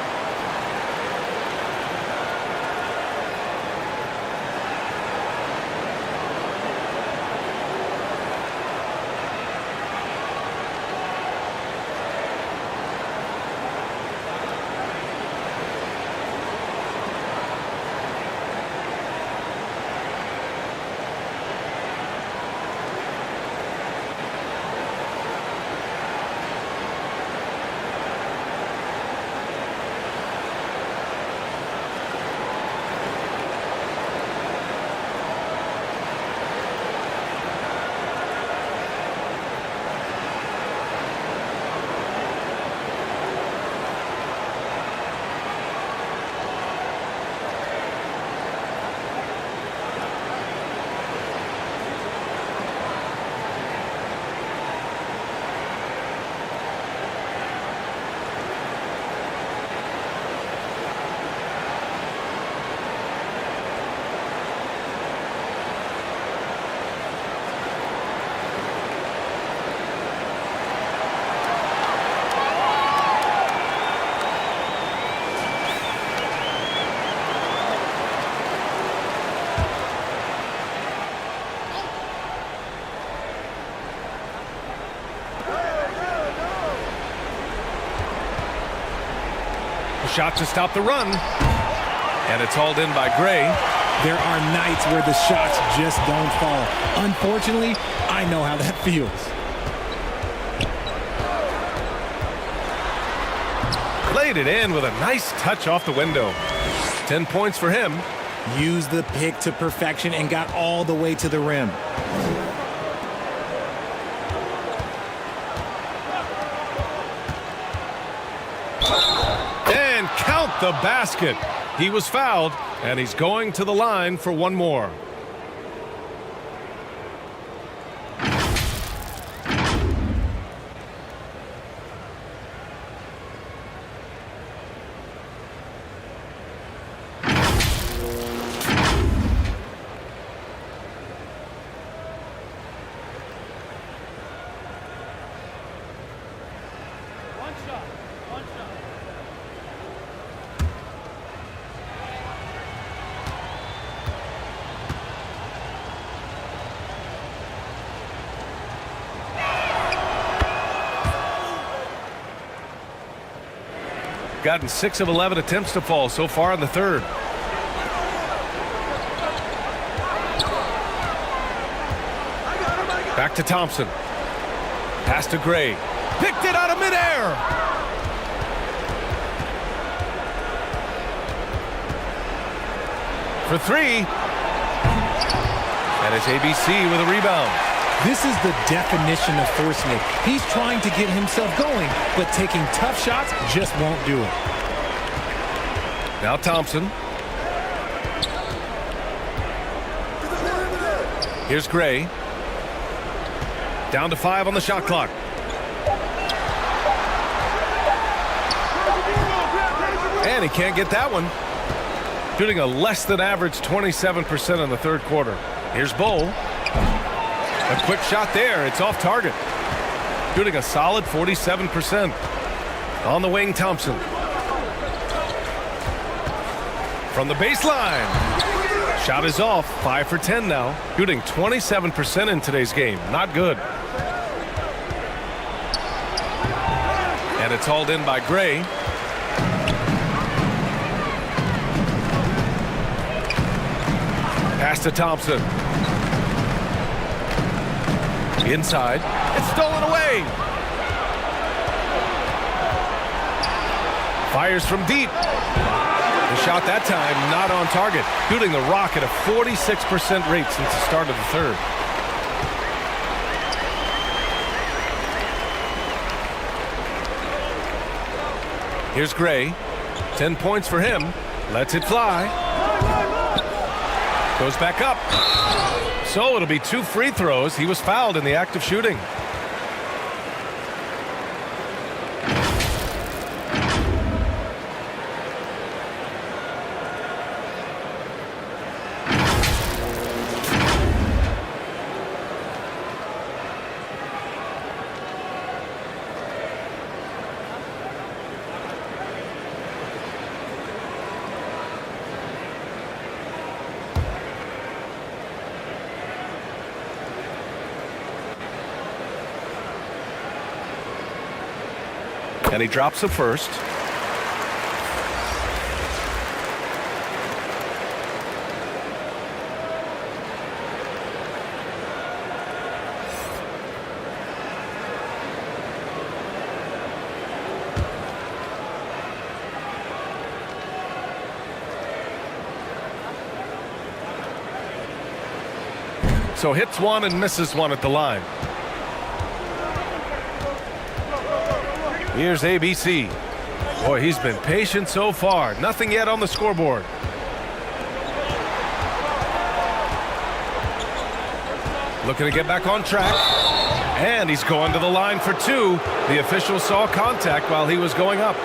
Shot to stop the run. And it's hauled in by Gray. There are nights where the shots just don't fall. Unfortunately, I know how that feels. Played it in with a nice touch off the window. 10 points for him. Used the pick to perfection and got all the way to the rim. Count the basket. He was fouled, and he's going to the line for one more. Gotten 6 of 11 attempts to fall so far in the third. Back to Thompson. Pass to Gray. Picked it out of midair. For three. And it's ABC with a rebound. This is the definition of forcing it. He's trying to get himself going, but taking tough shots just won't do it. Now Thompson. Here's Gray. Down to 5 on the shot clock. And he can't get that one. Shooting a less than average 27% in the third quarter. Here's Bull. A quick shot there. It's off target. Shooting a solid 47%. On the wing, Thompson. From the baseline. Shot is off. 5 for 10 now. Shooting 27% in today's game. Not good. And it's hauled in by Gray. Pass to Thompson. Inside. It's stolen away. Fires from deep. The shot that time not on target. Shooting the rock at a 46% rate since the start of the third. Here's Gray. 10 points for him. Lets it fly. Goes back up. So it'll be 2 free throws. He was fouled in the act of shooting. And he drops the first. So hits one and misses one at the line. Here's ABC. Boy, he's been patient so far. Nothing yet on the scoreboard. Looking to get back on track. And he's going to the line for 2. The official saw contact while he was going up.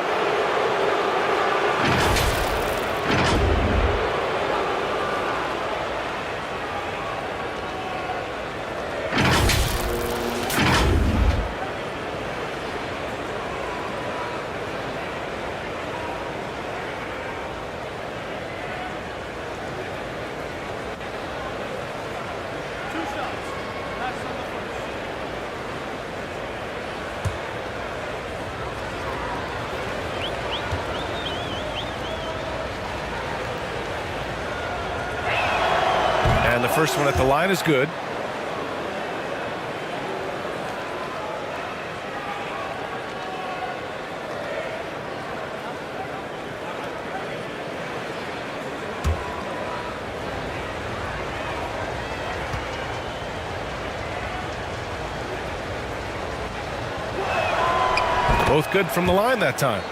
And the first one at the line is good. Both good from the line that time.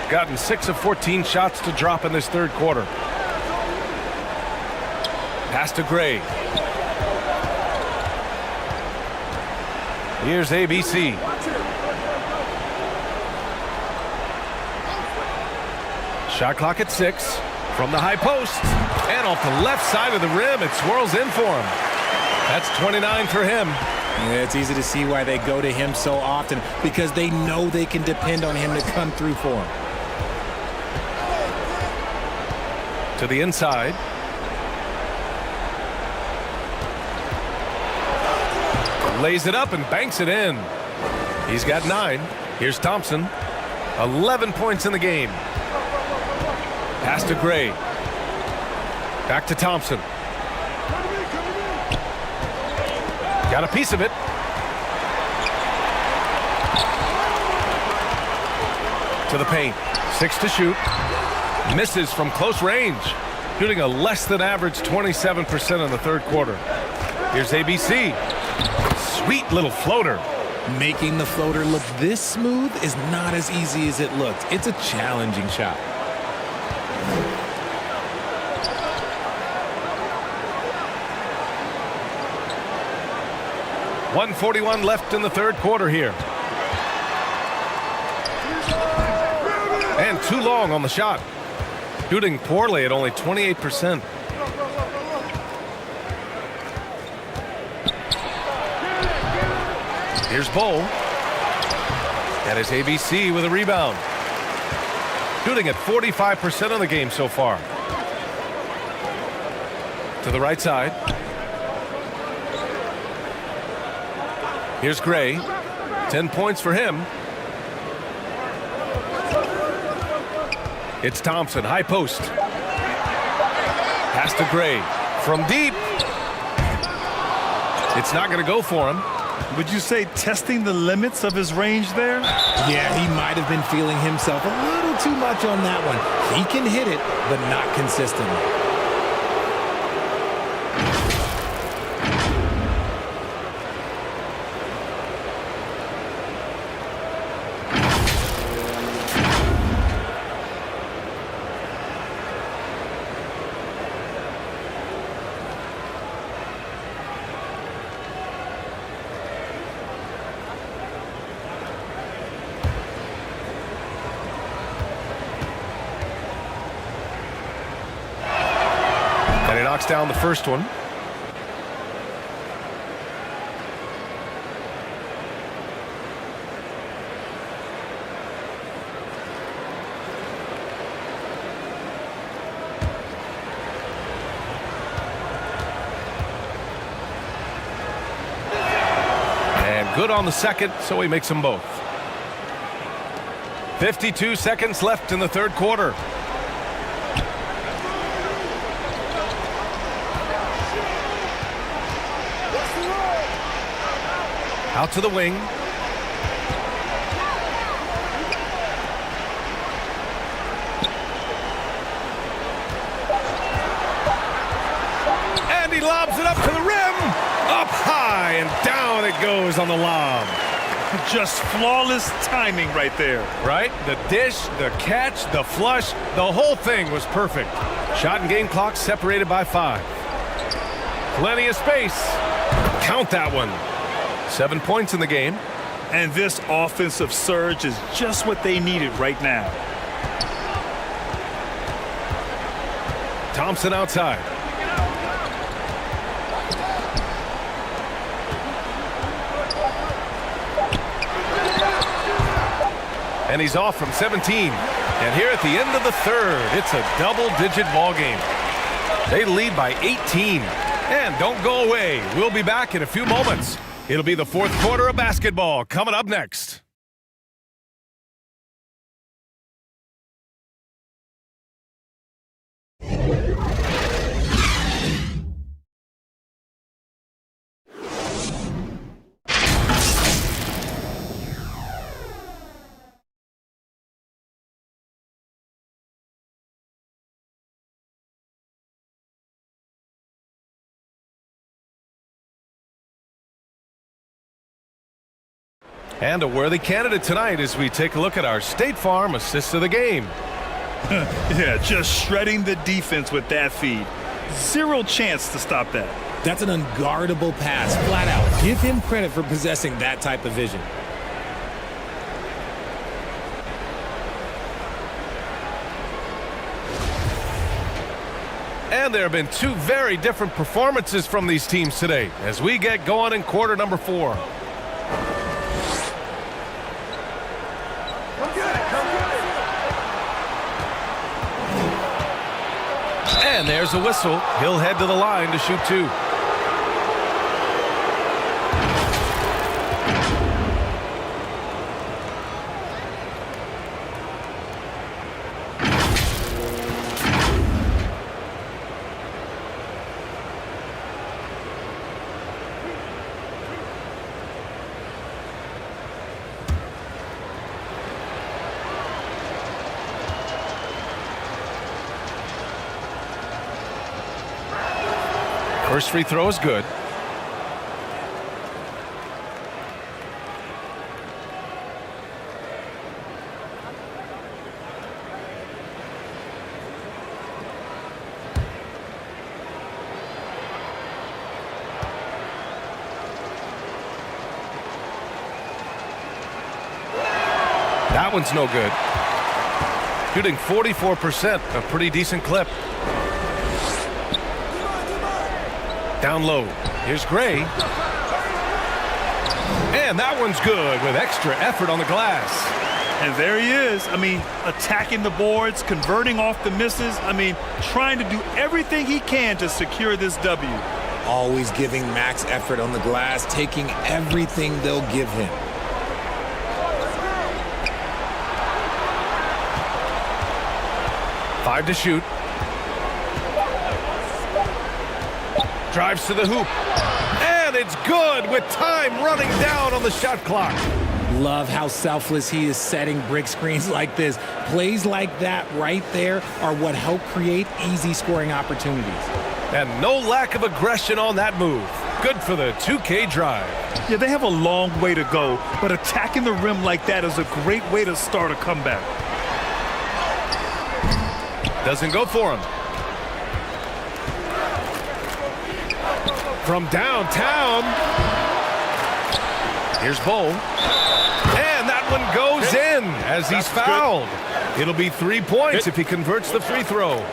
Gotten 6 of 14 shots to drop in this third quarter. Pass to Gray. Here's ABC. Shot clock at 6. From the high post. And off the left side of the rim, it swirls in for him. That's 29 for him. Yeah, it's easy to see why they go to him so often, because they know they can depend on him to come through for them. To the inside. Lays it up and banks it in. He's got 9. Here's Thompson. 11 points in the game. Pass to Gray. Back to Thompson. Got a piece of it. To the paint. 6 to shoot. Misses from close range. Shooting a less than average 27% in the third quarter. Here's ABC. Sweet little floater. Making the floater look this smooth is not as easy as it looked. It's a challenging shot. .141 left in the third quarter here. And too long on the shot. Shooting poorly at only 28%. Here's Bull. That is ABC with a rebound. Shooting at 45% of the game so far. To the right side. Here's Gray. 10 points for him. It's Thompson, high post. Pass to Gray. From deep. It's not going to go for him. Would you say testing the limits of his range there? Yeah, he might have been feeling himself a little too much on that one. He can hit it, but not consistently. Knocks down the first one. And good on the second, so he makes them both. 52 seconds left in the third quarter. Out to the wing. And he lobs it up to the rim. Up high and down it goes on the lob. Just flawless timing right there. Right? The dish, the catch, the flush, the whole thing was perfect. Shot and game clock separated by 5. Plenty of space. Count that one. 7 points in the game. And this offensive surge is just what they needed right now. Thompson outside. And he's off from 17. And here at the end of the third, it's a double-digit ball game. They lead by 18. And don't go away. We'll be back in a few moments. It'll be the fourth quarter of basketball coming up next. And a worthy candidate tonight as we take a look at our State Farm assist of the game. Yeah, just shredding the defense with that feed. Zero chance to stop that. That's an unguardable pass, flat out. Give him credit for possessing that type of vision. And there have been two very different performances from these teams today as we get going in quarter number 4. And there's a whistle. He'll head to the line to shoot 2. First free throw is good. That one's no good. Shooting 44%, a pretty decent clip. Down low. Here's Gray. And that one's good with extra effort on the glass. And there he is. I mean, attacking the boards, converting off the misses. I mean, trying to do everything he can to secure this W. Always giving max effort on the glass, taking everything they'll give him. Five to shoot. Drives to the hoop. And it's good with time running down on the shot clock. Love how selfless he is setting brick screens like this. Plays like that right there are what help create easy scoring opportunities. And no lack of aggression on that move. Good for the 2K drive. Yeah, they have a long way to go, but attacking the rim like that is a great way to start a comeback. Doesn't go for him. From downtown. Here's Bull. And that one goes in as he's fouled. It'll be 3 points if he converts the free throw.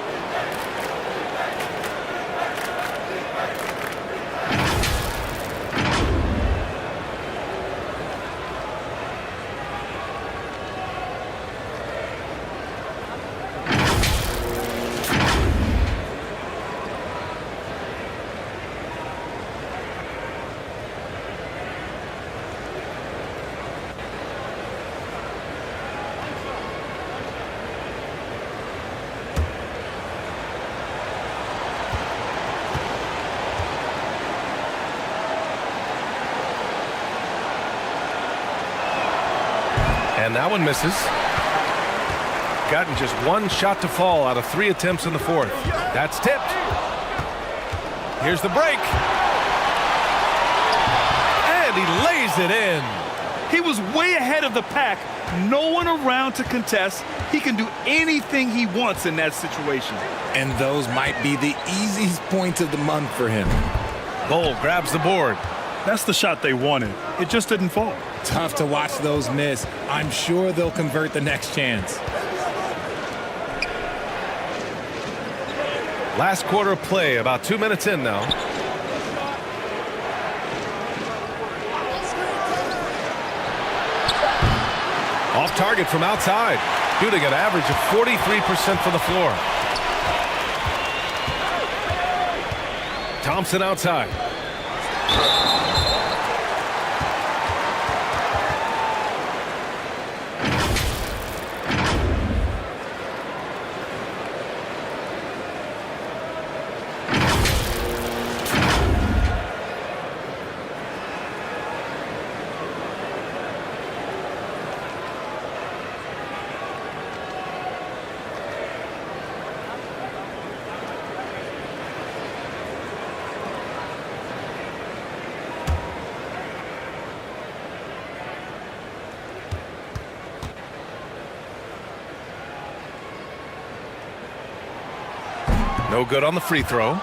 And that one misses. Gotten just one shot to fall out of 3 attempts in the fourth. That's tipped. Here's the break. And he lays it in. He was way ahead of the pack. No one around to contest. He can do anything he wants in that situation. And those might be the easiest points of the month for him. Bull grabs the board. That's the shot they wanted. It just didn't fall. Tough to watch those miss. I'm sure they'll convert the next chance. Last quarter of play, about 2 minutes in now. Off target from outside. Shooting an average of 43% from the floor. Thompson outside. No good on the free throw.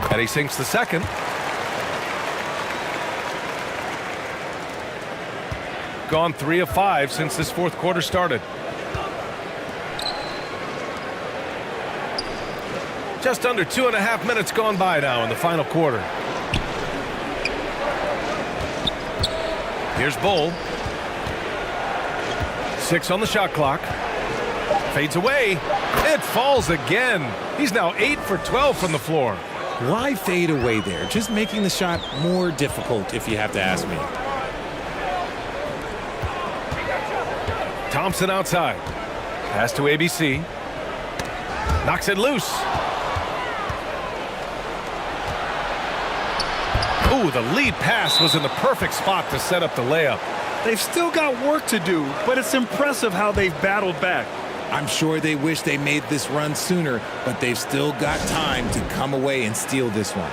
And he sinks the second. Gone 3 of 5 since this fourth quarter started. Just under 2.5 minutes gone by now in the final quarter. Here's Bull. 6 on the shot clock. Fades away. It falls again. He's now 8 for 12 from the floor. Why fade away there? Just making the shot more difficult, if you have to ask me. Thompson outside. Pass to ABC. Knocks it loose. Ooh, the lead pass was in the perfect spot to set up the layup. They've still got work to do, but it's impressive how they've battled back. I'm sure they wish they made this run sooner, but they've still got time to come away and steal this one.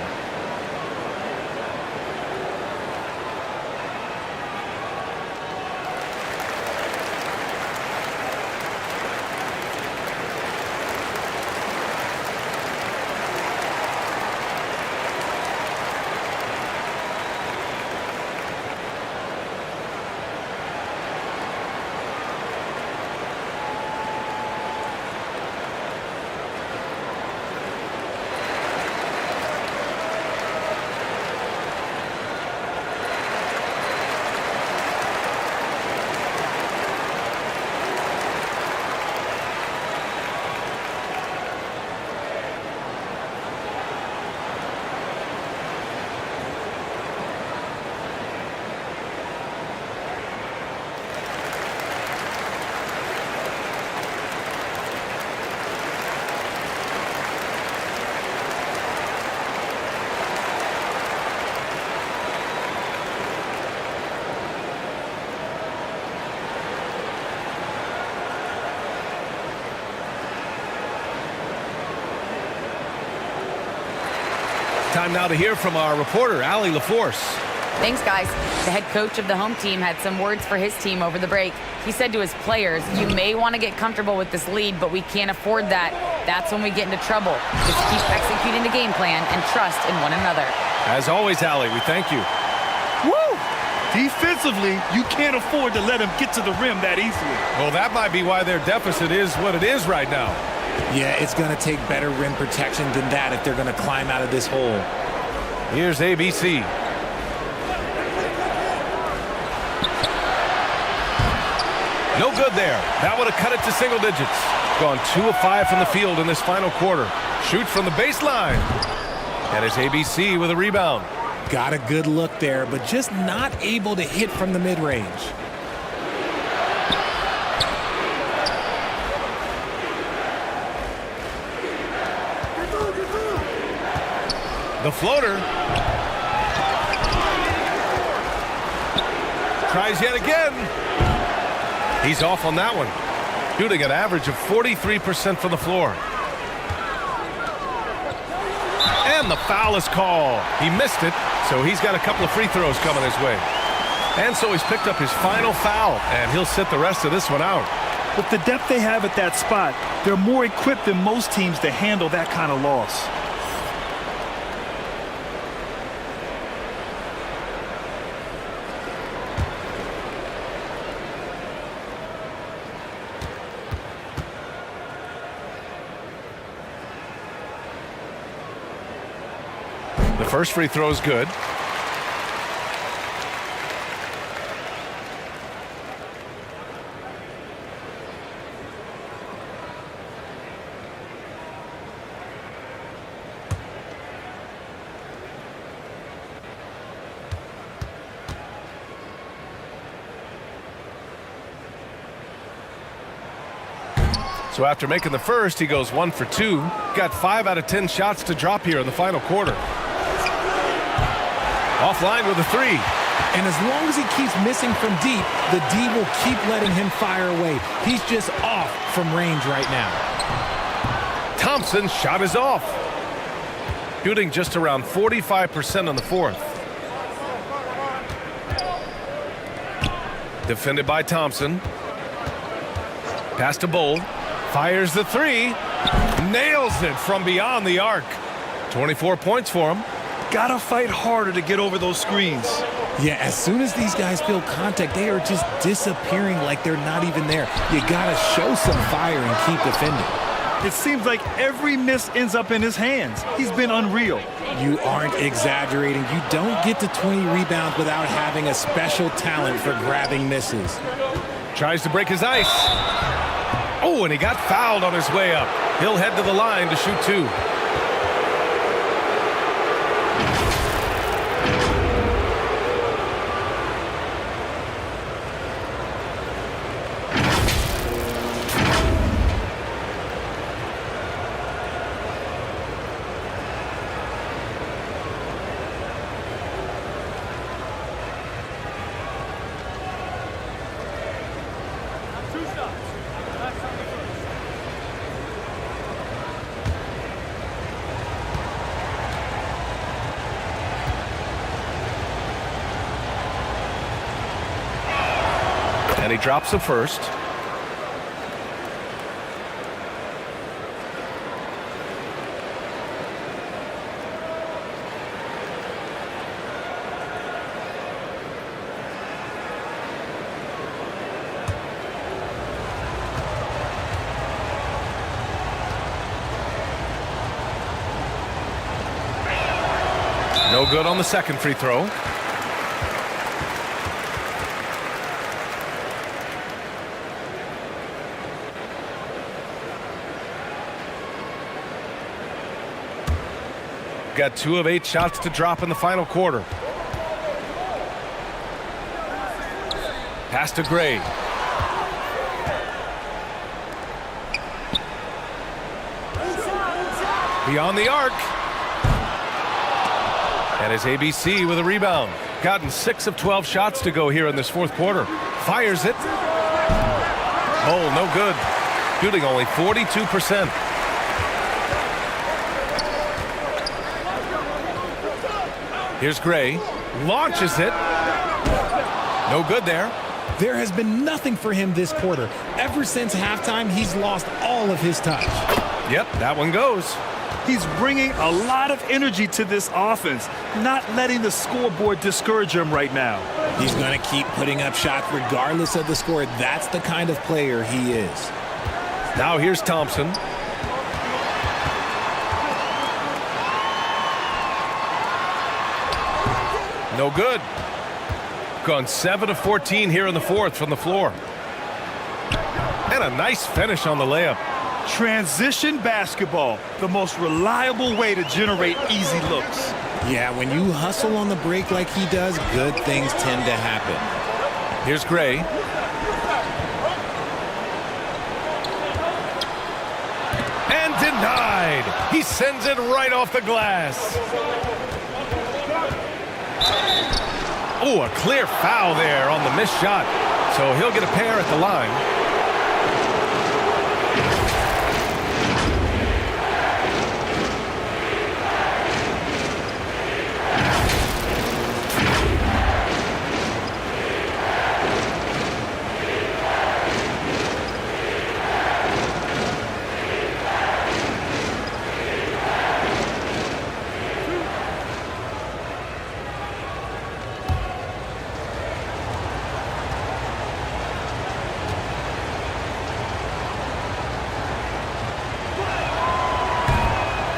time now to hear from our reporter, Allie LaForce. Thanks, guys. The head coach of the home team had some words for his team over the break. He said to his players, you may want to get comfortable with this lead, but we can't afford that. That's when we get into trouble. Just keep executing the game plan and trust in one another. As always, Allie, we thank you. Woo! Defensively, you can't afford to let him get to the rim that easily. Well, that might be why their deficit is what it is right now. Yeah, it's going to take better rim protection than that if they're going to climb out of this hole. Here's ABC. No good there. That would have cut it to single digits. Gone 2 of 5 from the field in this final quarter. Shoot from the baseline. And it's ABC with a rebound. Got a good look there, but just not able to hit from the mid-range. The floater. Tries yet again. He's off on that one. Shooting an average of 43% from the floor. And the foul is called. He missed it, so he's got a couple of free throws coming his way. And so he's picked up his final foul, and he'll sit the rest of this one out. With the depth they have at that spot, they're more equipped than most teams to handle that kind of loss. The first free throw is good. So after making the first, he goes 1 for 2. Got 5 out of 10 shots to drop here in the final quarter. Offline with a 3. And as long as he keeps missing from deep, the D will keep letting him fire away. He's just off from range right now. Thompson's shot is off. Shooting just around 45% on the fourth. Defended by Thompson. Pass to Bull. Fires the 3. Nails it from beyond the arc. 24 points for him. Gotta fight harder to get over those screens. Yeah, as soon as these guys feel contact, they are just disappearing like they're not even there. You gotta show some fire and keep defending. It seems like every miss ends up in his hands. He's been unreal. You aren't exaggerating. You don't get to 20 rebounds without having a special talent for grabbing misses. Tries to break his ice. Oh, and he got fouled on his way up. He'll head to the line to shoot 2. And he drops the first. No good on the second free throw. Got 2 of 8 shots to drop in the final quarter. Pass to Gray. Beyond the arc. And it's ABC with a rebound. Gotten 6 of 12 shots to go here in this fourth quarter. Fires it. Oh, no good. Shooting only 42%. Here's Gray. Launches it. No good there. There has been nothing for him this quarter. Ever since halftime, he's lost all of his touch. Yep, that one goes. He's bringing a lot of energy to this offense, not letting the scoreboard discourage him right now. He's going to keep putting up shots regardless of the score. That's the kind of player he is. Now here's Thompson. No good. Gone 7 of 14 here in the fourth from the floor. And a nice finish on the layup. Transition basketball, the most reliable way to generate easy looks. Yeah, when you hustle on the break like he does, good things tend to happen. Here's Gray. And denied. He sends it right off the glass. Oh, a clear foul there on the missed shot. So he'll get a pair at the line.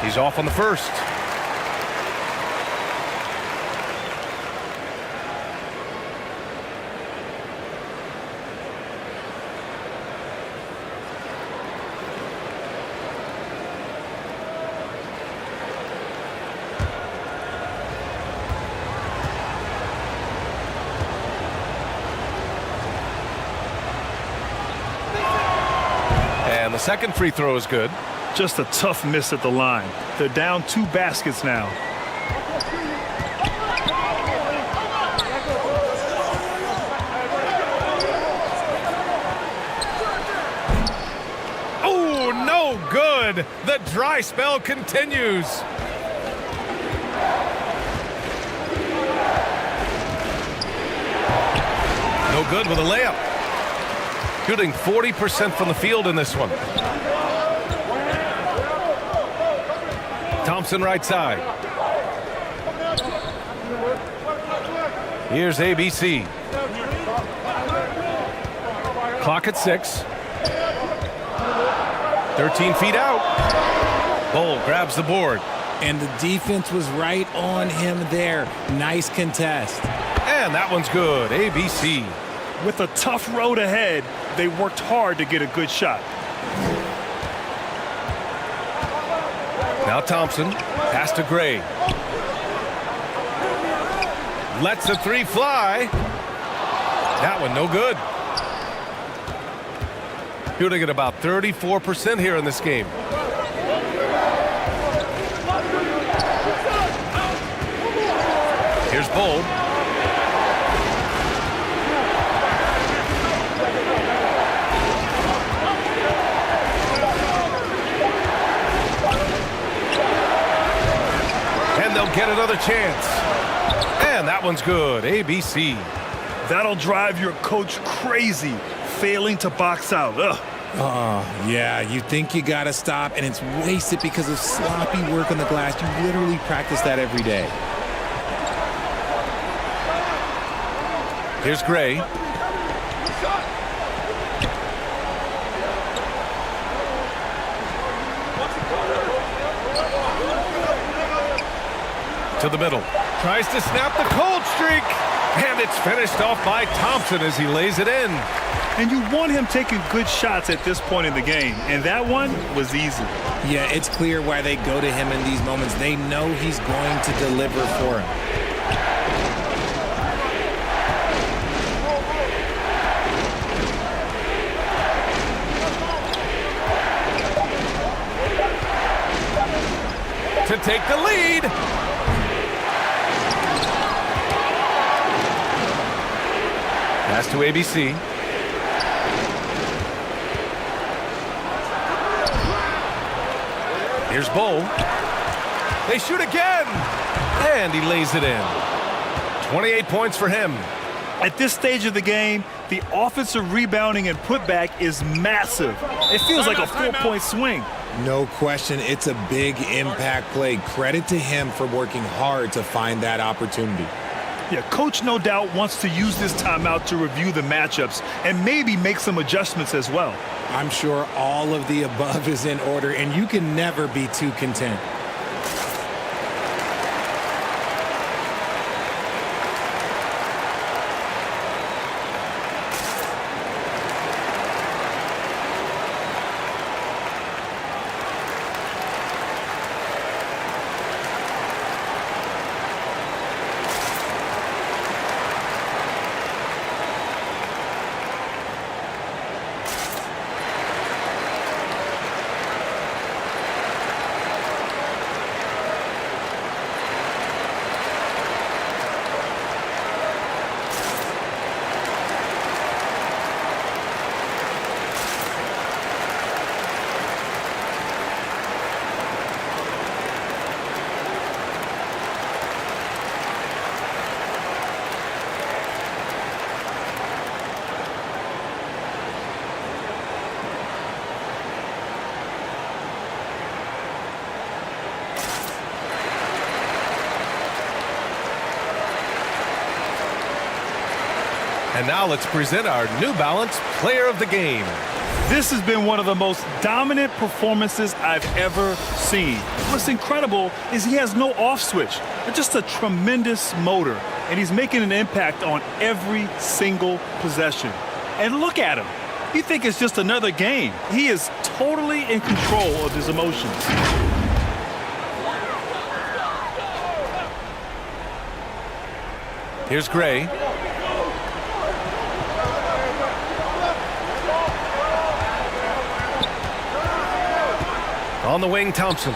He's off on the first. And the second free throw is good. Just a tough miss at the line. They're down 2 baskets now. Oh, no good. The dry spell continues. No good with a layup. Shooting 40% from the field in this one. Thompson right side. Here's ABC. Clock at 6. 13 feet out. Bull grabs the board. And the defense was right on him there. Nice contest. And that one's good. ABC. With a tough road ahead, they worked hard to get a good shot. Now Thompson, pass to Gray. Lets a 3 fly. That one no good. Shooting at about 34% here in this game. Here's Bull. Get another chance. And that one's good. ABC. That'll drive your coach crazy, failing to box out. Ugh. Oh, yeah, you think you got to stop, and it's wasted because of sloppy work on the glass. You literally practice that every day. Here's Gray. To the middle. Tries to snap the cold streak. And it's finished off by Thompson as he lays it in. And you want him taking good shots at this point in the game. And that one was easy. Yeah, it's clear why they go to him in these moments. They know he's going to deliver for him. To take the lead. Pass to ABC. Here's Bull. They shoot again. And he lays it in. 28 points for him. At this stage of the game, the offensive rebounding and putback is massive. It feels like a 4-point swing. No question, it's a big impact play. Credit to him for working hard to find that opportunity. Yeah, coach no doubt wants to use this timeout to review the matchups and maybe make some adjustments as well. I'm sure all of the above is in order, and you can never be too content. And now let's present our New Balance Player of the Game. This has been one of the most dominant performances I've ever seen. What's incredible is he has no off switch, just a tremendous motor, and he's making an impact on every single possession. And look at him. You think it's just another game. He is totally in control of his emotions. Here's Gray. On the wing, Thompson.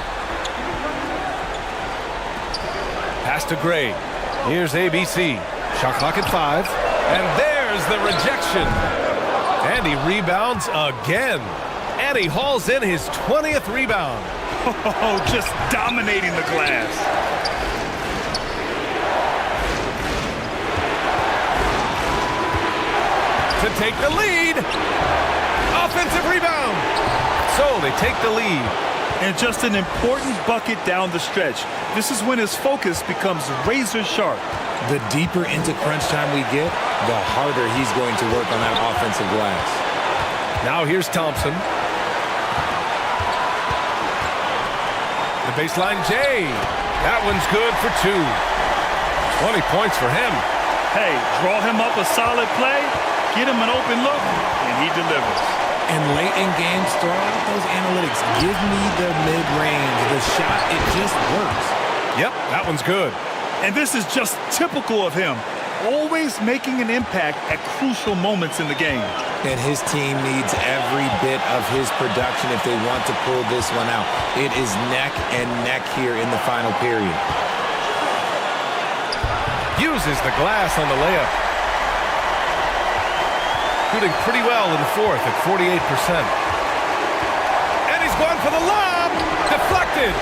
Pass to Gray. Here's ABC. Shot clock at 5. And there's the rejection. And he rebounds again. And he hauls in his 20th rebound. Oh, just dominating the glass. To take the lead. Offensive rebound. So they take the lead. And just an important bucket down the stretch. This is when his focus becomes razor sharp. The deeper into crunch time we get, the harder he's going to work on that offensive glass. Now here's Thompson. The baseline J. That one's good for 2. 20 points for him. Hey, draw him up a solid play, get him an open look, and he delivers. And late in games, throw out those analytics. Give me the mid-range, the shot. It just works. Yep, that one's good. And this is just typical of him. Always making an impact at crucial moments in the game. And his team needs every bit of his production if they want to pull this one out. It is neck and neck here in the final period. Uses the glass on the layup. Shooting pretty well in the fourth at 48%. And he's going for the lob. Deflected.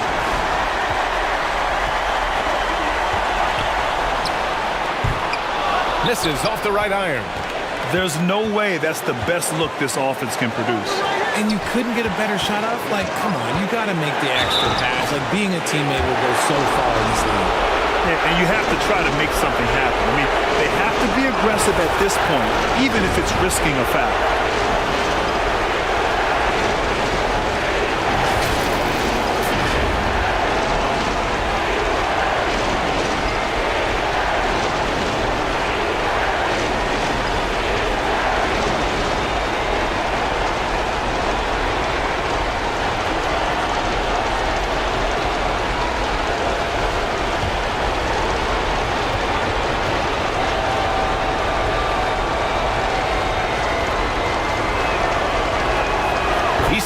Misses off the right iron. There's no way that's the best look this offense can produce. And you couldn't get a better shot off? Like, come on, you got to make the extra pass. Like, being a teammate will go so far in this league. Yeah, and you have to try to make something happen. I mean, they have to be aggressive at this point, even if it's risking a foul.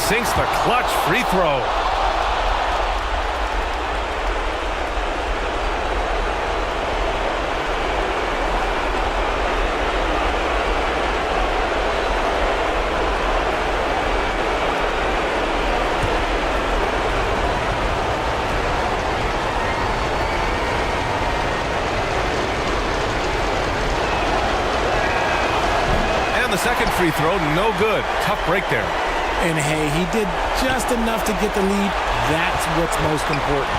Sinks the clutch free throw. And the second free throw, no good. Tough break there. And hey, he did just enough to get the lead. That's what's most important.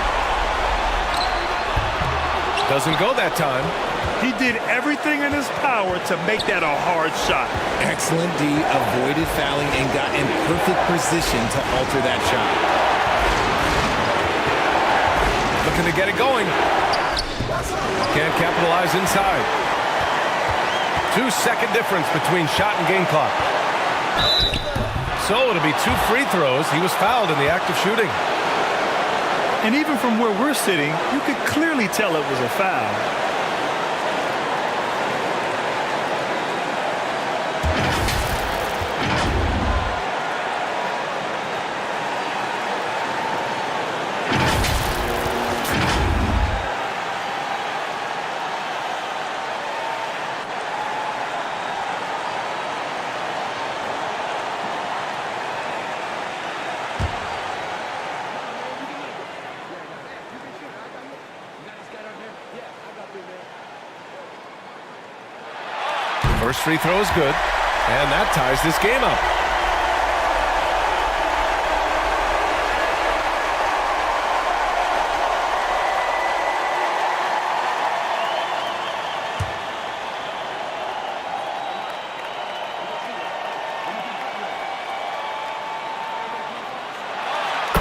Doesn't go that time. He did everything in his power to make that a hard shot. Excellent D, avoided fouling and got in perfect position to alter that shot. Looking to get it going. Can't capitalize inside. 2-second difference between shot and game clock. So it'll be 2 free throws. He was fouled in the act of shooting. And even from where we're sitting, you could clearly tell it was a foul. First free throw is good, and that ties this game up.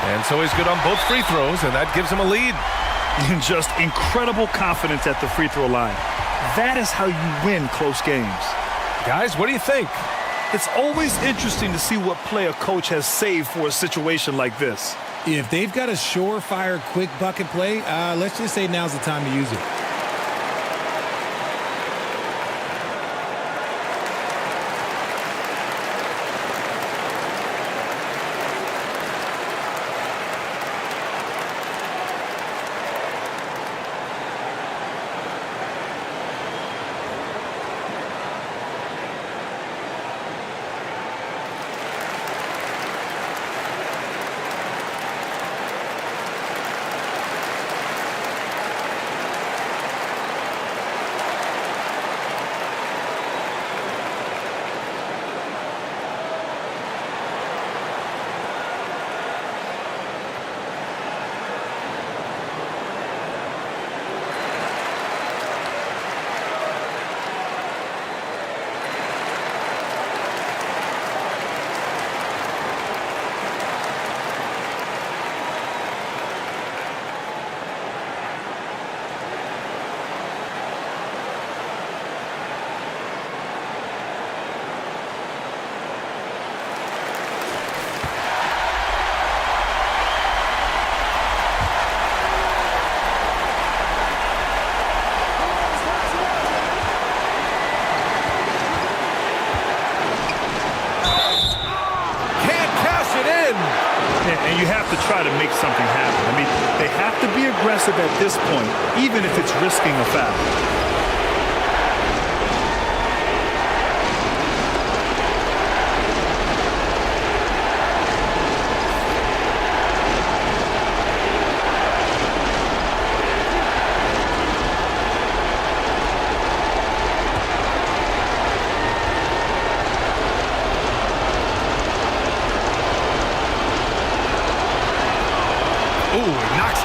And so he's good on both free throws, and that gives him a lead. And just incredible confidence at the free throw line. That is how you win close games. Guys, what do you think? It's always interesting to see what play a coach has saved for a situation like this. If they've got a surefire quick bucket play, let's just say now's the time to use it. And you have to try to make something happen. I mean, they have to be aggressive at this point, even if it's risking a foul.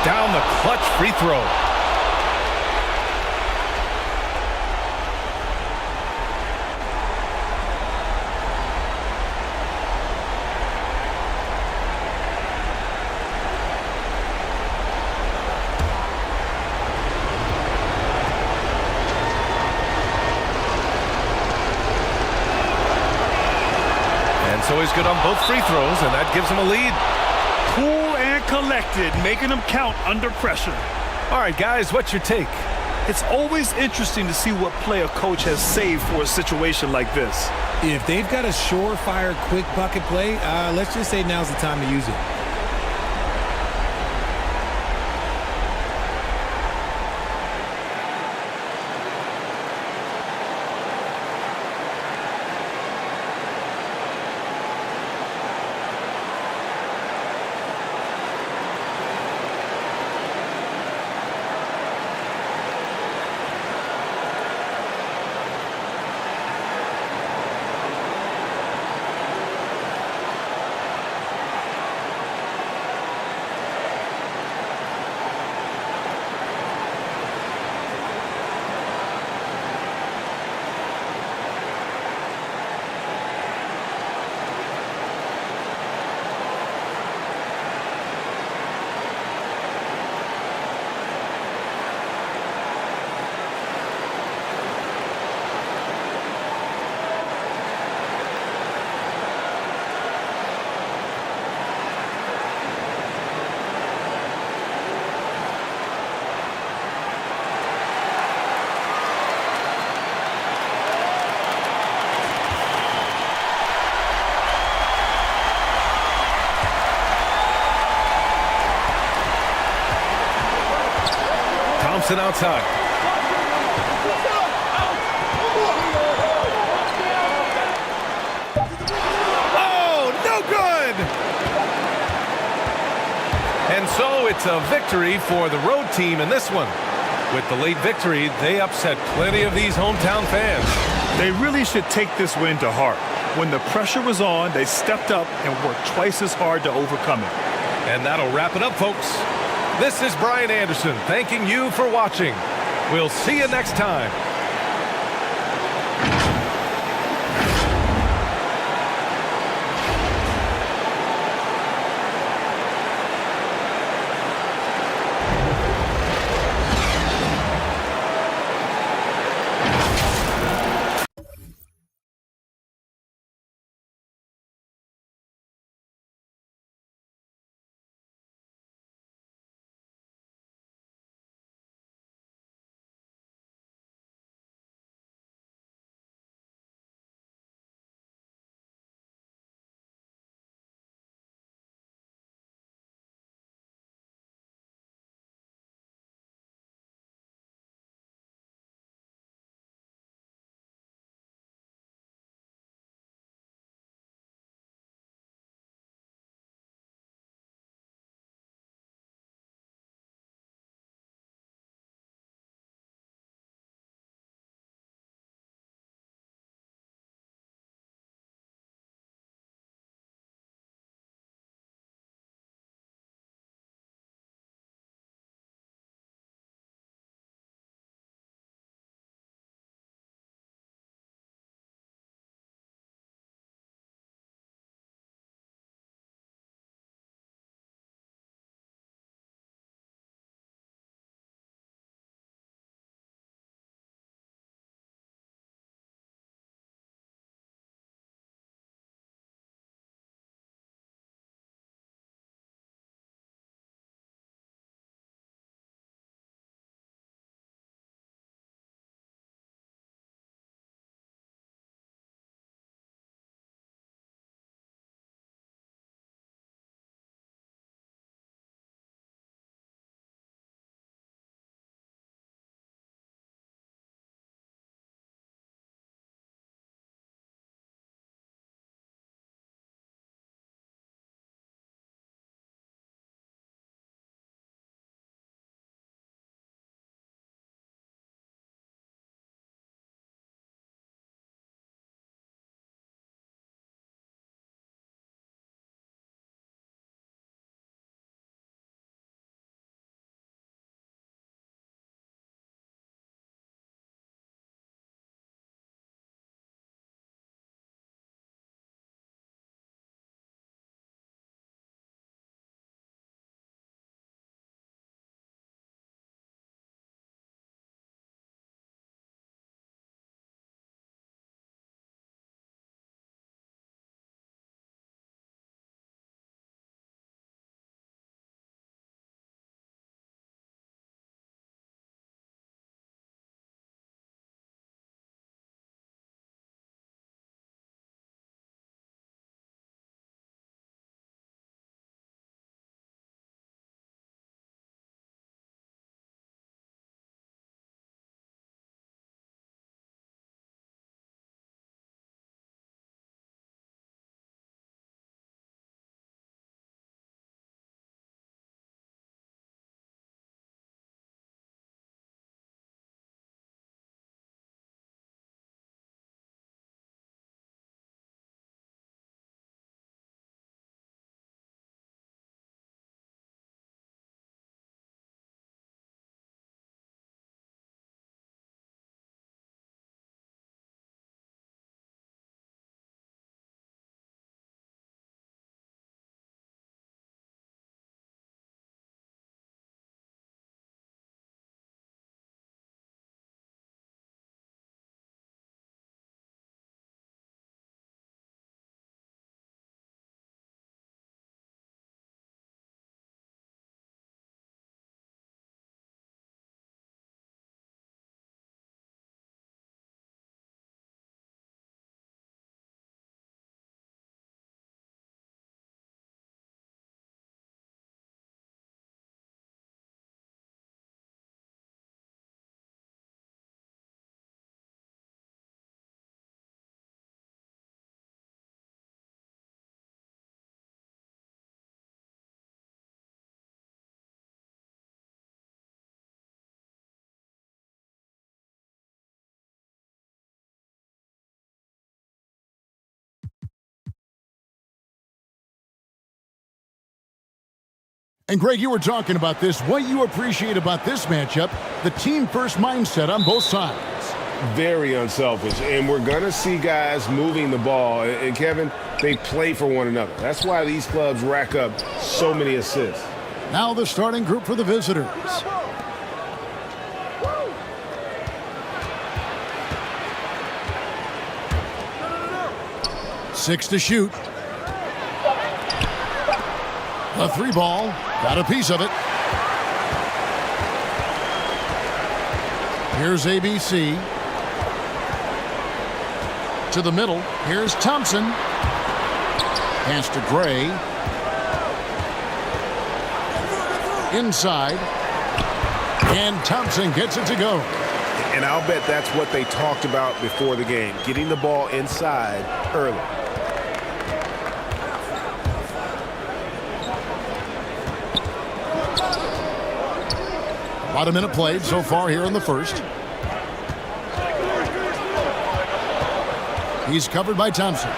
Down the clutch free throw. And so he's good on both free throws, and that gives him a lead. Cool and collected, making them count under pressure. All right, guys, what's your take? It's always interesting to see what play a coach has saved for a situation like this. If they've got a surefire quick bucket play, let's just say now's the time to use it. Thompson outside. Oh, no good! And so it's a victory for the road team in this one. With the late victory, they upset plenty of these hometown fans. They really should take this win to heart. When the pressure was on, they stepped up and worked twice as hard to overcome it. And that'll wrap it up, folks. This is Brian Anderson thanking you for watching. We'll see you next time. And Greg, you were talking about this. What you appreciate about this matchup, the team-first mindset on both sides. Very unselfish, and we're going to see guys moving the ball. And Kevin, they play for one another. That's why these clubs rack up so many assists. Now the starting group for the visitors. Six to shoot. A three ball. Got a piece of it. Here's ABC. To the middle. Here's Thompson. Pass to Gray. Inside. And Thompson gets it to go. And I'll bet that's what they talked about before the game, getting the ball inside early. About a minute played so far here in the first. He's covered by Thompson.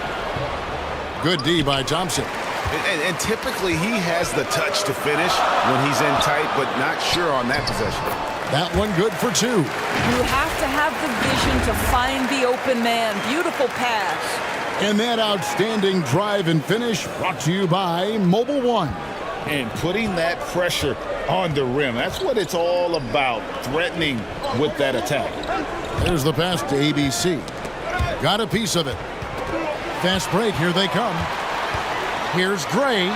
Good D by Thompson. And typically he has the touch to finish when he's in tight, but not sure on that possession. That one good for two. You have to have the vision to find the open man. Beautiful pass. And that outstanding drive and finish brought to you by Mobile One. And putting that pressure on the rim. That's what it's all about, threatening with that attack. There's the pass to ABC. Got a piece of it. Fast break, here they come. Here's Gray.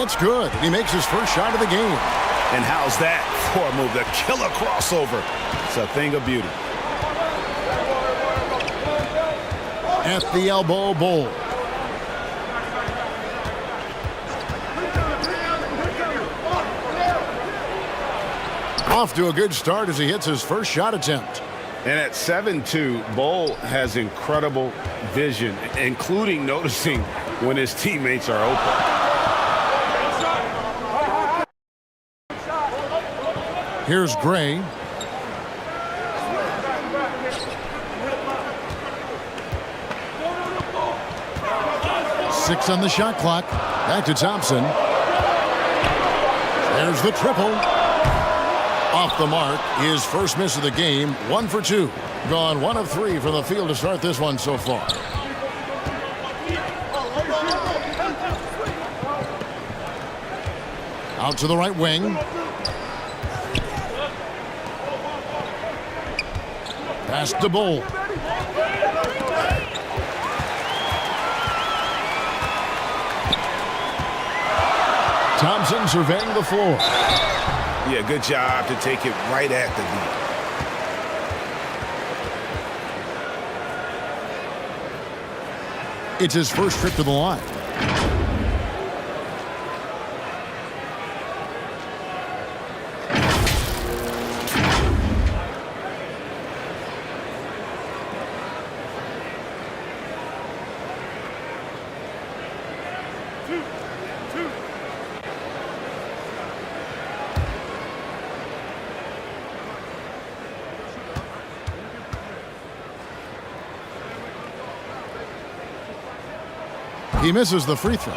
It's good. He makes his first shot of the game. And how's that for a move? The killer crossover. It's a thing of beauty. At the elbow bowl. Off to a good start as he hits his first shot attempt. And at 7-2, Bull has incredible vision, including noticing when his teammates are open. Here's Gray. Six on the shot clock. Back to Thompson. There's the triple. Off the mark. His first miss of the game. 1 for 2. Gone 1 of 3 from the field to start this one so far. Out to the right wing. Pass to Bull. Thompson surveying the floor. Yeah, good job to take it right at the D. It's his first trip to the line. He misses the free throw.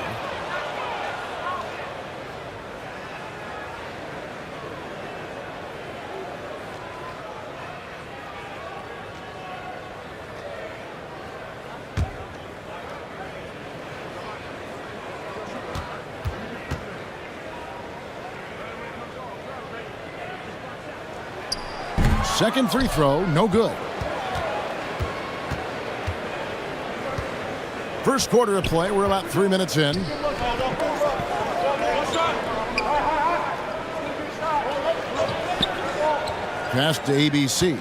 Second free throw, no good. First quarter of play, we're about 3 minutes in. Pass to ABC.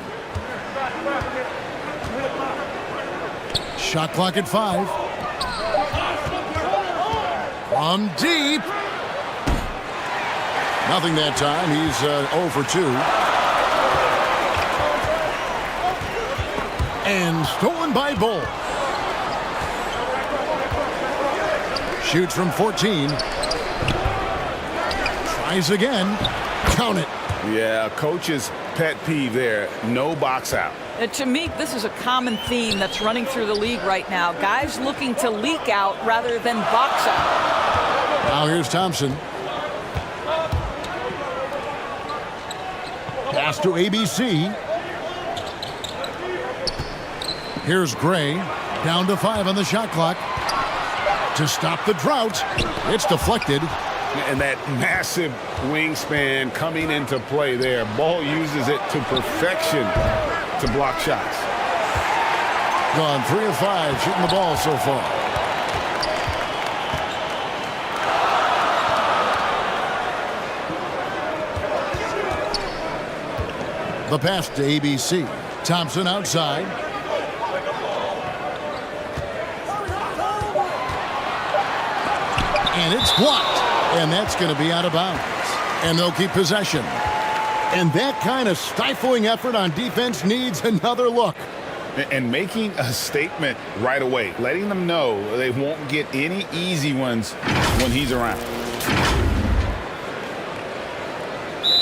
Shot clock at 5. From deep. Nothing that time. He's 0 for 2. And stolen by Bull. Shoots from 14. Tries again. Count it. Yeah, coach's pet peeve there. No box out. To me, this is a common theme that's running through the league right now. Guys looking to leak out rather than box out. Now here's Thompson. Pass to ABC. Here's Gray. Down to 5 on the shot clock. To stop the drought. It's deflected. And that massive wingspan coming into play there. Ball uses it to perfection to block shots. Gone 3 of 5 shooting the ball so far. The pass to ABC. Thompson outside. And it's blocked. And that's going to be out of bounds. And they'll keep possession. And that kind of stifling effort on defense needs another look. And making a statement right away, letting them know they won't get any easy ones when he's around.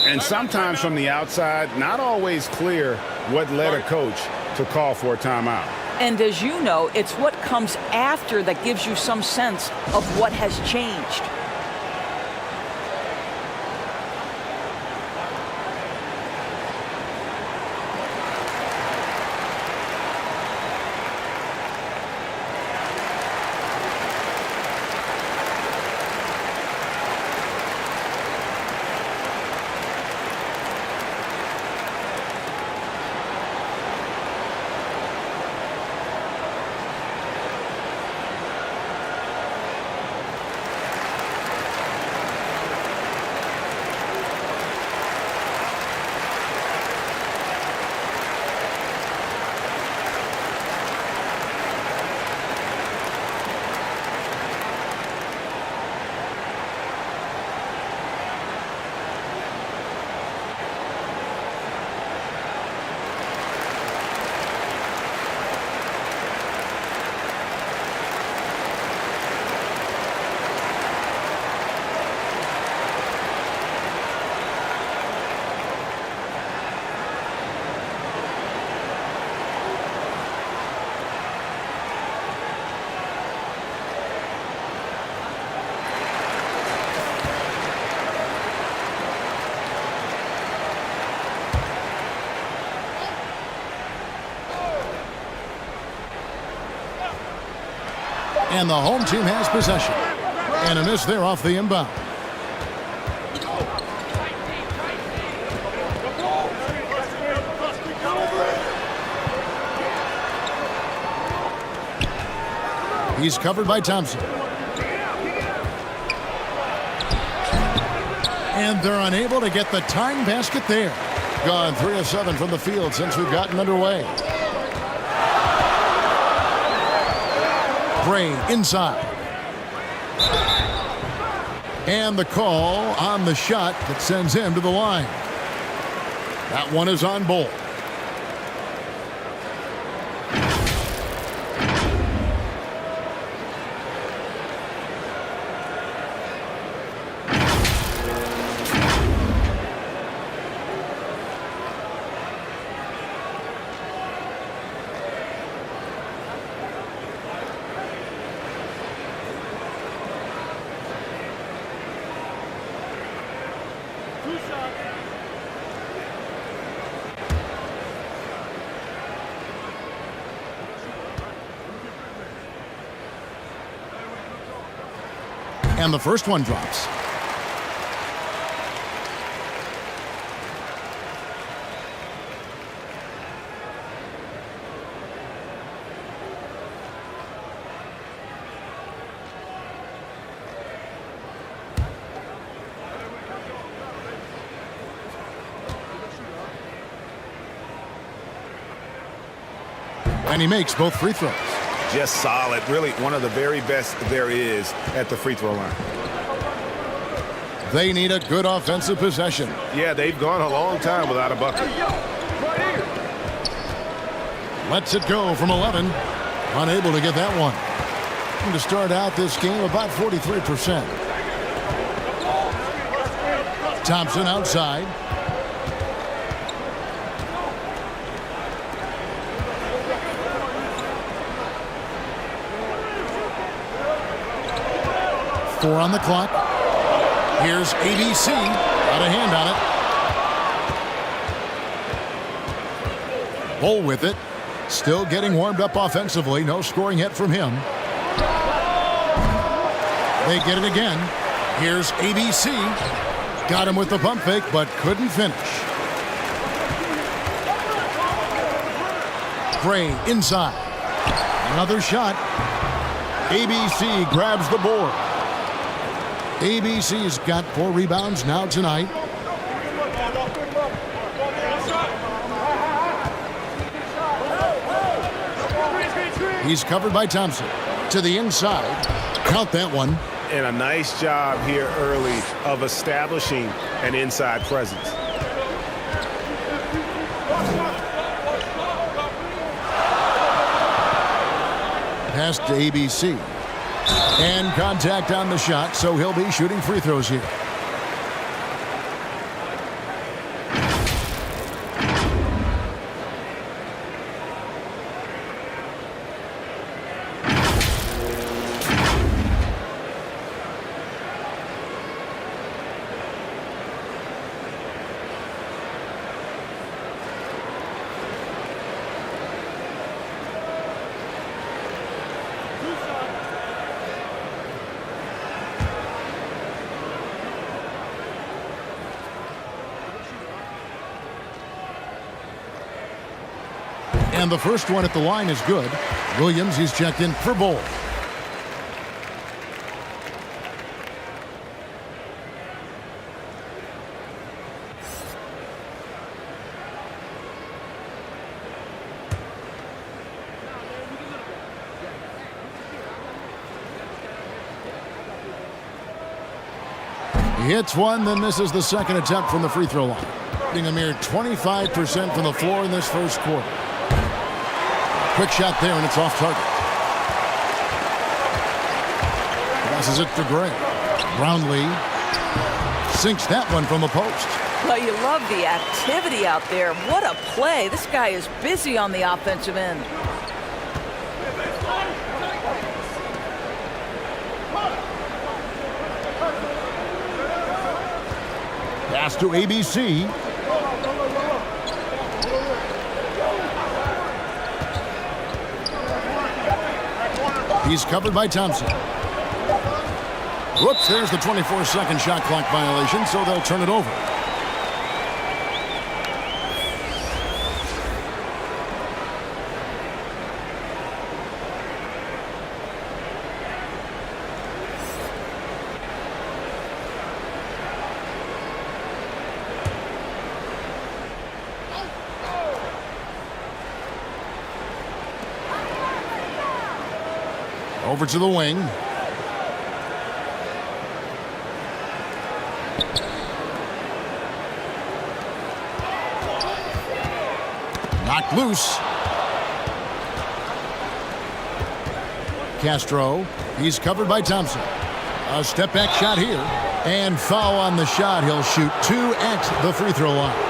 And sometimes from the outside, not always clear what led a coach to call for a timeout. And as you know, it's what comes after that gives you some sense of what has changed. And the home team has possession. And a miss there off the inbound. He's covered by Thompson. And they're unable to get the tying basket there. Gone 3 of 7 from the field since we've gotten underway. Gray inside. And the call on the shot that sends him to the line. That one is on Bull. And the first one drops. And he makes both free throws. Just solid. Really one of the very best there is at the free throw line. They need a good offensive possession. Yeah, they've gone a long time without a bucket. Lets it go from 11. Unable to get that one. And to start out this game, about 43%. Thompson outside. Four on the clock. Here's ABC. Got a hand on Bull with it. Still getting warmed up offensively. No scoring hit from him. They get it again. Here's ABC. Got him with the pump fake, but couldn't finish. Gray inside. Another shot. ABC grabs the board. ABC's got 4 rebounds now tonight. He's covered by Thompson. To the inside. Count that one. And a nice job here early of establishing an inside presence. Pass to ABC. And contact on the shot, so he'll be shooting free throws here. And the first one at the line is good. Williams, he's checked in for Bull. He hits one, then misses the second attempt from the free throw line. Being a mere 25% from the floor in this first quarter. Quick shot there, and it's off target. Passes it to Gray. Brownlee sinks that one from the post. Well, you love the activity out there. What a play. This guy is busy on the offensive end. Pass to ABC. He's covered by Thompson. Whoops, there's the 24-second shot clock violation, so they'll turn it over. Over to the wing. Knocked loose. Castro. He's covered by Thompson. A step back shot here. And foul on the shot. He'll shoot 2 at the free throw line.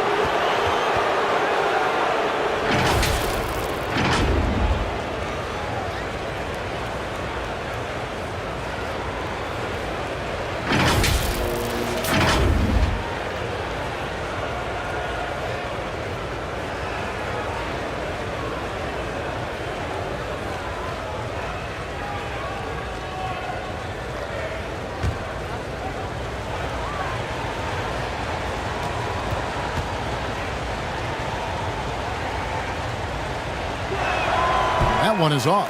That one is off.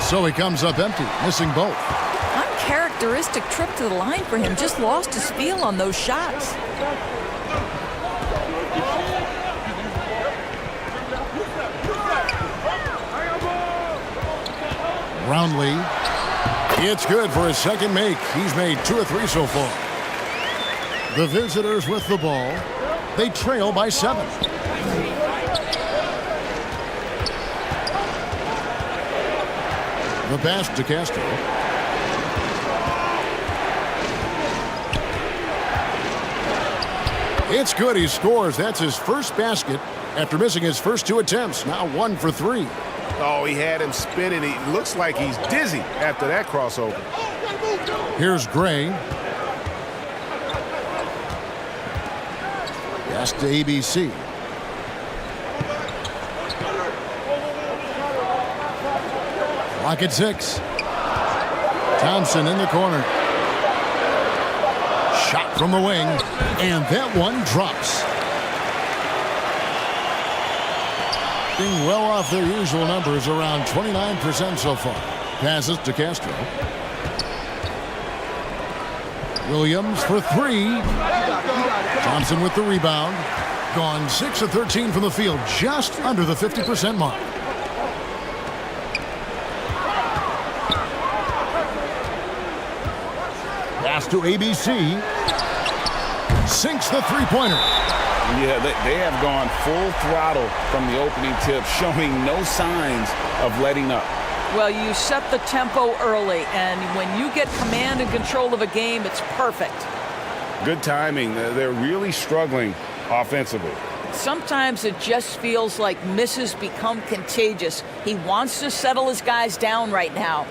So he comes up empty, missing both. Uncharacteristic trip to the line for him. Just lost his feel on those shots. Brownlee. It's good for his second make. He's made 2 of 3 so far. The visitors with the ball. They trail by 7. The pass to Castro. It's good. He scores. That's his first basket after missing his first 2 attempts. Now 1 for 3. Oh, he had him spinning. He looks like he's dizzy after that crossover. Here's Gray. Pass to ABC. Clock at 6. Thompson in the corner. Shot from the wing, and that one drops. Being well off their usual numbers, around 29% so far. Passes to Castro. Williams for 3. Thompson with the rebound. Gone 6 of 13 from the field, just under the 50% mark. Pass to ABC. Sinks the three-pointer. Yeah, they have gone full throttle from the opening tip, showing no signs of letting up. Well, you set the tempo early, and when you get command and control of a game, it's perfect. Good timing. They're really struggling offensively. Sometimes it just feels like misses become contagious. He wants to settle his guys down right now.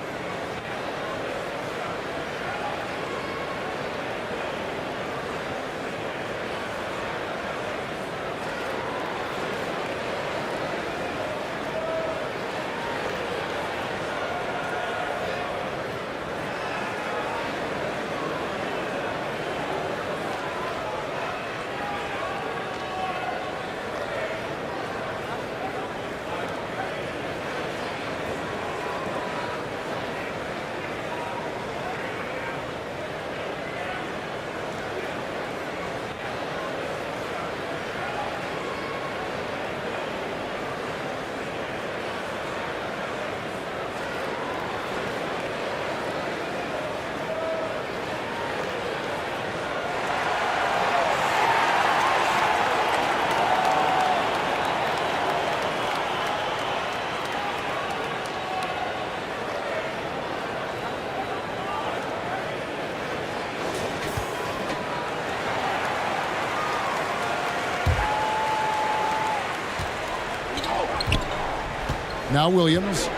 Now Williams.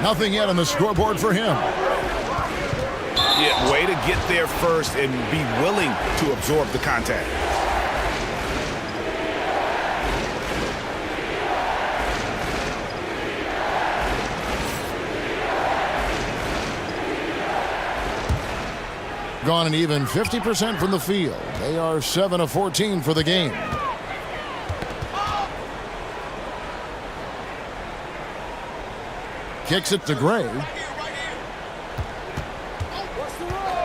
Nothing yet on the scoreboard for him. Yeah, way to get there first and be willing to absorb the contact. Gone an even 50% from the field. They are 7 of 14 for the game. Kicks it to Gray.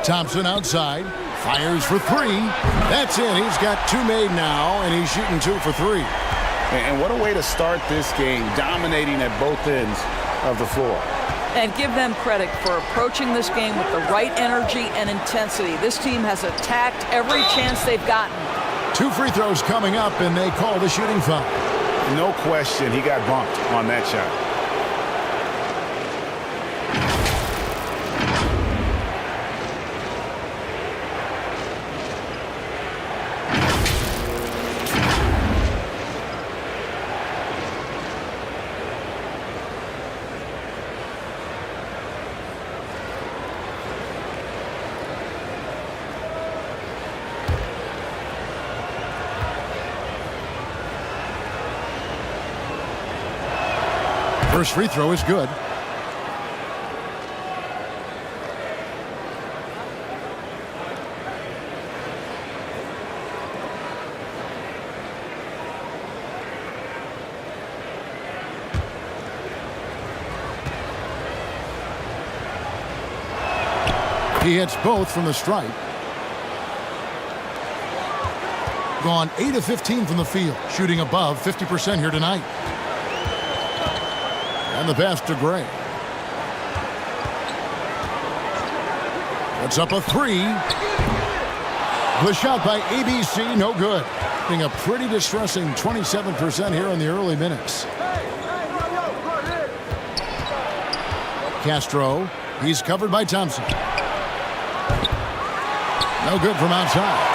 Thompson outside. Fires for 3. That's in. He's got 2 made now, and he's shooting 2 for 3. And what a way to start this game, dominating at both ends of the floor. And give them credit for approaching this game with the right energy and intensity. This team has attacked every chance they've gotten. 2 free throws coming up, and they call the shooting foul. No question, he got bumped on that shot. First free throw is good. He hits both from the stripe. Gone 8 of 15 from the field, shooting above 50% here tonight. And the pass to Gray. Puts up a 3. The shot by ABC, no good. Being a pretty distressing 27% here in the early minutes. Castro, he's covered by Thompson. No good from outside.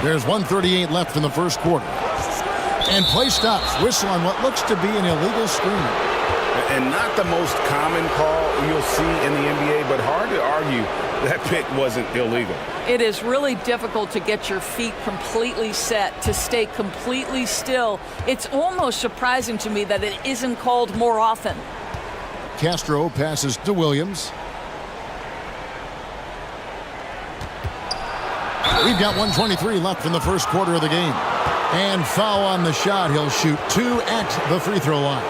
There's 1:38 left in the first quarter. And play stops. Whistle on what looks to be an illegal screen. And not the most common call you'll see in the NBA, but hard to argue that pick wasn't illegal. It is really difficult to get your feet completely set, to stay completely still. It's almost surprising to me that it isn't called more often. Castro passes to Williams. We've got 1:23 left in the first quarter of the game. And foul on the shot. He'll shoot 2 at the free throw line.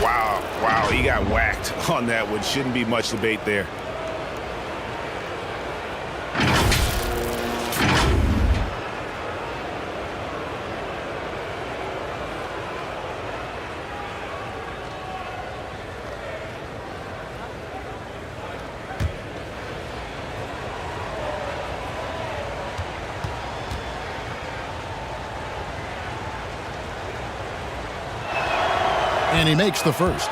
Wow, he got whacked on that one. Shouldn't be much debate there. And he makes the first.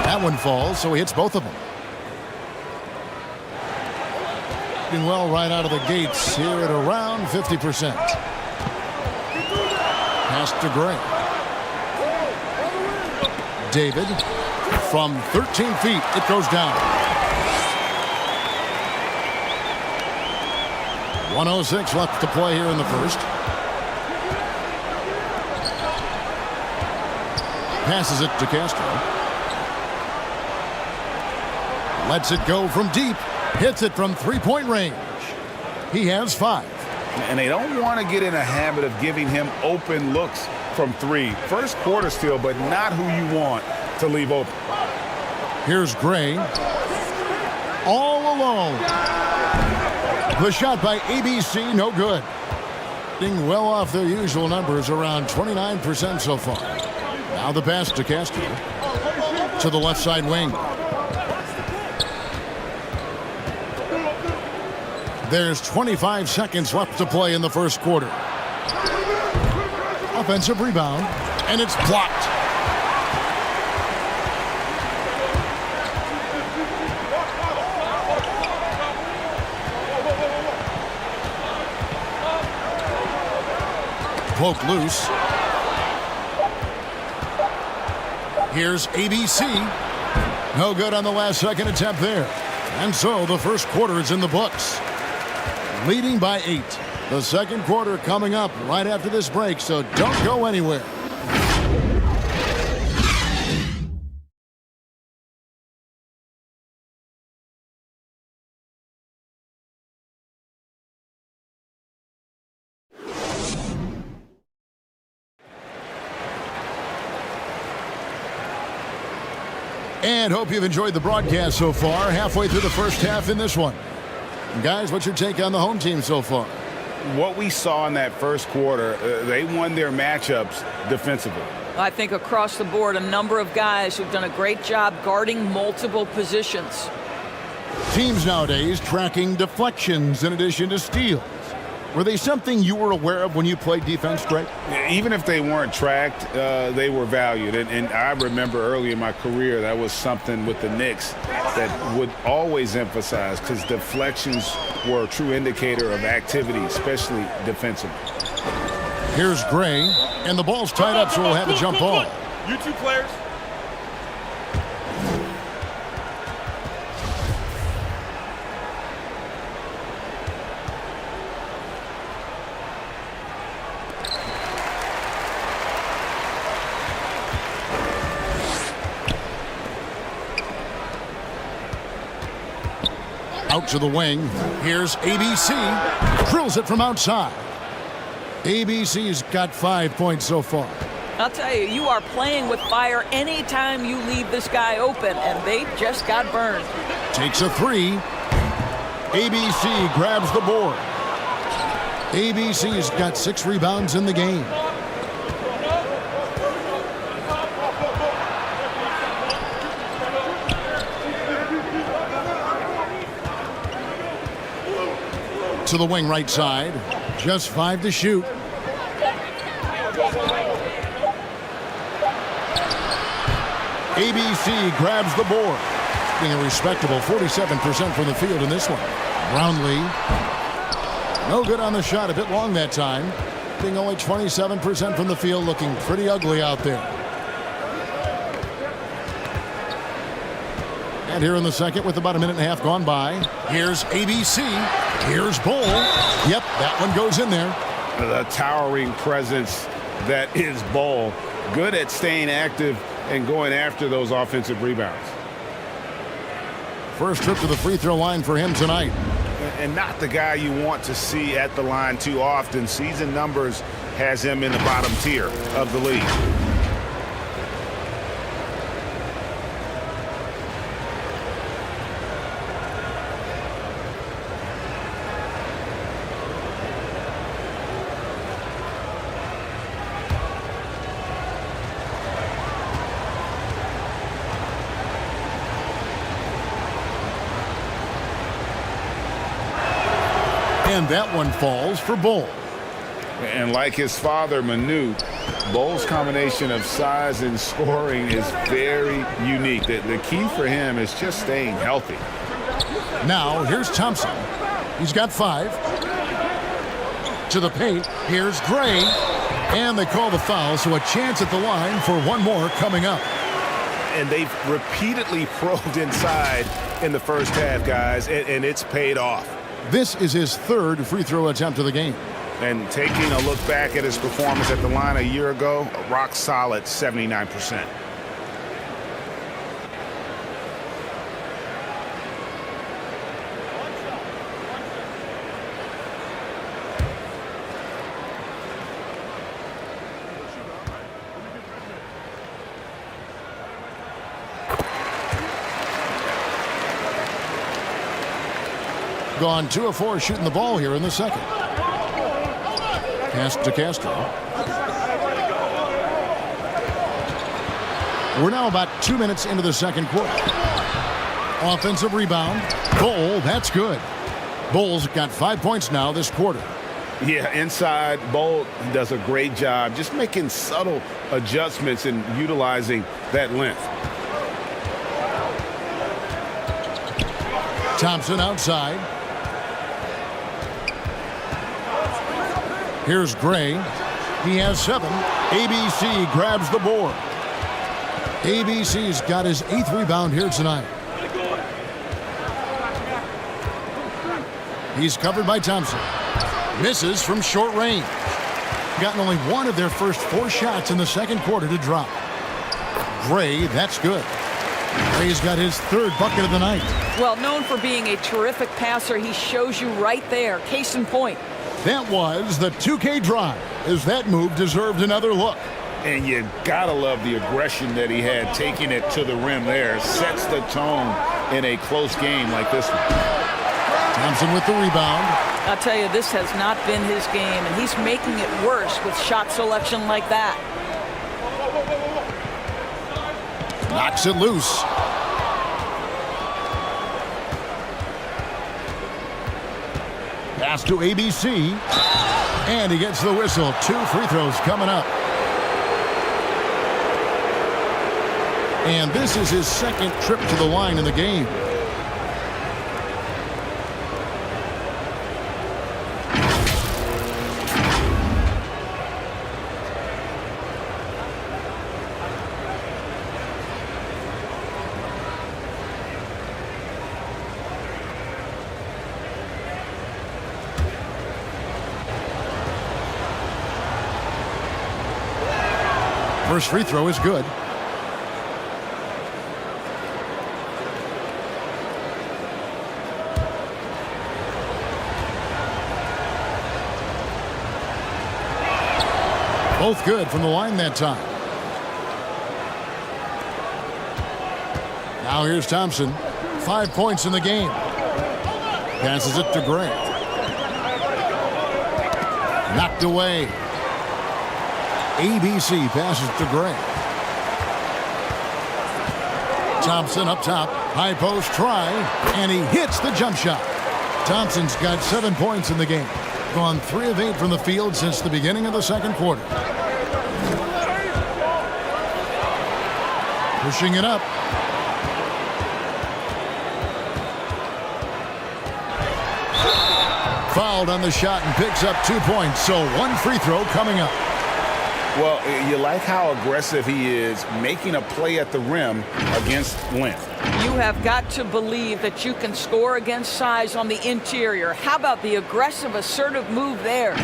That one falls, so he hits both of them. Well right out of the gates here at around 50%. Pass to Gray. David from 13 feet. It goes down. 1:06 left to play here in the first. Passes it to Castro. Lets it go from deep. Hits it from three-point range. He has 5. And they don't want to get in a habit of giving him open looks from 3. First quarter still, but not who you want to leave open. Here's Gray. All alone. The shot by ABC, no good. Being well off their usual numbers, around 29% so far. Now the pass to Castro. To the left side wing. There's 25 seconds left to play in the first quarter. Offensive rebound, and it's blocked. Poke loose. Here's ABC. No good on the last second attempt there. And so the first quarter is in the books. Leading by 8. The second quarter coming up right after this break, so don't go anywhere. And hope you've enjoyed the broadcast so far. Halfway through the first half in this one. Guys, what's your take on the home team so far? What we saw in that first quarter, they won their matchups defensively. I think across the board, a number of guys who've done a great job guarding multiple positions. Teams nowadays tracking deflections in addition to steals. Were they something you were aware of when you played defense, Greg? Even if they weren't tracked, they were valued. And I remember early in my career, that was something with the Knicks that would always emphasize, because deflections were a true indicator of activity, especially defensively. Here's Gray, and the ball's tied up, so we'll have a jump ball. You two players. Out to the wing. Here's ABC. Drills it from outside. ABC's got 5 points so far. I'll tell you, you are playing with fire anytime you leave this guy open, and they just got burned. Takes a 3. ABC grabs the board. ABC's got 6 rebounds in the game. to the wing right side. Just 5 to shoot. ABC grabs the board. Being a respectable 47% from the field in this one. Brownlee. No good on the shot. A bit long that time. Being only 27% from the field. Looking pretty ugly out there. And here in the second with about a minute and a half gone by. Here's ABC. Here's Bull. Yep, that one goes in there. The towering presence that is Bull. Good at staying active and going after those offensive rebounds. First trip to the free throw line for him tonight. And not the guy you want to see at the line too often. Season numbers has him in the bottom tier of the league. And that one falls for Bull. And like his father, Manu, Bull's combination of size and scoring is very unique. The key for him is just staying healthy. Now, here's Thompson. He's got 5. To the paint, here's Gray. And they call the foul, so a chance at the line for one more coming up. And they've repeatedly probed inside in the first half, guys, and it's paid off. This is his 3rd free throw attempt of the game. And taking a look back at his performance at the line a year ago, a rock solid 79%. Gone 2 of 4 shooting the ball here in the second. Pass to Castro. We're now about 2 minutes into the second quarter. Offensive rebound. Bull, that's good. Bull's got 5 points now this quarter. Yeah, inside, Bull does a great job just making subtle adjustments and utilizing that length. Thompson outside. Here's Gray. He has 7. ABC grabs the board. ABC's got his 8th rebound here tonight. He's covered by Thompson. Misses from short range. Gotten only 1 of their first 4 shots in the second quarter to drop. Gray, that's good. Gray's got his 3rd bucket of the night. Well, known for being a terrific passer, he shows you right there. Case in point. That was the 2K drive, as that move deserved another look. And you gotta love the aggression that he had taking it to the rim there. Sets the tone in a close game like this one. Thompson with the rebound. I'll tell you, this has not been his game, and he's making it worse with shot selection like that. Knocks it loose. Pass to ABC. And he gets the whistle. 2 free throws coming up. And this is his 2nd trip to the line in the game. First free throw is good. Both good from the line that time. Now here's Thompson. 5 points in the game. Passes it to Gray. Knocked away. ABC passes to Gray. Thompson up top. High post try. And he hits the jump shot. Thompson's got 7 points in the game. Gone 3 of 8 from the field since the beginning of the second quarter. Pushing it up. Fouled on the shot and picks up 2 points. So 1 free throw coming up. Well, you like how aggressive he is making a play at the rim against length. You have got to believe that you can score against size on the interior. How about the aggressive, assertive move there?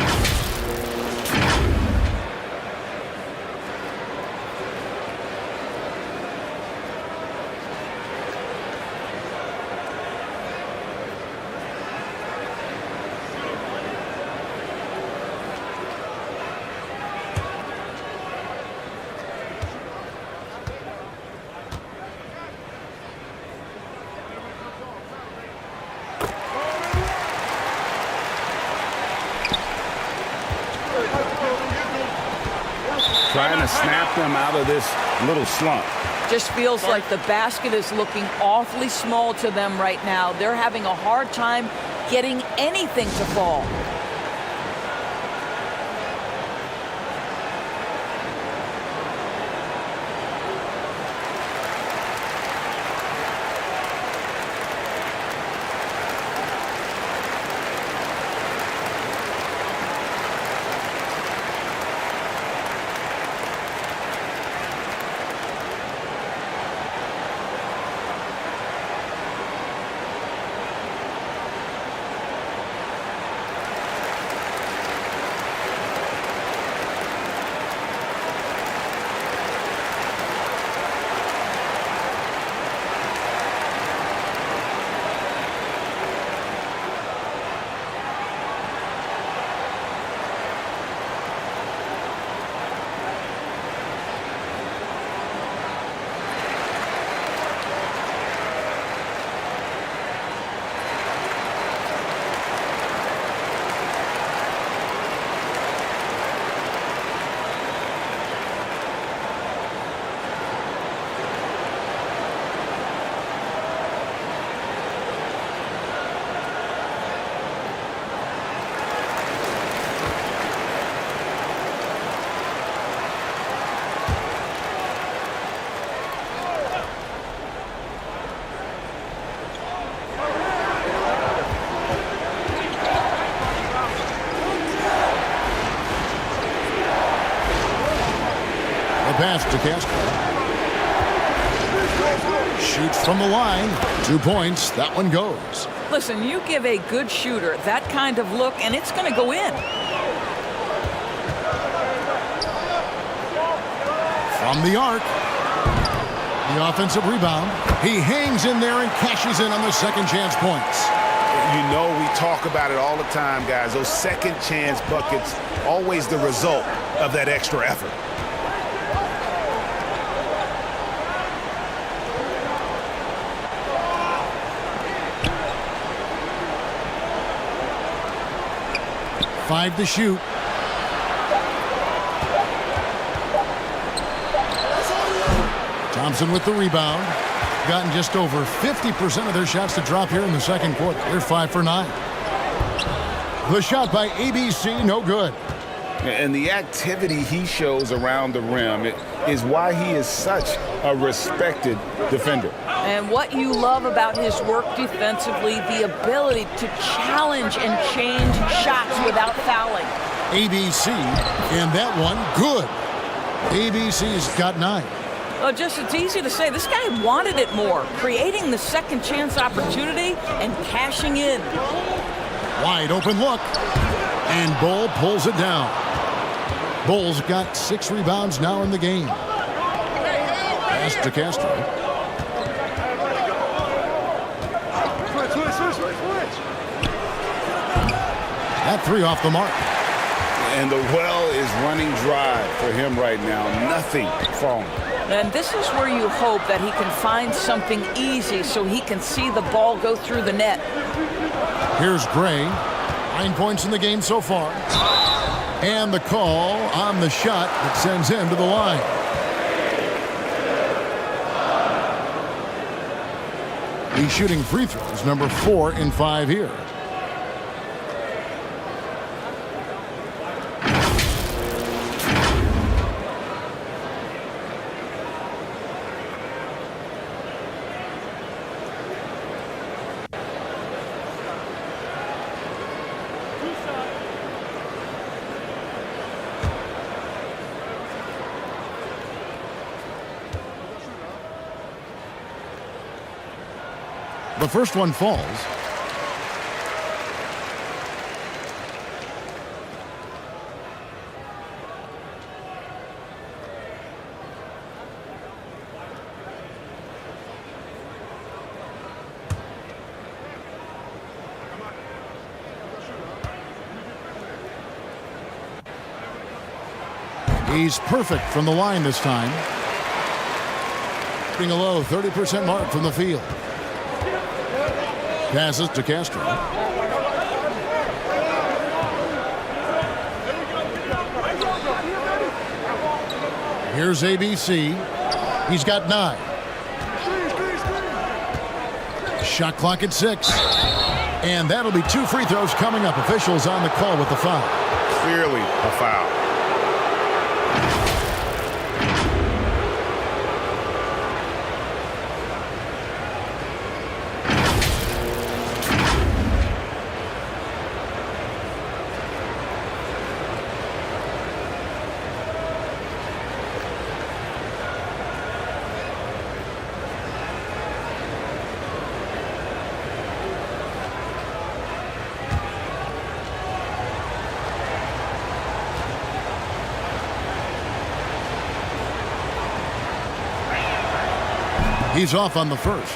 Trying to snap them out of this little slump. Just feels like the basket is looking awfully small to them right now. They're having a hard time getting anything to fall. Pass to Castro. Shoots from the line. 2 points. That one goes. Listen, you give a good shooter that kind of look, and it's going to go in. From the arc. The offensive rebound. He hangs in there and cashes in on the second chance points. You know, we talk about it all the time, guys. Those second chance buckets, always the result of that extra effort. Five to shoot. Thompson with the rebound. Gotten just over 50% of their shots to drop here in the second quarter. They're 5 for 9. The shot by ABC, no good. And the activity he shows around the rim is why he is such a respected defender. And what you love about his work defensively, the ability to challenge and change shots without fouling. ABC, and that one, good. ABC's got 9. Well, just it's easy to say, this guy wanted it more, creating the second chance opportunity and cashing in. Wide open look, and Bull pulls it down. Bull's got 6 rebounds now in the game. Pass to Castro. That 3 off the mark. And the well is running dry for him right now. Nothing falling. And this is where you hope that he can find something easy so he can see the ball go through the net. Here's Gray. 9 points in the game so far. And the call on the shot that sends him to the line. He's shooting free throws, number 4 in 5 here. The first one falls. He's perfect from the line this time. Being a low 30% mark from the field. Passes to Castro. Here's ABC. He's got 9. Shot clock at 6. And that'll be 2 free throws coming up. Officials on the call with the foul. Clearly a foul. He's off on the first.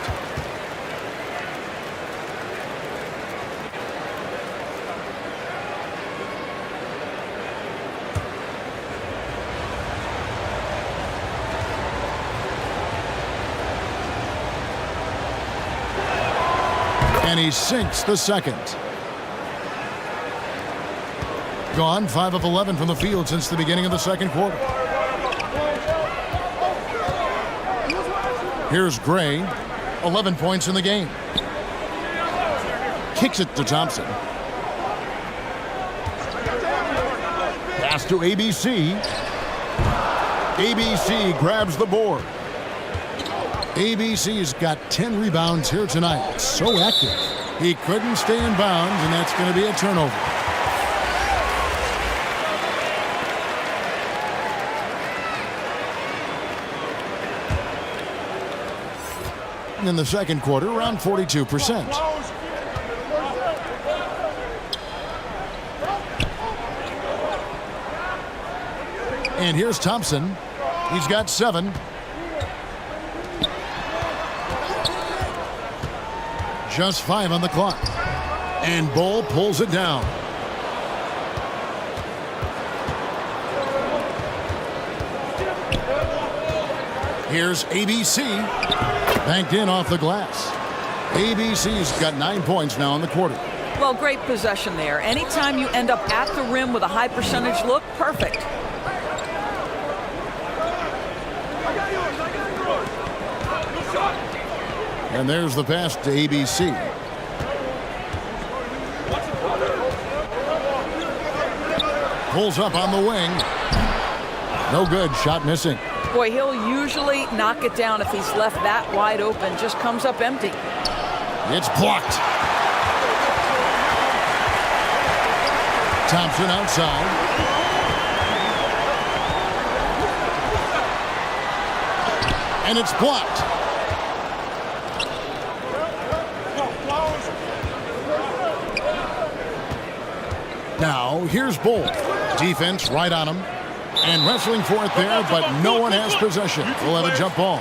And he sinks the second. Gone 5 of 11 from the field since the beginning of the second quarter. Here's Gray, 11 points in the game. Kicks it to Thompson. Pass to ABC. ABC grabs the board. ABC's got 10 rebounds here tonight. So active. He couldn't stay in bounds, and that's going to be a turnover. In the second quarter, around 42%. And here's Thompson. He's got 7. Just 5 on the clock. And Bull pulls it down. Here's ABC. Banked in off the glass. ABC's got 9 points now in the quarter. Well, great possession there. Anytime you end up at the rim with a high percentage look, perfect. And there's the pass to ABC. Pulls up on the wing. No good. Shot missing. Boy, he'll usually knock it down if he's left that wide open. Just comes up empty. It's blocked. Thompson outside. And it's blocked. Now, here's Bull. Defense right on him. And wrestling for it there, but no one has possession. We'll have a jump ball.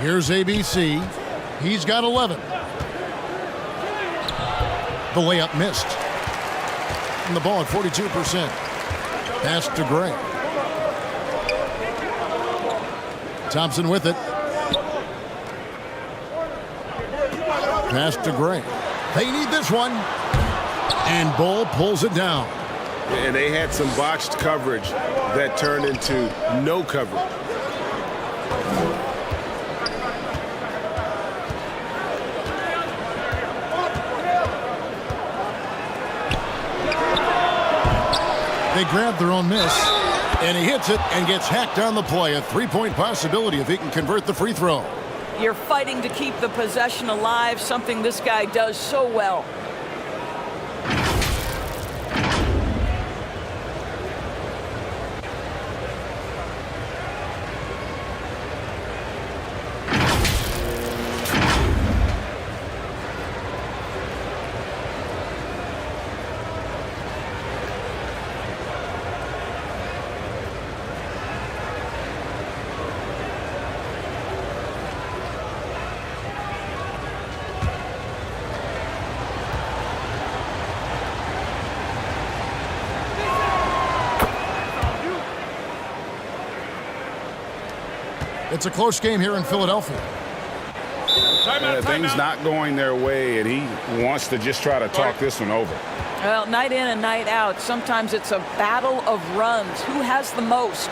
Here's ABC. He's got 11. The layup missed. And the ball at 42%. Pass to Gray. Thompson with it. Pass to Gray. They need this one. And Bull pulls it down. And they had some botched coverage that turned into no coverage. They grab their own miss. And he hits it and gets hacked on the play. A 3-point possibility if he can convert the free throw. You're fighting to keep the possession alive, something this guy does so well. It's a close game here in Philadelphia. Things not going their way, and he wants to just try to talk this one over. Well, night in and night out, sometimes it's a battle of runs. Who has the most?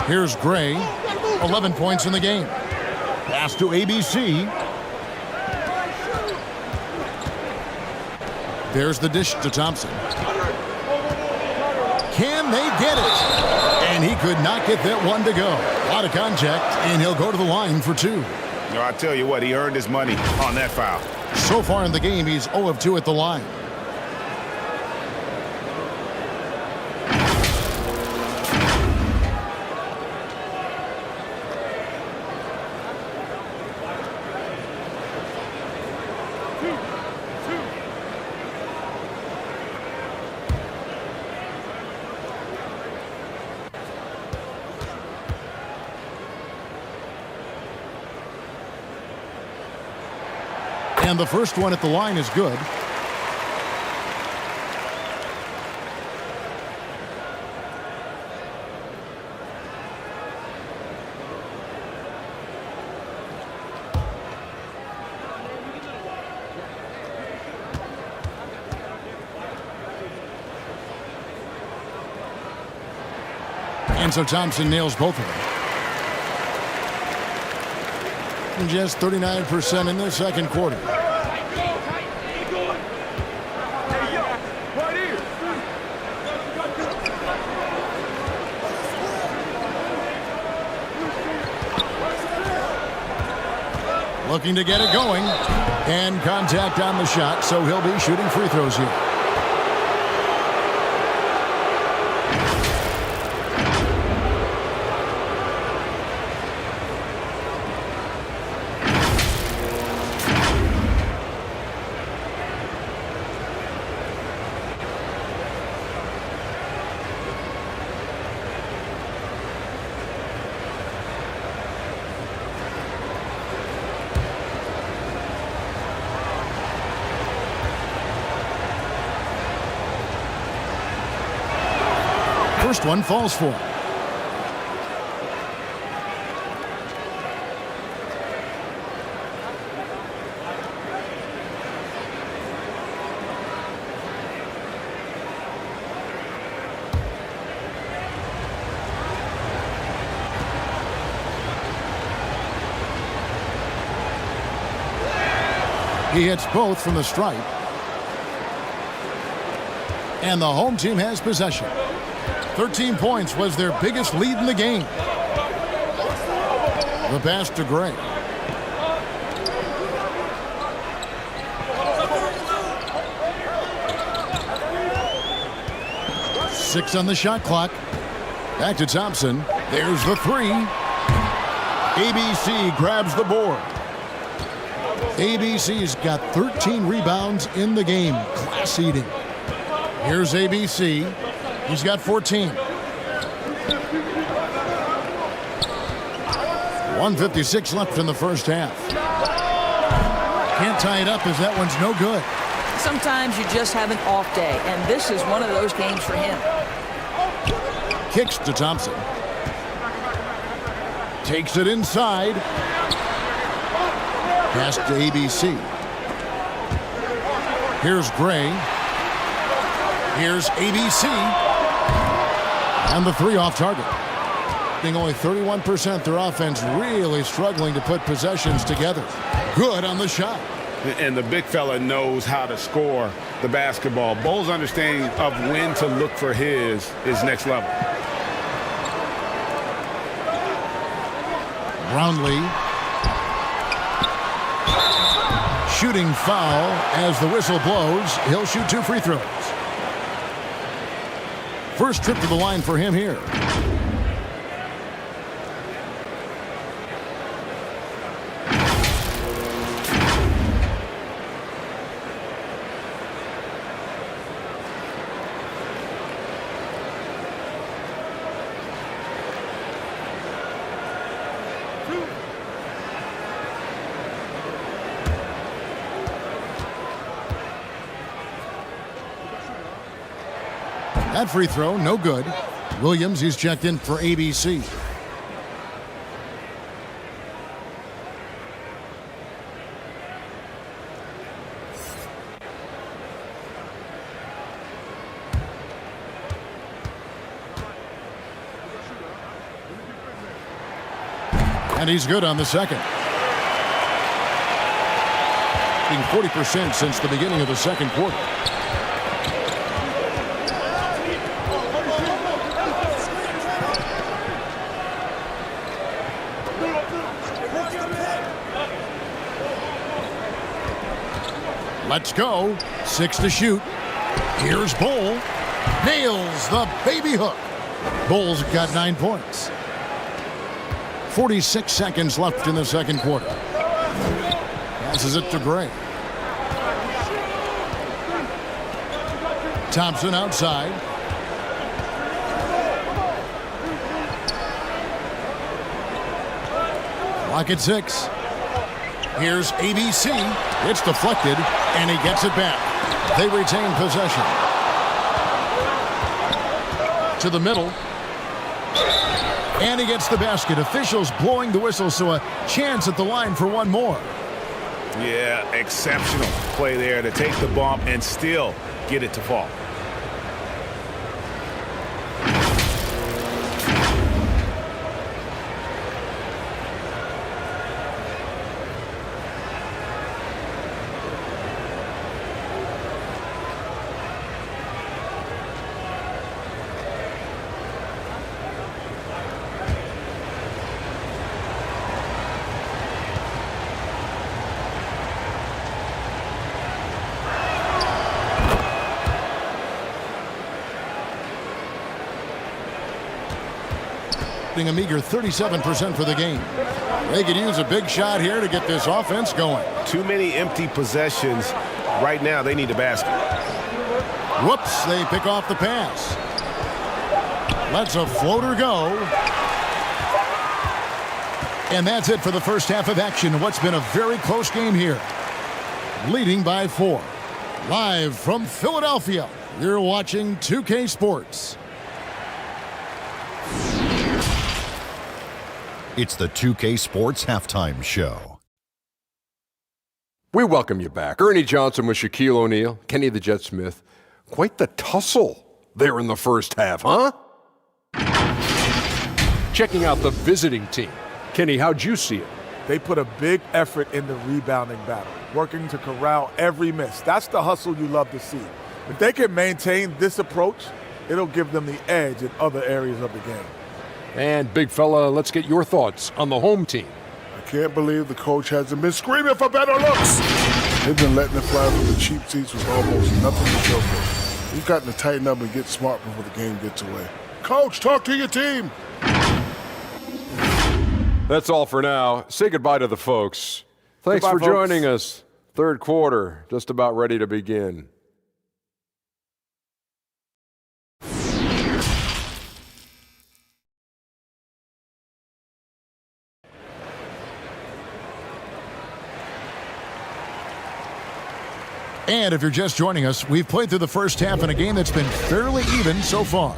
Here's Gray, 11 points in the game. Pass to ABC. There's the dish to Thompson. Can they get it? And he could not get that one to go. A lot of contact, and he'll go to the line for two. No, I tell you what, he earned his money on that foul. So far in the game, he's 0 of 2 at the line. And the first one at the line is good. And so Thompson nails both of them. Just 39% in the second quarter. Looking to get it going. And contact on the shot, so he'll be shooting free throws here. First one falls for him. He hits both from the stripe. And the home team has possession. 13 points was their biggest lead in the game. The pass to Gray. Six on the shot clock. Back to Thompson. There's the three. ABC grabs the board. ABC's got 13 rebounds in the game. Class eating. Here's ABC. He's got 14. 1:56 left in the first half. Can't tie it up as that one's no good. Sometimes you just have an off day, and this is one of those games for him. Kicks to Thompson. Takes it inside. Pass to ABC. Here's Gray. Here's ABC. And the three off target. Being only 31% their offense, really struggling to put possessions together. Good on the shot. And the big fella knows how to score the basketball. Bole's understanding of when to look for his is next level. Brownlee. Shooting foul as the whistle blows. He'll shoot 2 free throws. First trip to the line for him here. That free throw, no good. Williams, he's checked in for ABC. And he's good on the second. Being 40% since the beginning of the second quarter. Let's go. 6 to shoot. Here's Bole. Nails the baby hook. Bole's got 9 points. 46 seconds left in the second quarter. Passes it to Gray. Thompson outside. Clock at 6. Here's ABC. It's deflected, and he gets it back. They retain possession. To the middle. And he gets the basket. Officials blowing the whistle, so a chance at the line for one more. Yeah, exceptional play there to take the bump and still get it to fall. A meager 37% for the game. They could use a big shot here to get this offense going. Too many empty possessions. Right now, they need a basket. Whoops, they pick off the pass. Lets a floater go. And that's it for the first half of action. What's been a very close game here. Leading by 4. Live from Philadelphia, you're watching 2K Sports. It's the 2K Sports Halftime Show. We welcome you back. Ernie Johnson with Shaquille O'Neal, Kenny the Jet Smith. Quite the tussle there in the first half, huh? Checking out the visiting team. Kenny, how'd you see it? They put a big effort in the rebounding battle, working to corral every miss. That's the hustle you love to see. If they can maintain this approach, it'll give them the edge in other areas of the game. And big fella, let's get your thoughts on the home team. I can't believe the coach hasn't been screaming for better looks. They've been letting it fly from the cheap seats with almost nothing to show for it. We've got to tighten up and get smart before the game gets away. Coach, talk to your team. That's all for now. Say goodbye to the folks. Thanks for joining us. Third quarter, just about ready to begin. And if you're just joining us, we've played through the first half in a game that's been fairly even so far.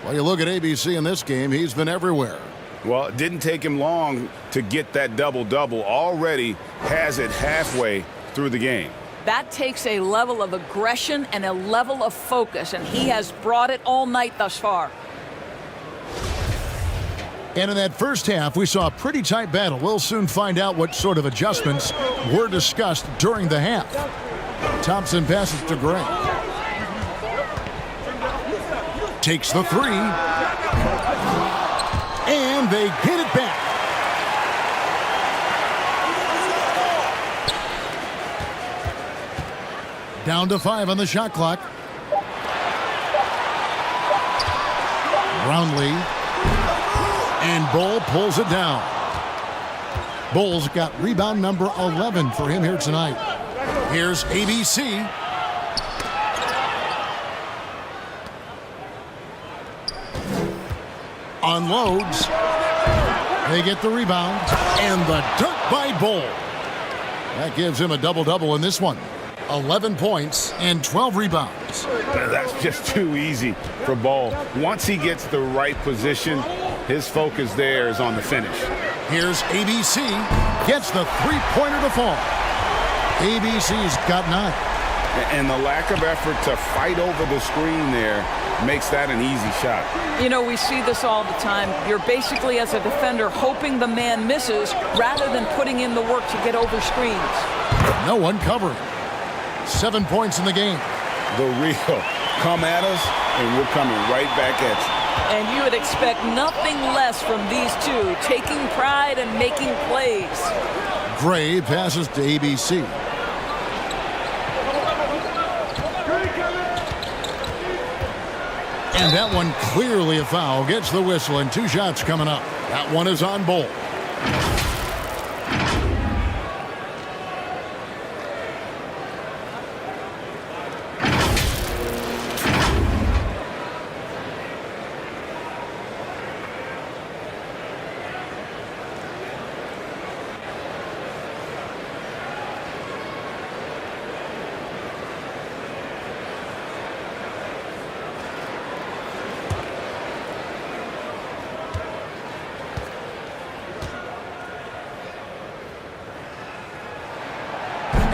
Well, you look at ABC in this game, he's been everywhere. Well, it didn't take him long to get that double-double. Already has it halfway through the game. That takes a level of aggression and a level of focus, and he has brought it all night thus far. And in that first half, we saw a pretty tight battle. We'll soon find out what sort of adjustments were discussed during the half. Thompson passes to Gray. Takes the three. And they get it back. Down to 5 on the shot clock. Brownlee. And Bull pulls it down. Bull's got rebound number 11 for him here tonight. Here's ABC. Unloads. They get the rebound. And the dunk by Bull. That gives him a double-double in this one. 11 points and 12 rebounds. That's just too easy for Bull. Once he gets the right position, his focus there is on the finish. Here's ABC. Gets the three-pointer to fall. ABC's got 9. And the lack of effort to fight over the screen there makes that an easy shot. You know, we see this all the time. You're basically, as a defender, hoping the man misses rather than putting in the work to get over screens. No one covering. 7 points in the game. The real come at us, and we're coming right back at you. And you would expect nothing less from these two, taking pride and making plays. Gray passes to ABC. And that one clearly a foul. Gets the whistle, and 2 shots coming up. That one is on Bull.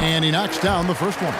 And he knocks down the first one.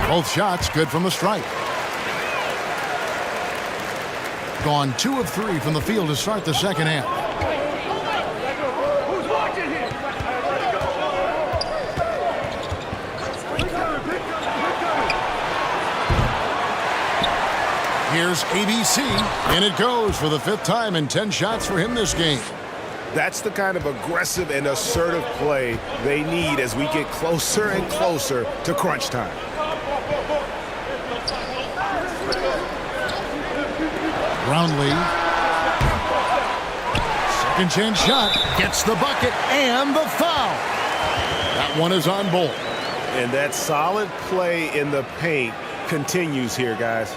Both shots good from the stripe. Gone 2 of 3 from the field to start the second half. Here's ABC, and it goes for the 5th time in 10 shots for him this game. That's the kind of aggressive and assertive play they need as we get closer and closer to crunch time. Brownlee. Second chance shot. Gets the bucket and the foul. That one is on Bull. And that solid play in the paint continues here, guys.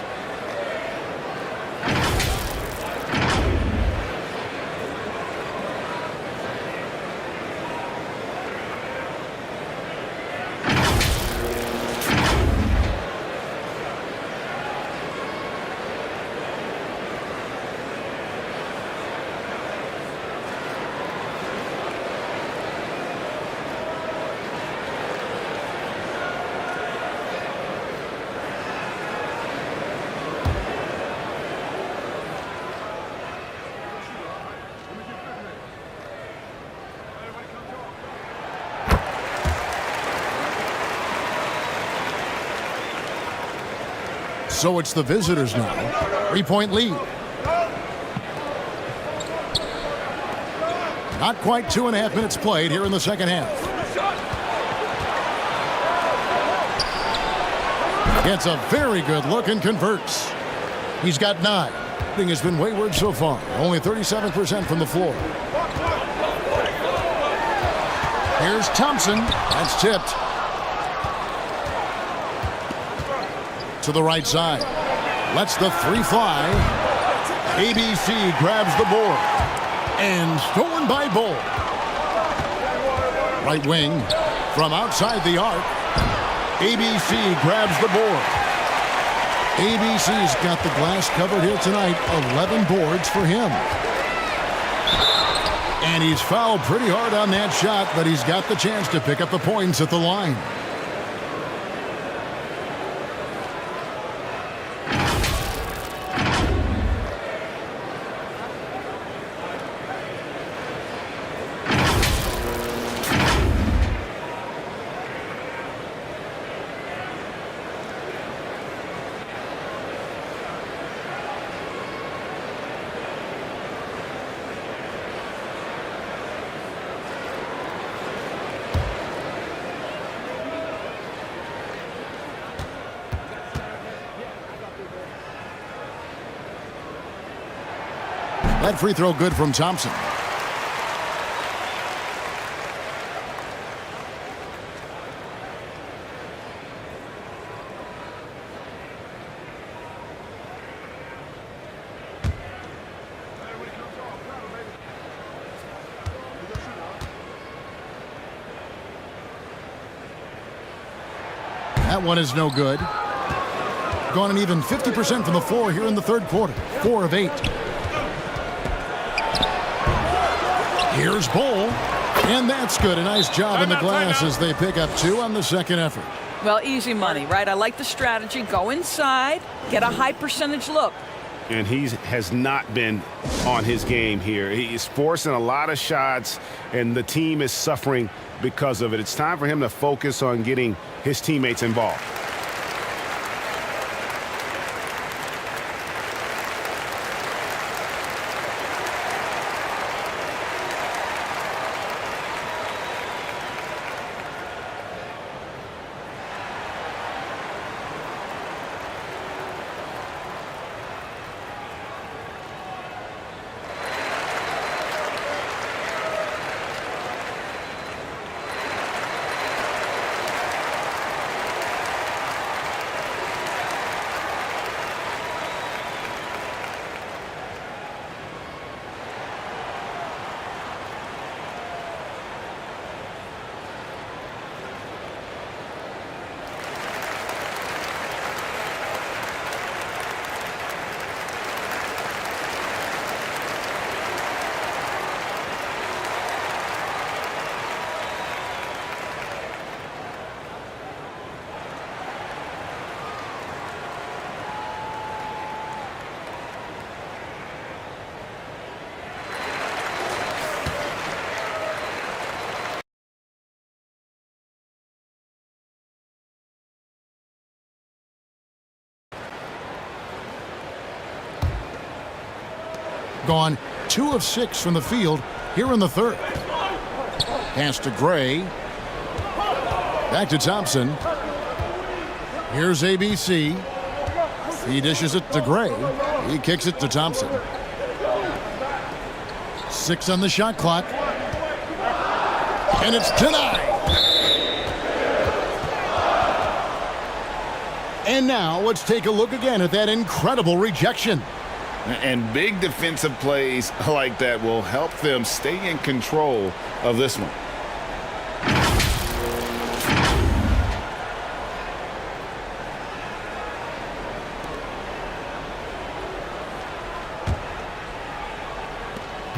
So it's the visitors now. 3-point lead. Not quite 2.5 minutes played here in the second half. Gets a very good look and converts. He's got 9. Shooting has been wayward so far. Only 37% from the floor. Here's Thompson. That's tipped. To the right side. Lets the 3 fly. ABC grabs the board. And stolen by Bull. Right wing from outside the arc. ABC grabs the board. ABC's got the glass covered here tonight. 11 boards for him. And he's fouled pretty hard on that shot, but he's got the chance to pick up the points at the line. That free throw good from Thompson. That one is no good. Gone an even 50% from the floor here in the third quarter. 4 of 8. Here's Bull, and that's good. A nice job in the glass as they pick up 2 on the second effort. Well, easy money, right? I like the strategy. Go inside, get a high percentage look. And he has not been on his game here. He's forcing a lot of shots, and the team is suffering because of it. It's time for him to focus on getting his teammates involved. Gone 2 of 6 from the field here in the third. Pass to Gray. Back to Thompson. Here's ABC. He dishes it to Gray. He kicks it to Thompson. 6 on the shot clock. And it's denied. And now let's take a look again at that incredible rejection. And big defensive plays like that will help them stay in control of this one.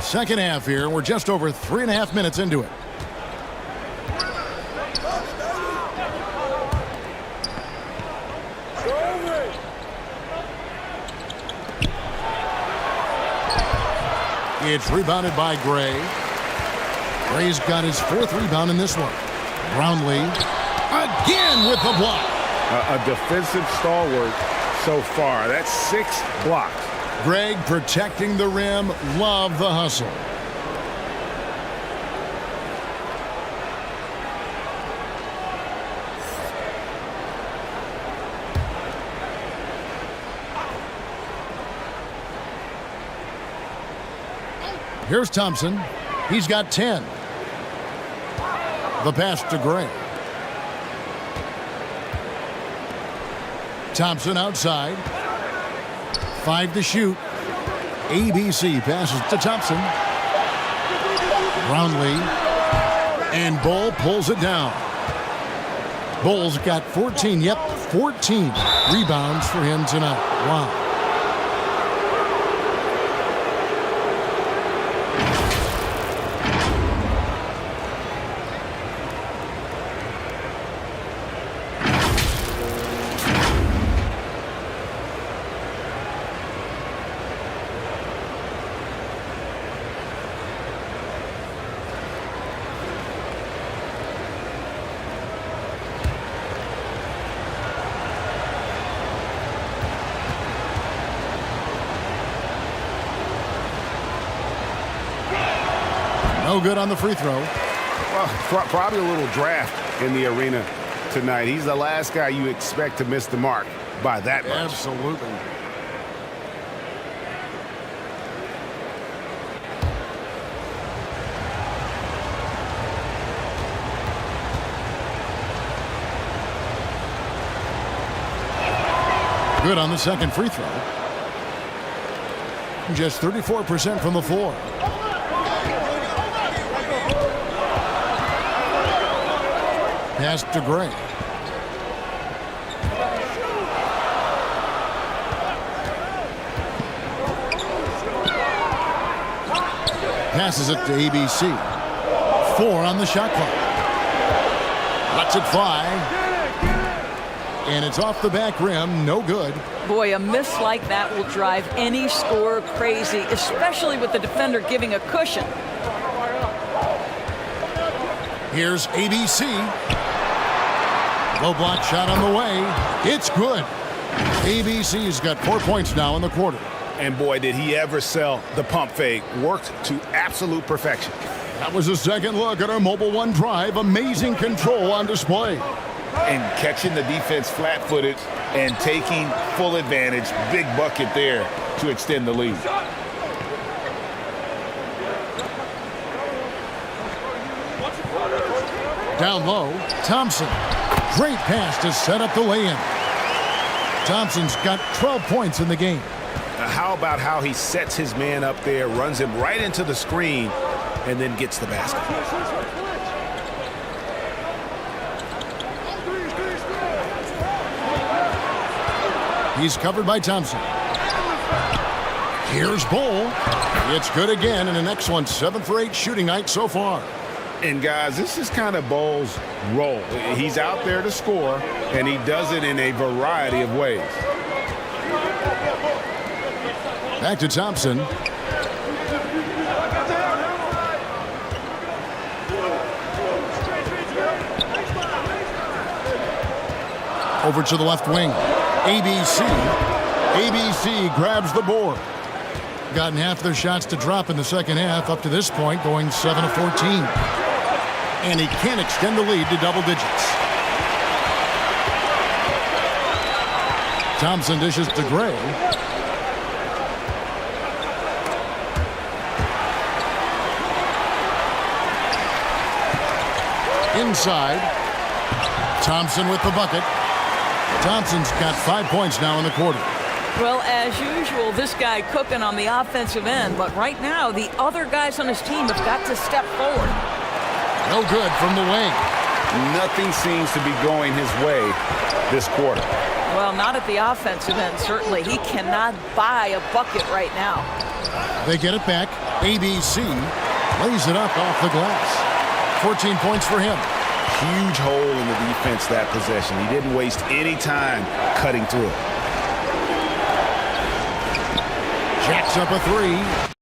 Second half here. We're just over 3.5 minutes into it. It's rebounded by Gray. Gray's got his 4th rebound in this one. Brownlee again with the block. A defensive stalwart so far. That's 6 blocks. Greg protecting the rim. Love the hustle. Here's Thompson. He's got 10. The pass to Gray. Thompson outside. 5 to shoot. ABC passes to Thompson. Brownlee. And Bull pulls it down. Bull's got 14. Yep, 14 rebounds for him tonight. Wow. No good on the free throw. Well, probably a little draft in the arena tonight. He's the last guy you expect to miss the mark by that much. Absolutely. Good on the second free throw. Just 34% from the floor. Pass to Gray. Passes it to ABC. 4 on the shot clock. Lets it fly. And it's off the back rim. No good. Boy, a miss like that will drive any scorer crazy, especially with the defender giving a cushion. Here's ABC. Low block shot on the way. It's good. ABC's got 4 points now in the quarter. And boy, did he ever sell the pump fake. Worked to absolute perfection. That was a second look at our Mobile One drive. Amazing control on display. And catching the defense flat-footed and taking full advantage. Big bucket there to extend the lead. Down low, Thompson. Great pass to set up the lay-in. Thompson's got 12 points in the game. How about how he sets his man up there, runs him right into the screen, and then gets the basket. He's covered by Thompson. Here's Bull. It's good again, and an excellent 7 for 8 shooting night so far. And guys, this is kind of Bull's role. He's out there to score, and he does it in a variety of ways. Back to Thompson. Over to the left wing. ABC. ABC grabs the board. Gotten half their shots to drop in the second half up to this point, going 7 of 14. And he can't extend the lead to double digits. Thompson dishes to Gray. Inside. Thompson with the bucket. Thompson's got 5 points now in the quarter. Well, as usual, this guy cooking on the offensive end, but right now the other guys on his team have got to step forward. No good from the wing. Nothing seems to be going his way this quarter. Well, not at the offensive end, certainly. He cannot buy a bucket right now. They get it back. ABC lays it up off the glass. 14 points for him. Huge hole in the defense that possession. He didn't waste any time cutting through it. Jacks up a 3.